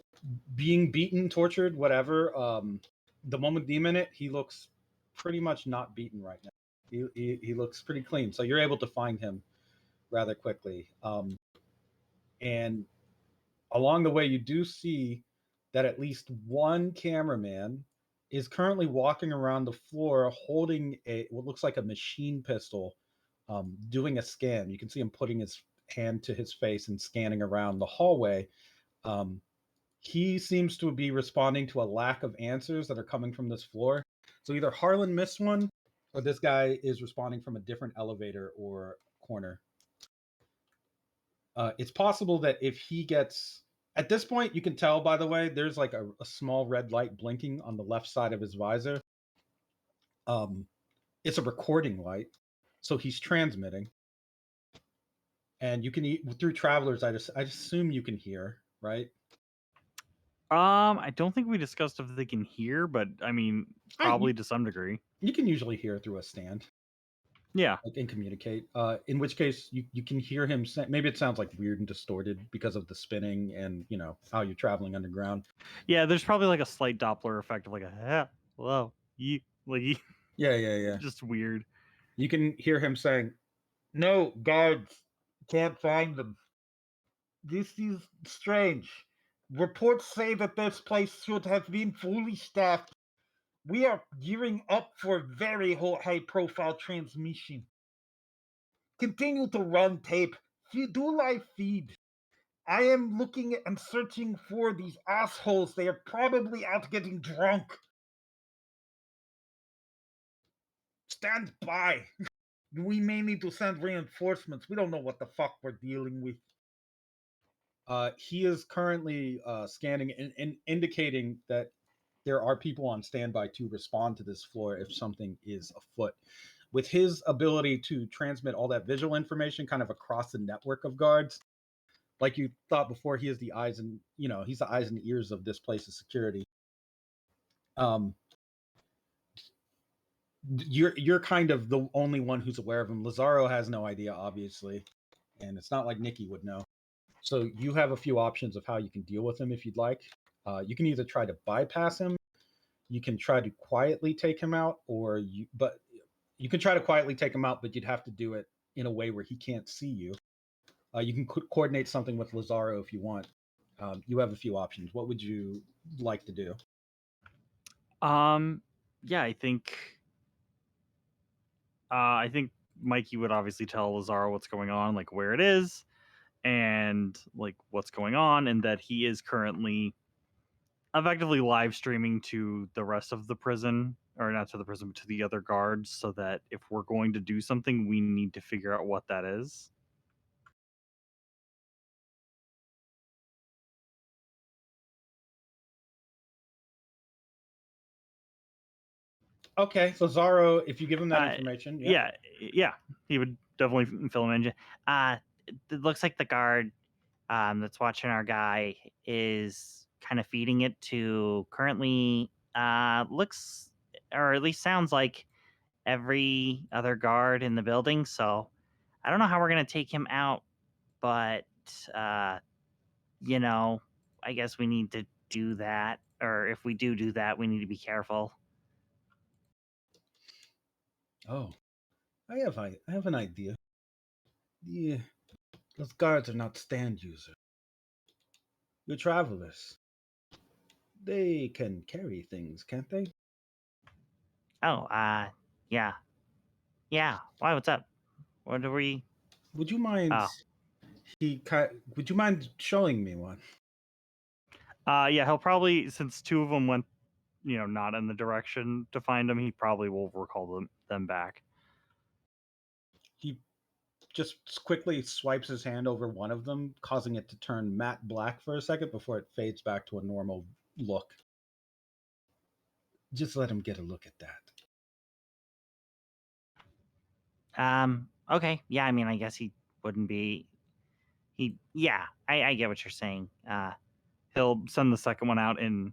being beaten, tortured, whatever. The moment Dima in it, he looks pretty much not beaten right now. He looks pretty clean. So you're able to find him rather quickly. And along the way, you do see that at least one cameraman is currently walking around the floor holding what looks like a machine pistol, doing a scan. You can see him putting his hand to his face and scanning around the hallway. He seems to be responding to a lack of answers that are coming from this floor. So either Harlan missed one, or this guy is responding from a different elevator or corner. It's possible that if he gets, at this point, you can tell, by the way, there's like a small red light blinking on the left side of his visor. It's a recording light, so he's transmitting. And you can through travelers. I assume you can hear, right? I don't think we discussed if they can hear, but I mean, probably to some degree. You can usually hear through a stand. Yeah, and communicate. In which case, you can hear him. Maybe it sounds like weird and distorted because of the spinning and how you're traveling underground. Yeah, there's probably like a slight Doppler effect of like hello, Yeah. Just weird. You can hear him saying, "No, guards can't find them. This is strange. Reports say that this place should have been fully staffed. We are gearing up for very high-profile transmission. Continue to run tape. Do live feed. I am looking and searching for these assholes. They are probably out getting drunk. Stand by. We may need to send reinforcements. We don't know what the fuck we're dealing with." He is currently scanning and indicating that there are people on standby to respond to this floor if something is afoot. With his ability to transmit all that visual information kind of across the network of guards, like you thought before, he is the eyes and he's the eyes and ears of this place's security. You're kind of the only one who's aware of him. Lazaro has no idea, obviously, and it's not like Nikki would know. So you have a few options of how you can deal with him if you'd like. You can either try to bypass him, you can try to quietly take him out, but you can try to quietly take him out, but you'd have to do it in a way where he can't see you. You can coordinate something with Lazaro if you want. You have a few options. What would you like to do? Yeah, I think I think Mikey would obviously tell Lazaro what's going on, like where it is, and like what's going on, and that he is currently effectively live streaming to the rest of the prison, or not to the prison, but to the other guards, so that if we're going to do something, we need to figure out what that is. Okay, so Zaro, if you give him that Uh, information, yeah, he would definitely fill him in. It looks like the guard that's watching our guy is kind of feeding it to currently looks, or at least sounds like, every other guard in the building. So I don't know how we're gonna take him out, but uh, you know, I guess we need to do that. Or if we do that, we need to be careful. Oh, I have an idea. Yeah, those guards are not stand users. You're travelers. They can carry things, can't they? Oh, yeah, yeah. Why? What's up? What are we? Would you mind? Oh, Would you mind showing me one? Yeah, he'll probably, since two of them went, not in the direction to find him, he probably will recall them back. He just quickly swipes his hand over one of them, causing it to turn matte black for a second before it fades back to a normal look. Just let him get a look at that. okay. Yeah, I mean, I guess he wouldn't be. Yeah, I get what you're saying. He'll send the second one out, and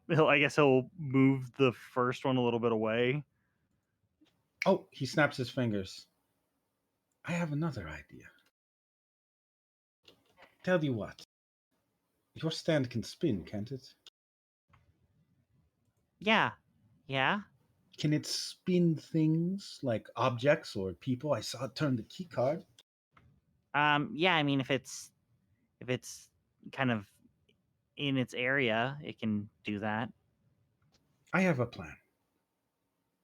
he'll move the first one a little bit away. Oh, he snaps his fingers. I have another idea. Tell you what. Your stand can spin, can't it? Yeah, yeah. Can it spin things like objects or people? I saw it turn the key card. Yeah. I mean, if it's kind of in its area, it can do that. I have a plan.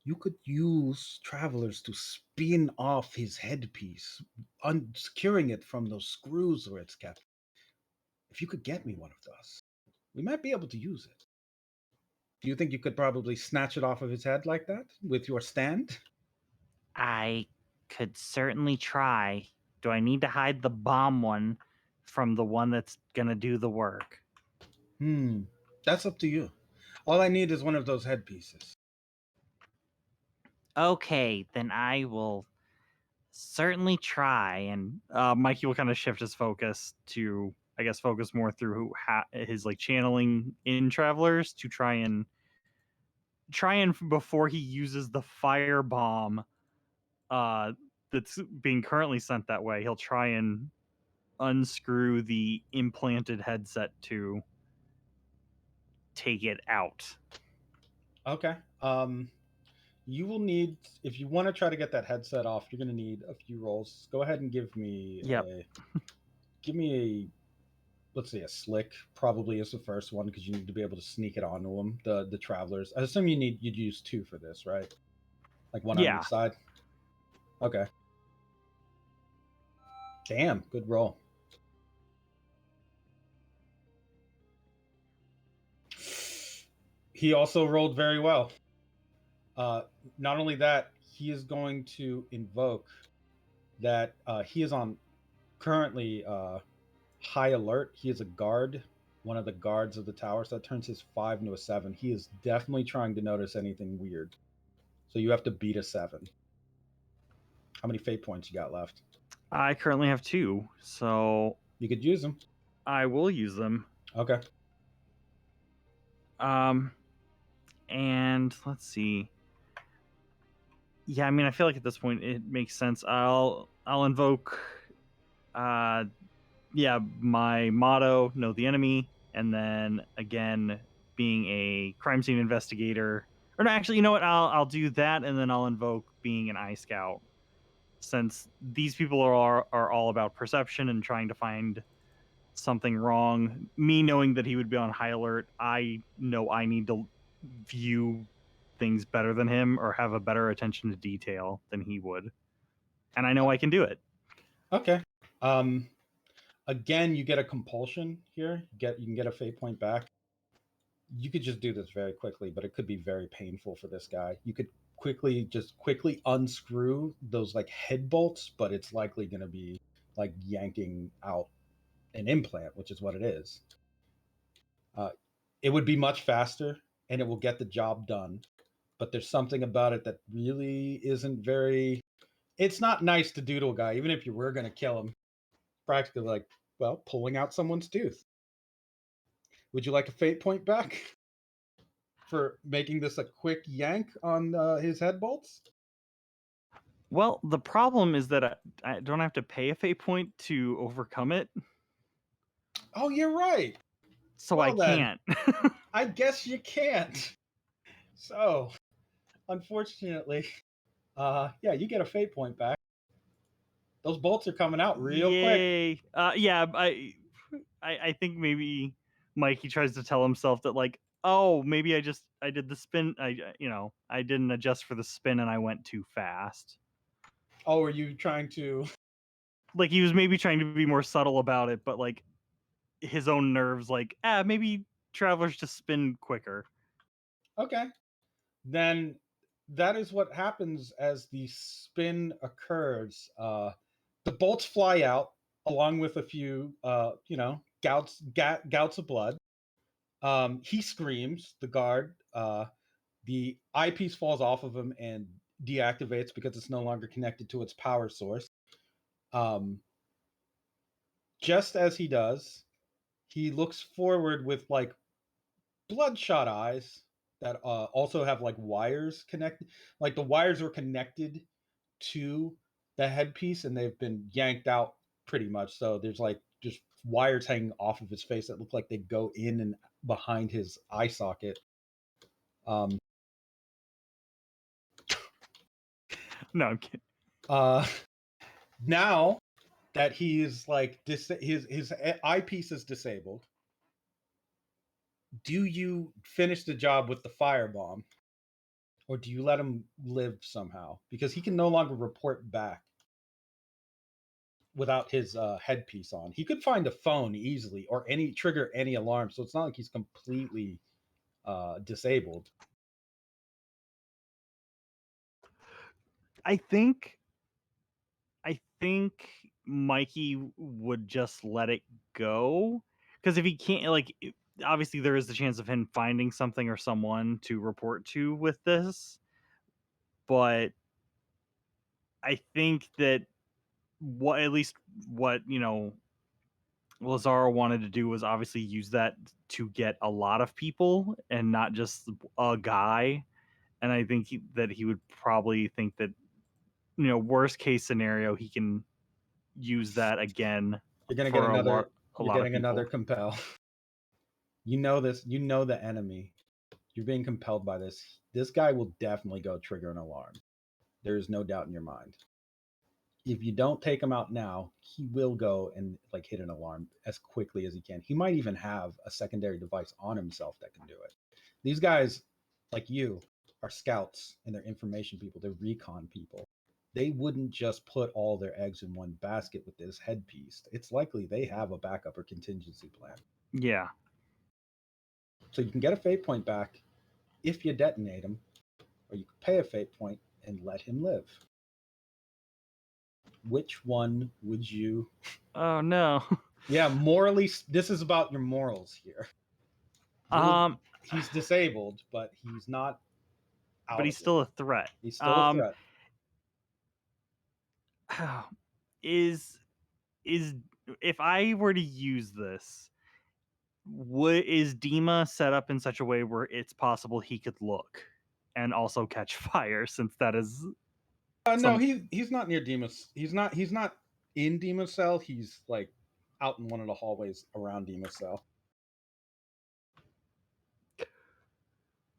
You could use travelers to spin off his headpiece, unsecuring it from those screws where it's kept. If you could get me one of those, we might be able to use it. Do you think you could probably snatch it off of his head like that with your stand? I could certainly try. Do I need to hide the bomb one from the one that's gonna do the work? That's up to you. All I need is one of those headpieces. Okay, then I will certainly try. And Mikey will kind of shift his focus to, I guess, focus more through his like channeling in travelers to try and before he uses the fire bomb that's being currently sent that way, he'll try and unscrew the implanted headset to take it out. Okay. You will need, if you want to try to get that headset off, you're going to need a few rolls. Go ahead and give me Yep. let's see, a slick probably is the first one because you need to be able to sneak it onto them. The travelers. I assume you'd use two for this, right? Like one on Yeah. each side. Okay. Damn, good roll. He also rolled very well. Not only that, he is going to invoke that he is on currently high alert. He is a guard, one of the guards of the tower, so that turns his 5 into a 7. He is definitely trying to notice anything weird. So you have to beat a 7. How many fate points you got left? I currently have 2, so You could use them. I will use them. Okay. And let's see. Yeah, I mean, I feel like at this point it makes sense. I'll invoke my motto, know the enemy, and then again, being a crime scene investigator. Or no, actually, you know what? I'll do that, and then I'll invoke being an eye scout, since these people are all about perception and trying to find something wrong. Me knowing that he would be on high alert, I know I need to view things better than him or have a better attention to detail than he would. And I know I can do it. Okay. Again, you get a compulsion here. You can get a fate point back. You could just do this very quickly, but it could be very painful for this guy. You could quickly unscrew those like head bolts, but it's likely going to be like yanking out an implant, which is what it is. It would be much faster and it will get the job done, but there's something about it that really isn't very. It's not nice to do to a guy, even if you were going to kill him. Practically like, well, pulling out someone's tooth. Would you like a fate point back for making this a quick yank on his head bolts? Well, the problem is that I don't have to pay a fate point to overcome it, Oh, you're right. so Well I then. can't. I guess you can't. So, unfortunately, yeah, you get a fate point back. Those bolts are coming out real quick. Yay. Yeah, I think maybe Mikey tries to tell himself that like, oh, maybe I did the spin. I didn't adjust for the spin and I went too fast. Oh, are you trying to? Like he was maybe trying to be more subtle about it, but like his own nerves, like, maybe travelers just spin quicker. Okay. Then that is what happens as the spin occurs. The bolts fly out along with a few, gouts of blood. He screams. The guard. The eyepiece falls off of him and deactivates because it's no longer connected to its power source. Just as he does, he looks forward with like bloodshot eyes that also have like wires connected. Like the wires were connected to the headpiece and they've been yanked out pretty much. So there's like just wires hanging off of his face that look like they go in and behind his eye socket. No, I'm kidding. Now that he's like his eyepiece is disabled, do you finish the job with the firebomb, or do you let him live somehow? Because he can no longer report back without his headpiece on. He could find a phone easily or trigger any alarm, so it's not like he's completely disabled. I think Mikey would just let it go because if he can't, like, obviously there is the chance of him finding something or someone to report to with this, but I think that what Lazaro wanted to do was obviously use that to get a lot of people and not just a guy. And I think that he would probably think that, worst case scenario, he can use that again. You're gonna get another. a You're lot of getting another people. compel. You know this. You know the enemy. You're being compelled by this. This guy will definitely go trigger an alarm. There is no doubt in your mind. If you don't take him out now, he will go and like hit an alarm as quickly as he can. He might even have a secondary device on himself that can do it. These guys, like you, are scouts and they're information people. They're recon people. They wouldn't just put all their eggs in one basket with this headpiece. It's likely they have a backup or contingency plan. Yeah. So you can get a fate point back if you detonate him, or you can pay a fate point and let him live. Which one would you? Oh no. Yeah, morally, this is about your morals here. He's disabled, but he's not out. But he's still a threat. He's still a threat. Is if I were to use this, is Dima set up in such a way where it's possible he could look and also catch fire, since that is No, he's not near Dima's. He's not in Dima's cell. He's like out in one of the hallways around Dima's cell.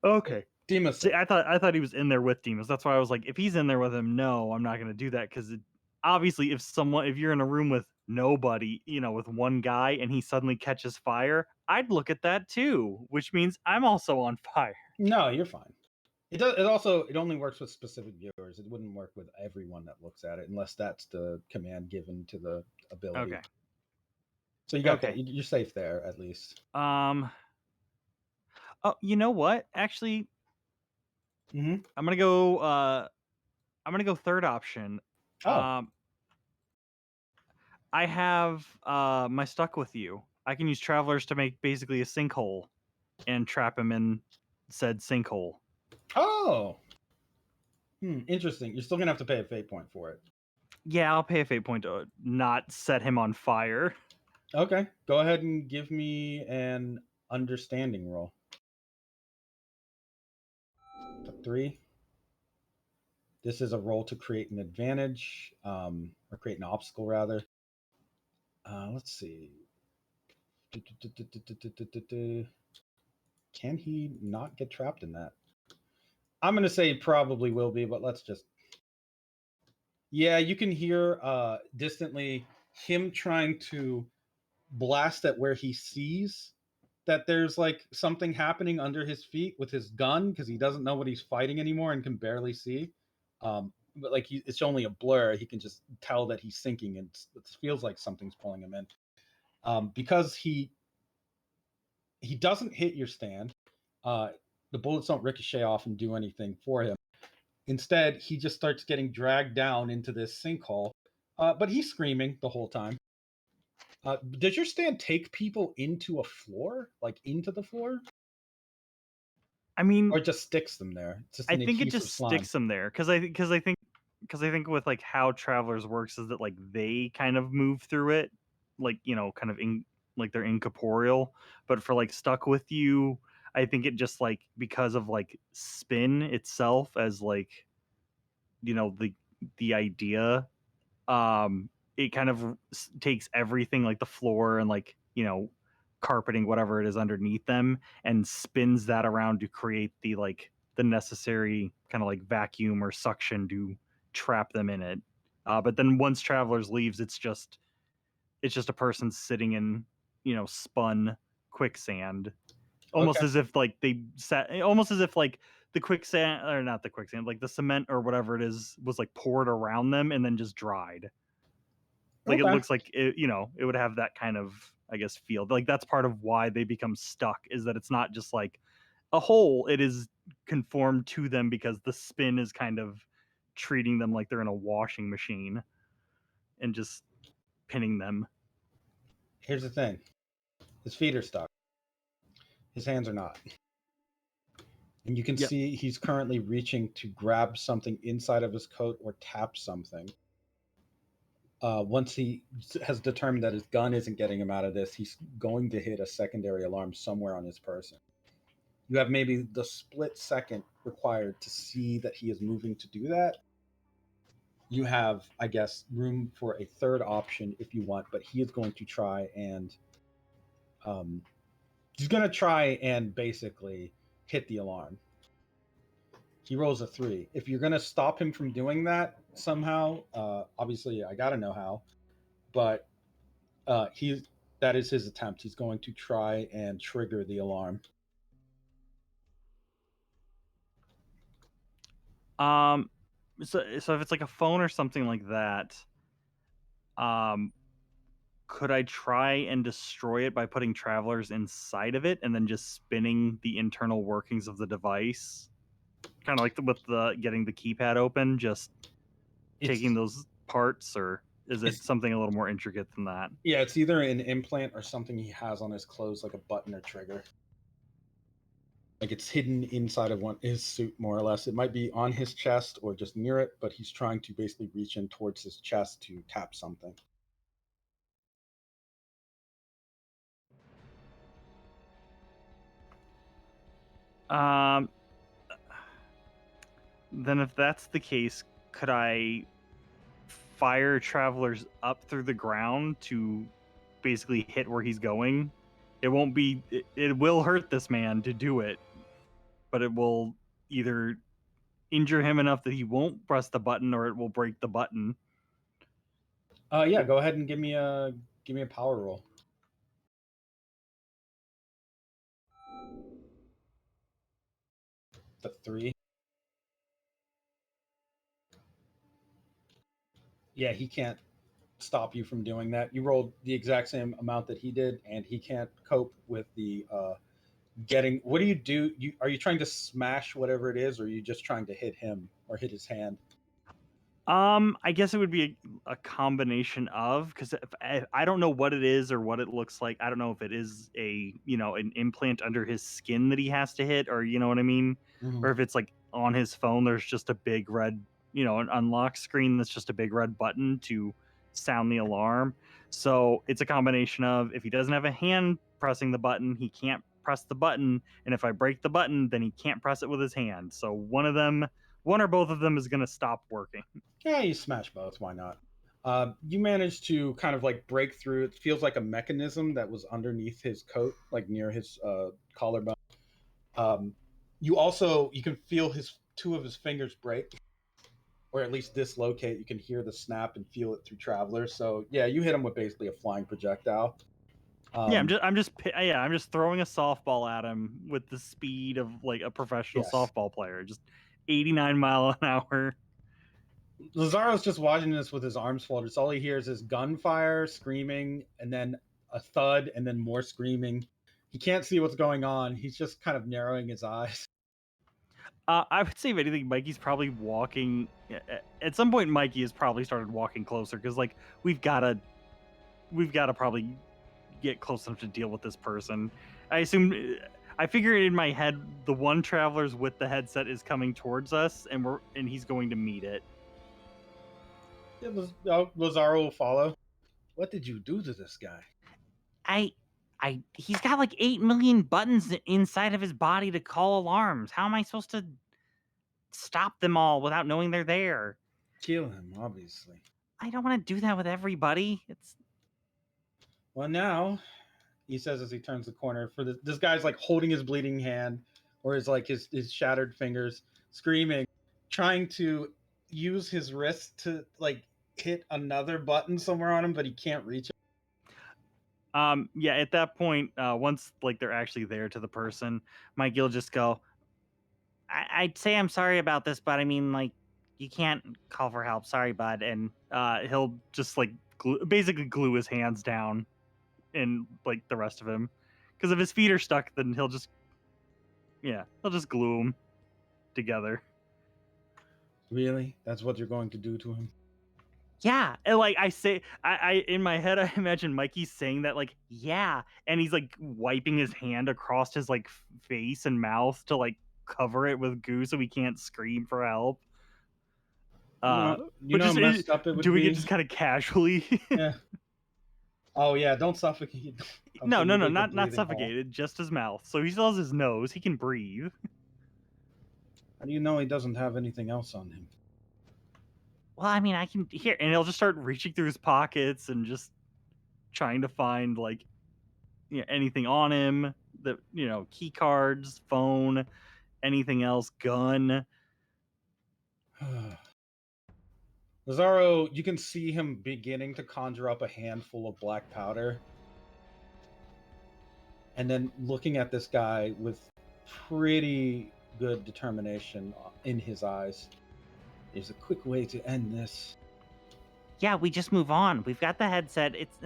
Okay. Dima's. See, I thought he was in there with Dimas. That's why I was like, if he's in there with him, no, I'm not going to do that, because obviously if you're in a room with nobody, with one guy, and he suddenly catches fire, I'd look at that too, which means I'm also on fire. No, you're fine. It does. It only works with specific viewers. It wouldn't work with everyone that looks at it unless that's the command given to the ability. Okay. So you got Okay. that. You're safe there at least. Oh, you know what? Actually, Mm-hmm. I'm gonna go. I'm gonna go third option. Oh, I have my stuck with you. I can use travelers to make basically a sinkhole and trap him in said sinkhole. oh. Interesting. You're still gonna have to pay a fate point for it. Yeah, I'll pay a fate point to not set him on fire. Okay. Go ahead and give me an understanding roll. A 3. This is a roll to create an advantage, or create an obstacle rather. Let's see. Can he not get trapped in that? I'm gonna say probably will be, but let's just. Yeah, you can hear distantly him trying to blast at where he sees that there's like something happening under his feet with his gun because he doesn't know what he's fighting anymore and can barely see. But like it's only a blur. He can just tell that he's sinking and it feels like something's pulling him in. Because he doesn't hit your stand. The bullets don't ricochet off and do anything for him. Instead, he just starts getting dragged down into this sinkhole. But he's screaming the whole time. Does your stand take people into a floor, like into the floor, I mean, or just sticks them there? It's just I an think it adhesive just slime. sticks him there because I think with like how travelers works is that like they kind of move through it, like kind of like they're incorporeal. But for like stuck with you, I think it just like because of like spin itself as like the idea, it kind of takes everything like the floor and like carpeting whatever it is underneath them and spins that around to create the necessary kind of like vacuum or suction to trap them in it. But then once travelers leaves, it's just a person sitting in spun quicksand, almost Okay. as if like they sat, almost as if like the quicksand, or not the quicksand, like the cement or whatever it is was like poured around them and then just dried. Like it Okay. looks like it would have that kind of, I guess, feel. Like that's part of why they become stuck, is that it's not just like a hole, it is conformed to them because the spin is kind of treating them like they're in a washing machine and just pinning them. Here's the thing: his feet are stuck. His hands are not. And you can Yep. see he's currently reaching to grab something inside of his coat or tap something. Once he has determined that his gun isn't getting him out of this, he's going to hit a secondary alarm somewhere on his person. You have maybe the split second required to see that he is moving to do that. You have, I guess, room for a third option if you want, but he is going to try and um, he's going to try and basically hit the alarm. He rolls a 3. If you're going to stop him from doing that somehow, obviously I got to know how, but that is his attempt. He's going to try and trigger the alarm. So if it's like a phone or something like that, could I try and destroy it by putting travelers inside of it and then just spinning the internal workings of the device? Kind of like with the getting the keypad open, just taking It's those parts, or is it it's something a little more intricate than that? Yeah, it's either an implant or something he has on his clothes, like a button or trigger. Like it's hidden inside of his suit, more or less. It might be on his chest or just near it, but he's trying to basically reach in towards his chest to tap something. Um, then if that's the case, could I fire travelers up through the ground to basically hit where he's going? It won't be. It will hurt this man to do it, but it will either injure him enough that he won't press the button, or it will break the button. Yeah, go ahead and give me a power roll. The 3. Yeah, he can't stop you from doing that. You rolled the exact same amount that he did, and he can't cope with the getting. What do you do? Are you trying to smash whatever it is, or are you just trying to hit him or hit his hand? I guess it would be a combination of, because I don't know what it is or what it looks like. I don't know if it is an implant under his skin that he has to hit, or you know what I mean, Mhm. or if it's like on his phone. There's just a big red, an unlock screen that's just a big red button to sound the alarm. So it's a combination of, if he doesn't have a hand pressing the button, he can't press the button, and if I break the button, then he can't press it with his hand. So one or both of them is going to stop working. Yeah, you smash both. Why not? You managed to kind of like break through. It feels like a mechanism that was underneath his coat, like near his collarbone. Um, you can feel his two of his fingers break, or at least dislocate. You can hear the snap and feel it through travelers. So yeah, you hit him with basically a flying projectile. Yeah, Um, I'm just throwing a softball at him with the speed of like a professional yes, softball player, just 89 mile an hour. Lazaro's just watching this with his arms folded. So all he hears is gunfire, screaming, and then a thud, and then more screaming. He can't see what's going on. He's just kind of narrowing his eyes. I would say, if anything, Mikey's probably walking. At some point, Mikey has probably started walking closer, because like we've got to probably get close enough to deal with this person. I figure in my head the one traveler's with the headset is coming towards us, and he's going to meet it. Yeah, Lazaro will follow. What did you do to this guy? He's got like 8 million buttons inside of his body to call alarms. How am I supposed to stop them all without knowing they're there? Kill him, obviously. I don't want to do that with everybody. Well, now, he says as he turns the corner, for this guy's like holding his bleeding hand, or his shattered fingers, screaming, trying to use his wrist to like hit another button somewhere on him, but he can't reach it. Yeah, at that point, once like they're actually there to the person, Mikey will just go, I'd say I'm sorry about this, but I mean, like, you can't call for help. Sorry, bud. And he'll just like basically glue his hands down, and like the rest of him, because if his feet are stuck, then he'll just glue them together. Really? That's what you're going to do to him? Yeah. And like I say, I in my head I imagine Mikey saying that, like, yeah, and he's like wiping his hand across his like face and mouth to like cover it with goo so he can't scream for help. You But know how just messed up it would doing be? it just kind of casually. Yeah. Oh yeah, don't suffocate. No, until you dig a not breathing hole. suffocated, just his mouth. So he still has his nose, he can breathe. How do you know he doesn't have anything else on him? Well, I mean, I can Here, and he'll just start reaching through his pockets and just trying to find like anything on him, that key cards, phone, anything else, gun. Lazaro, you can see him beginning to conjure up a handful of black powder. And then looking at this guy with pretty good determination in his eyes. There's a quick way to end this. Yeah, we just move on. We've got the headset. It's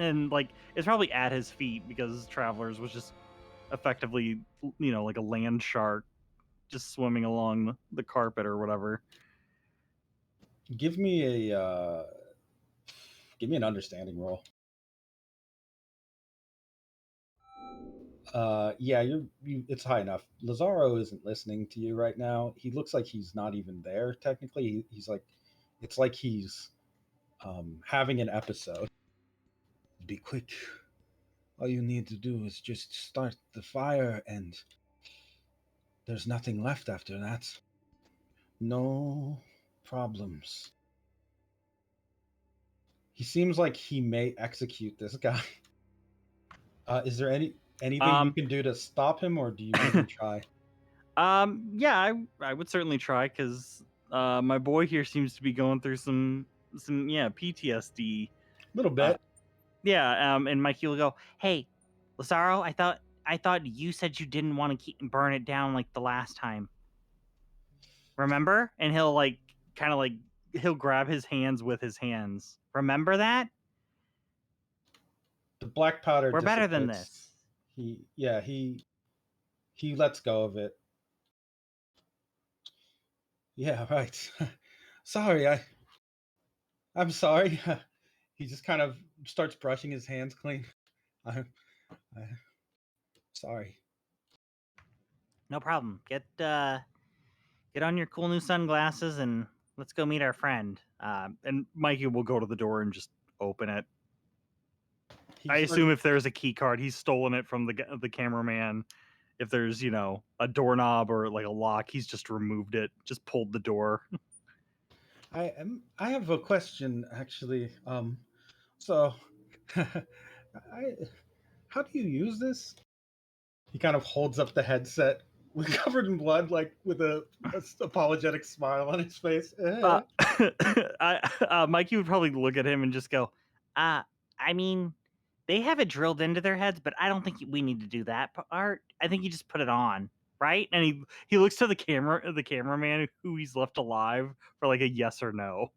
probably at his feet, because Travelers was just effectively, like a land shark just swimming along the carpet or whatever. Give me an understanding roll. Yeah, it's high enough. Lazaro isn't listening to you right now. He looks like he's not even there technically. He's like, it's like he's having an episode. Be quick. All you need to do is just start the fire, and there's nothing left after that. No problems. He seems like he may execute this guy. Is there anything you can do to stop him, or do you even try? Yeah, I would certainly try, because my boy here seems to be going through some PTSD. A little bit. And Mikey will go, Hey, Lazaro, I thought you said you didn't want to burn it down like the last time. Remember? and he'll like kind of like he'll grab his hands with his hands. Remember that? The black powder. We're better than dissipates. this. He lets go of it. Yeah, right. Sorry, I'm sorry. He just kind of starts brushing his hands clean. I sorry. No problem. Get on your cool new sunglasses and let's go meet our friend. And Mikey will go to the door and just open it. He I starts- assume if there's a key card, he's stolen it from the cameraman. If there's, a doorknob or like a lock, he's just removed it, just pulled the door. I have a question actually. So, how do you use this? He kind of holds up the headset, covered in blood, like with a apologetic smile on his face. Mikey would probably look at him and just go, I mean, they have it drilled into their heads, but I don't think we need to do that part. I think you just put it on, right? and he looks to the cameraman who he's left alive for like a yes or no.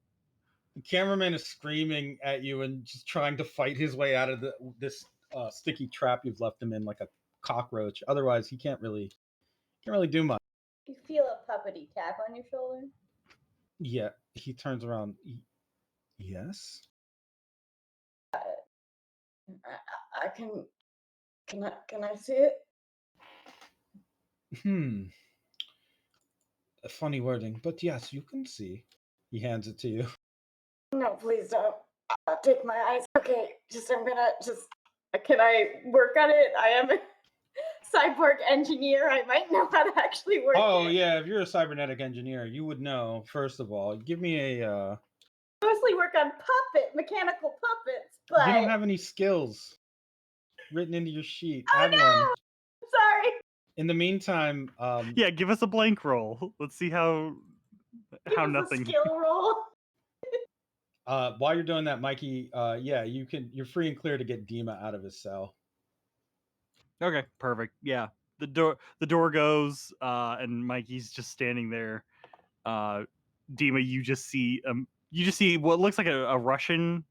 The cameraman is screaming at you and just trying to fight his way out of this sticky trap you've left him in, like a cockroach. Otherwise, he can't really do much. You feel a puppety tap on your shoulder. Yeah, he turns around. Yes. I can. Can I see it? A funny wording, but yes, you can see. He hands it to you. No, please don't. I'll take my eyes. Okay, I'm gonna Can I work on it? I am a cyborg engineer. I might know how to actually work. Oh it. yeah, if you're a cybernetic engineer, you would know. First of all, give me a. Mostly work on mechanical puppets, but You don't have any skills written into your sheet. Oh, Add no! one. Sorry. In the meantime, Yeah, give us a blank roll. Let's see how Give us nothing. a skill roll. while you're doing that, Mikey, yeah, you're free and clear to get Dima out of his cell. Okay, perfect. Yeah, the door goes, and Mikey's just standing there. Dima, you just see what looks like a Russian,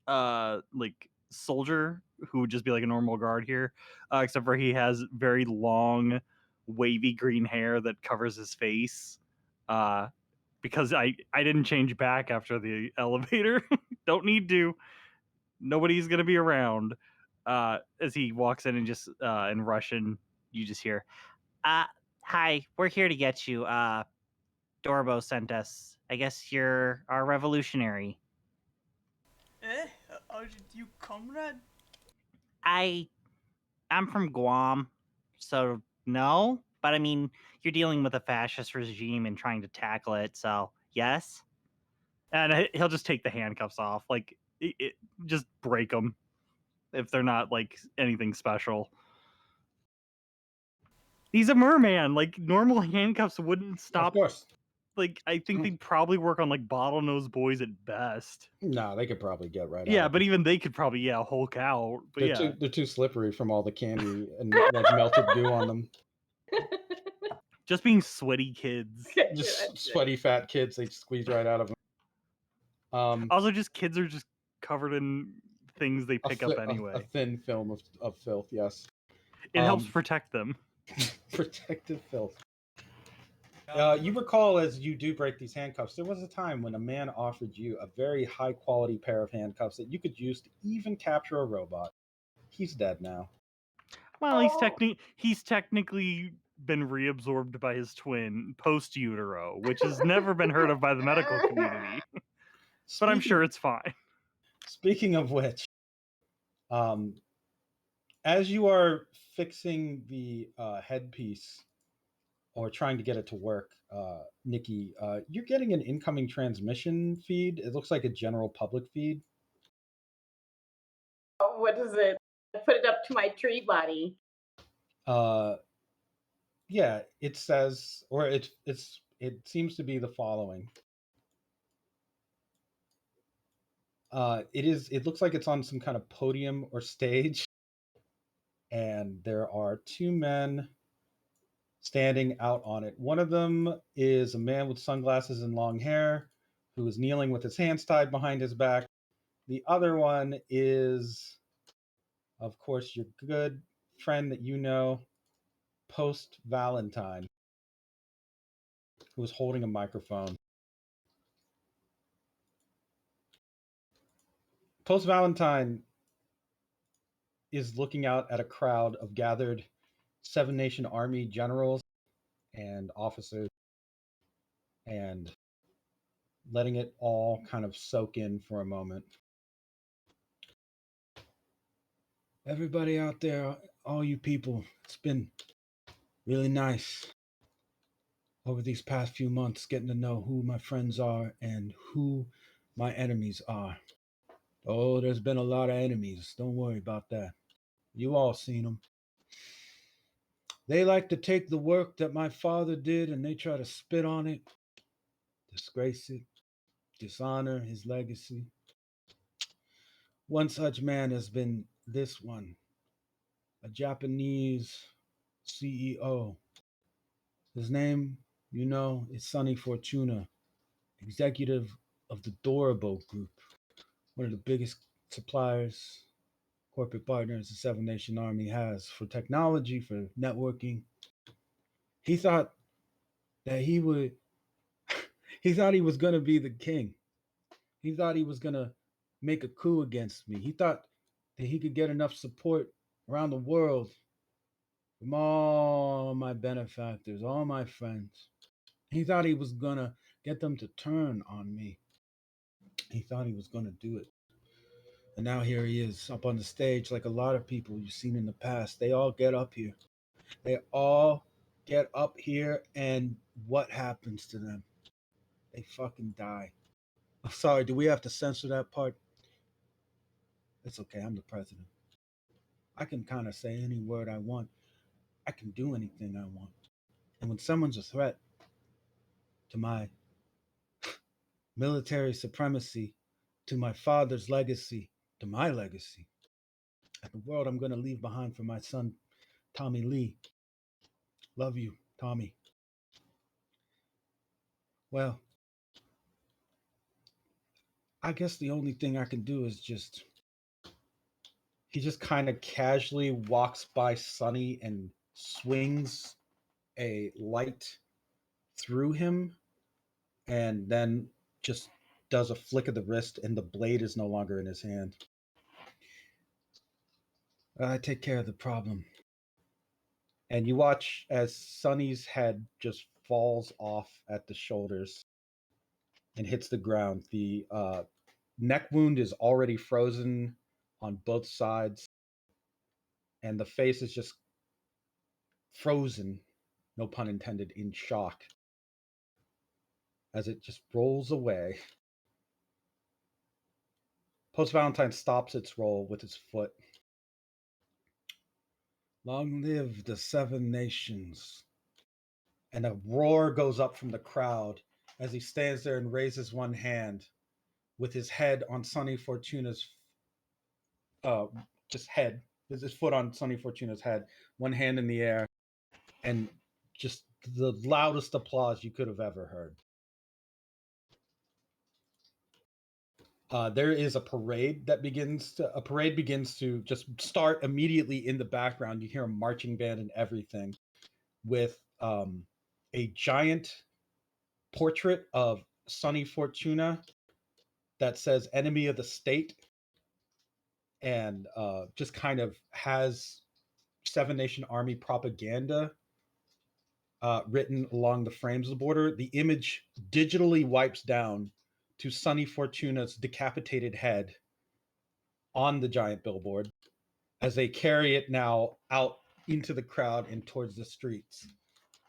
like soldier who would just be like a normal guard here, except for he has very long, wavy green hair that covers his face. Because I didn't change back after the elevator. Don't need to. Nobody's gonna be around. As he walks in and just in Russian, you just hear, Hi, we're here to get you. Dorbo sent us. I guess you're our revolutionary. Are you comrade? I'm from Guam, so no. But I mean, you're dealing with a fascist regime and trying to tackle it, so yes. and he'll just take the handcuffs off, like just break them if they're not like anything special. He's a merman. Like normal handcuffs wouldn't Of stop. course. Like I think they'd probably work on like bottlenose boys at best. No, they could probably get right. Yeah, out. but even they could probably Hulk out. But they're too slippery from all the candy and like melted goo on them. Just being sweaty kids. Just sweaty fat kids. They squeeze right out of them. Also, just kids are just covered in things they pick up anyway. A thin film of filth. Yes. It helps protect them. Protective filth. You recall, as you do break these handcuffs, there was a time when a man offered you a very high quality pair of handcuffs that you could use to even capture a robot. He's dead now. Well, he's technically been reabsorbed by his twin post utero, which has never been heard of by the medical community. But I'm sure it's fine. Speaking of which, as you are fixing the headpiece or trying to get it to work, Nikki, you're getting an incoming transmission feed. It looks like a general public feed. What is it? I put it up to my tree body. Yeah, it says, or it seems to be the following. It looks like it's on some kind of podium or stage, and there are two men standing out on it. One of them is a man with sunglasses and long hair who is kneeling with his hands tied behind his back. The other one is, of course, your good friend that you know, Post Valentine, who is holding a microphone. Post Valentine is looking out at a crowd of gathered Seven Nation Army generals and officers and letting it all kind of soak in for a moment. Everybody out there, all you people, it's been really nice over these past few months getting to know who my friends are and who my enemies are. Oh, there's been a lot of enemies. Don't worry about that. You all seen them. They like to take the work that my father did and they try to spit on it, disgrace it, dishonor his legacy. One such man has been this one, a Japanese CEO. His name, you know, is Sonny Fortuna, executive of the Doribo Group, one of the biggest suppliers, corporate partners the Seven Nation Army has for technology, for networking. He thought that he would, he thought he was going to be the king. He thought he was going to make a coup against me. He thought that he could get enough support around the world from all my benefactors, all my friends. He thought he was going to get them to turn on me. He thought he was going to do it. And now here he is up on the stage like a lot of people you've seen in the past. They all get up here. They all get up here, and what happens to them? They fucking die. I'm sorry, do we have to censor that part? It's okay, I'm the president. I can kind of say any word I want. I can do anything I want. And when someone's a threat to my military supremacy, to my father's legacy, to my legacy, and the world I'm going to leave behind for my son, Tommy Lee. Love you, Tommy. Well, I guess the only thing I can do is just. He just kind of casually walks by Sonny and swings a light through him and then just does a flick of the wrist and the blade is no longer in his hand. I take care of the problem. And you watch as Sonny's head just falls off at the shoulders and hits the ground. The neck wound is already frozen on both sides, and the face is just frozen, no pun intended, in shock as it just rolls away. Post Valentine stops its roll with his foot. Long live the Seven Nations. And a roar goes up from the crowd as he stands there and raises one hand with his head on Sonny Fortuna's just head, with his foot on Sonny Fortuna's head, one hand in the air, and just the loudest applause you could have ever heard. There is a parade that begins to just start immediately in the background. You hear a marching band and everything with a giant portrait of Sonny Fortuna that says enemy of the state and just kind of has Seven Nation Army propaganda written along the frames of the border. The image digitally wipes down to Sonny Fortuna's decapitated head on the giant billboard as they carry it now out into the crowd and towards the streets.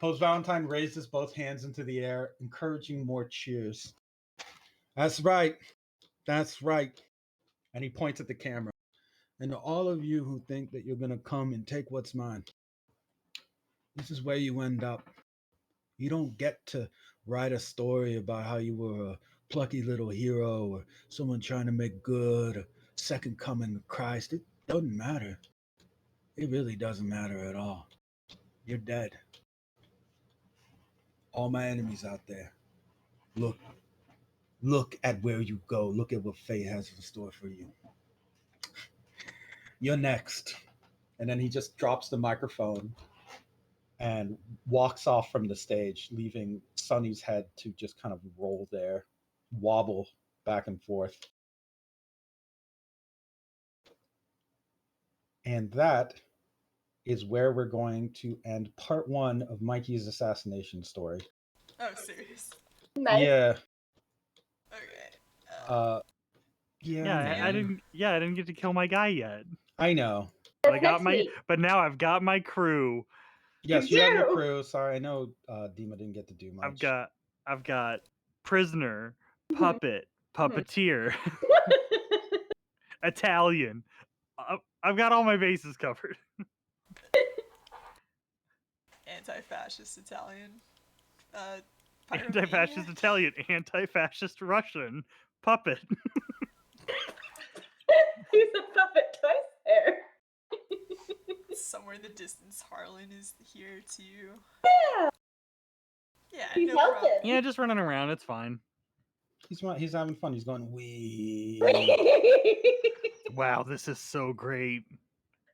Post Valentine raises both hands into the air, encouraging more cheers. That's right. That's right. And he points at the camera. And to all of you who think that you're going to come and take what's mine, this is where you end up. You don't get to write a story about how you were a plucky little hero or someone trying to make good, a second coming of Christ. It doesn't matter. It really doesn't matter at all. You're dead. All my enemies out there, look, Look at where you go. Look at what fate has in store for you. You're next. And then he just drops the microphone and walks off from the stage, leaving Sonny's head to just kind of roll there, wobble back and forth. And that is where we're going to end part 1 of Mikey's assassination story. Oh, serious. Nice. Yeah. Okay. Yeah. Yeah, man. I didn't get to kill my guy yet. I know. But I That's got next my week. but now I've got my crew. Yes, You you have your do. crew. Sorry, I know Dima didn't get to do much. I've got prisoner, puppet, puppeteer, Italian. I've got all my bases covered. Anti-fascist Italian. Anti-fascist Pyromaniac. Italian, anti-fascist Russian, puppet. Who's a puppet twice there? Somewhere in the distance, Harlan is here too. Yeah. Yeah, He's no problem. helping. Yeah, just running around. It's fine. He's having fun. He's going, wee. Wow, this is so great.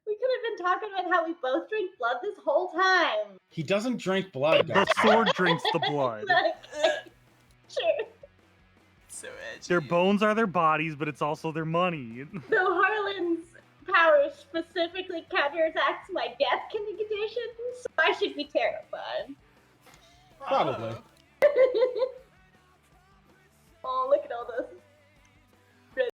We could have been talking about how we both drink blood this whole time. He doesn't drink blood, The guys. sword drinks the blood. Sure. So edgy. Their bones are their bodies, but it's also their money. So Harlan's power specifically counterattacks my death condition, so I should be terrified. Probably. Oh. Oh, look at all this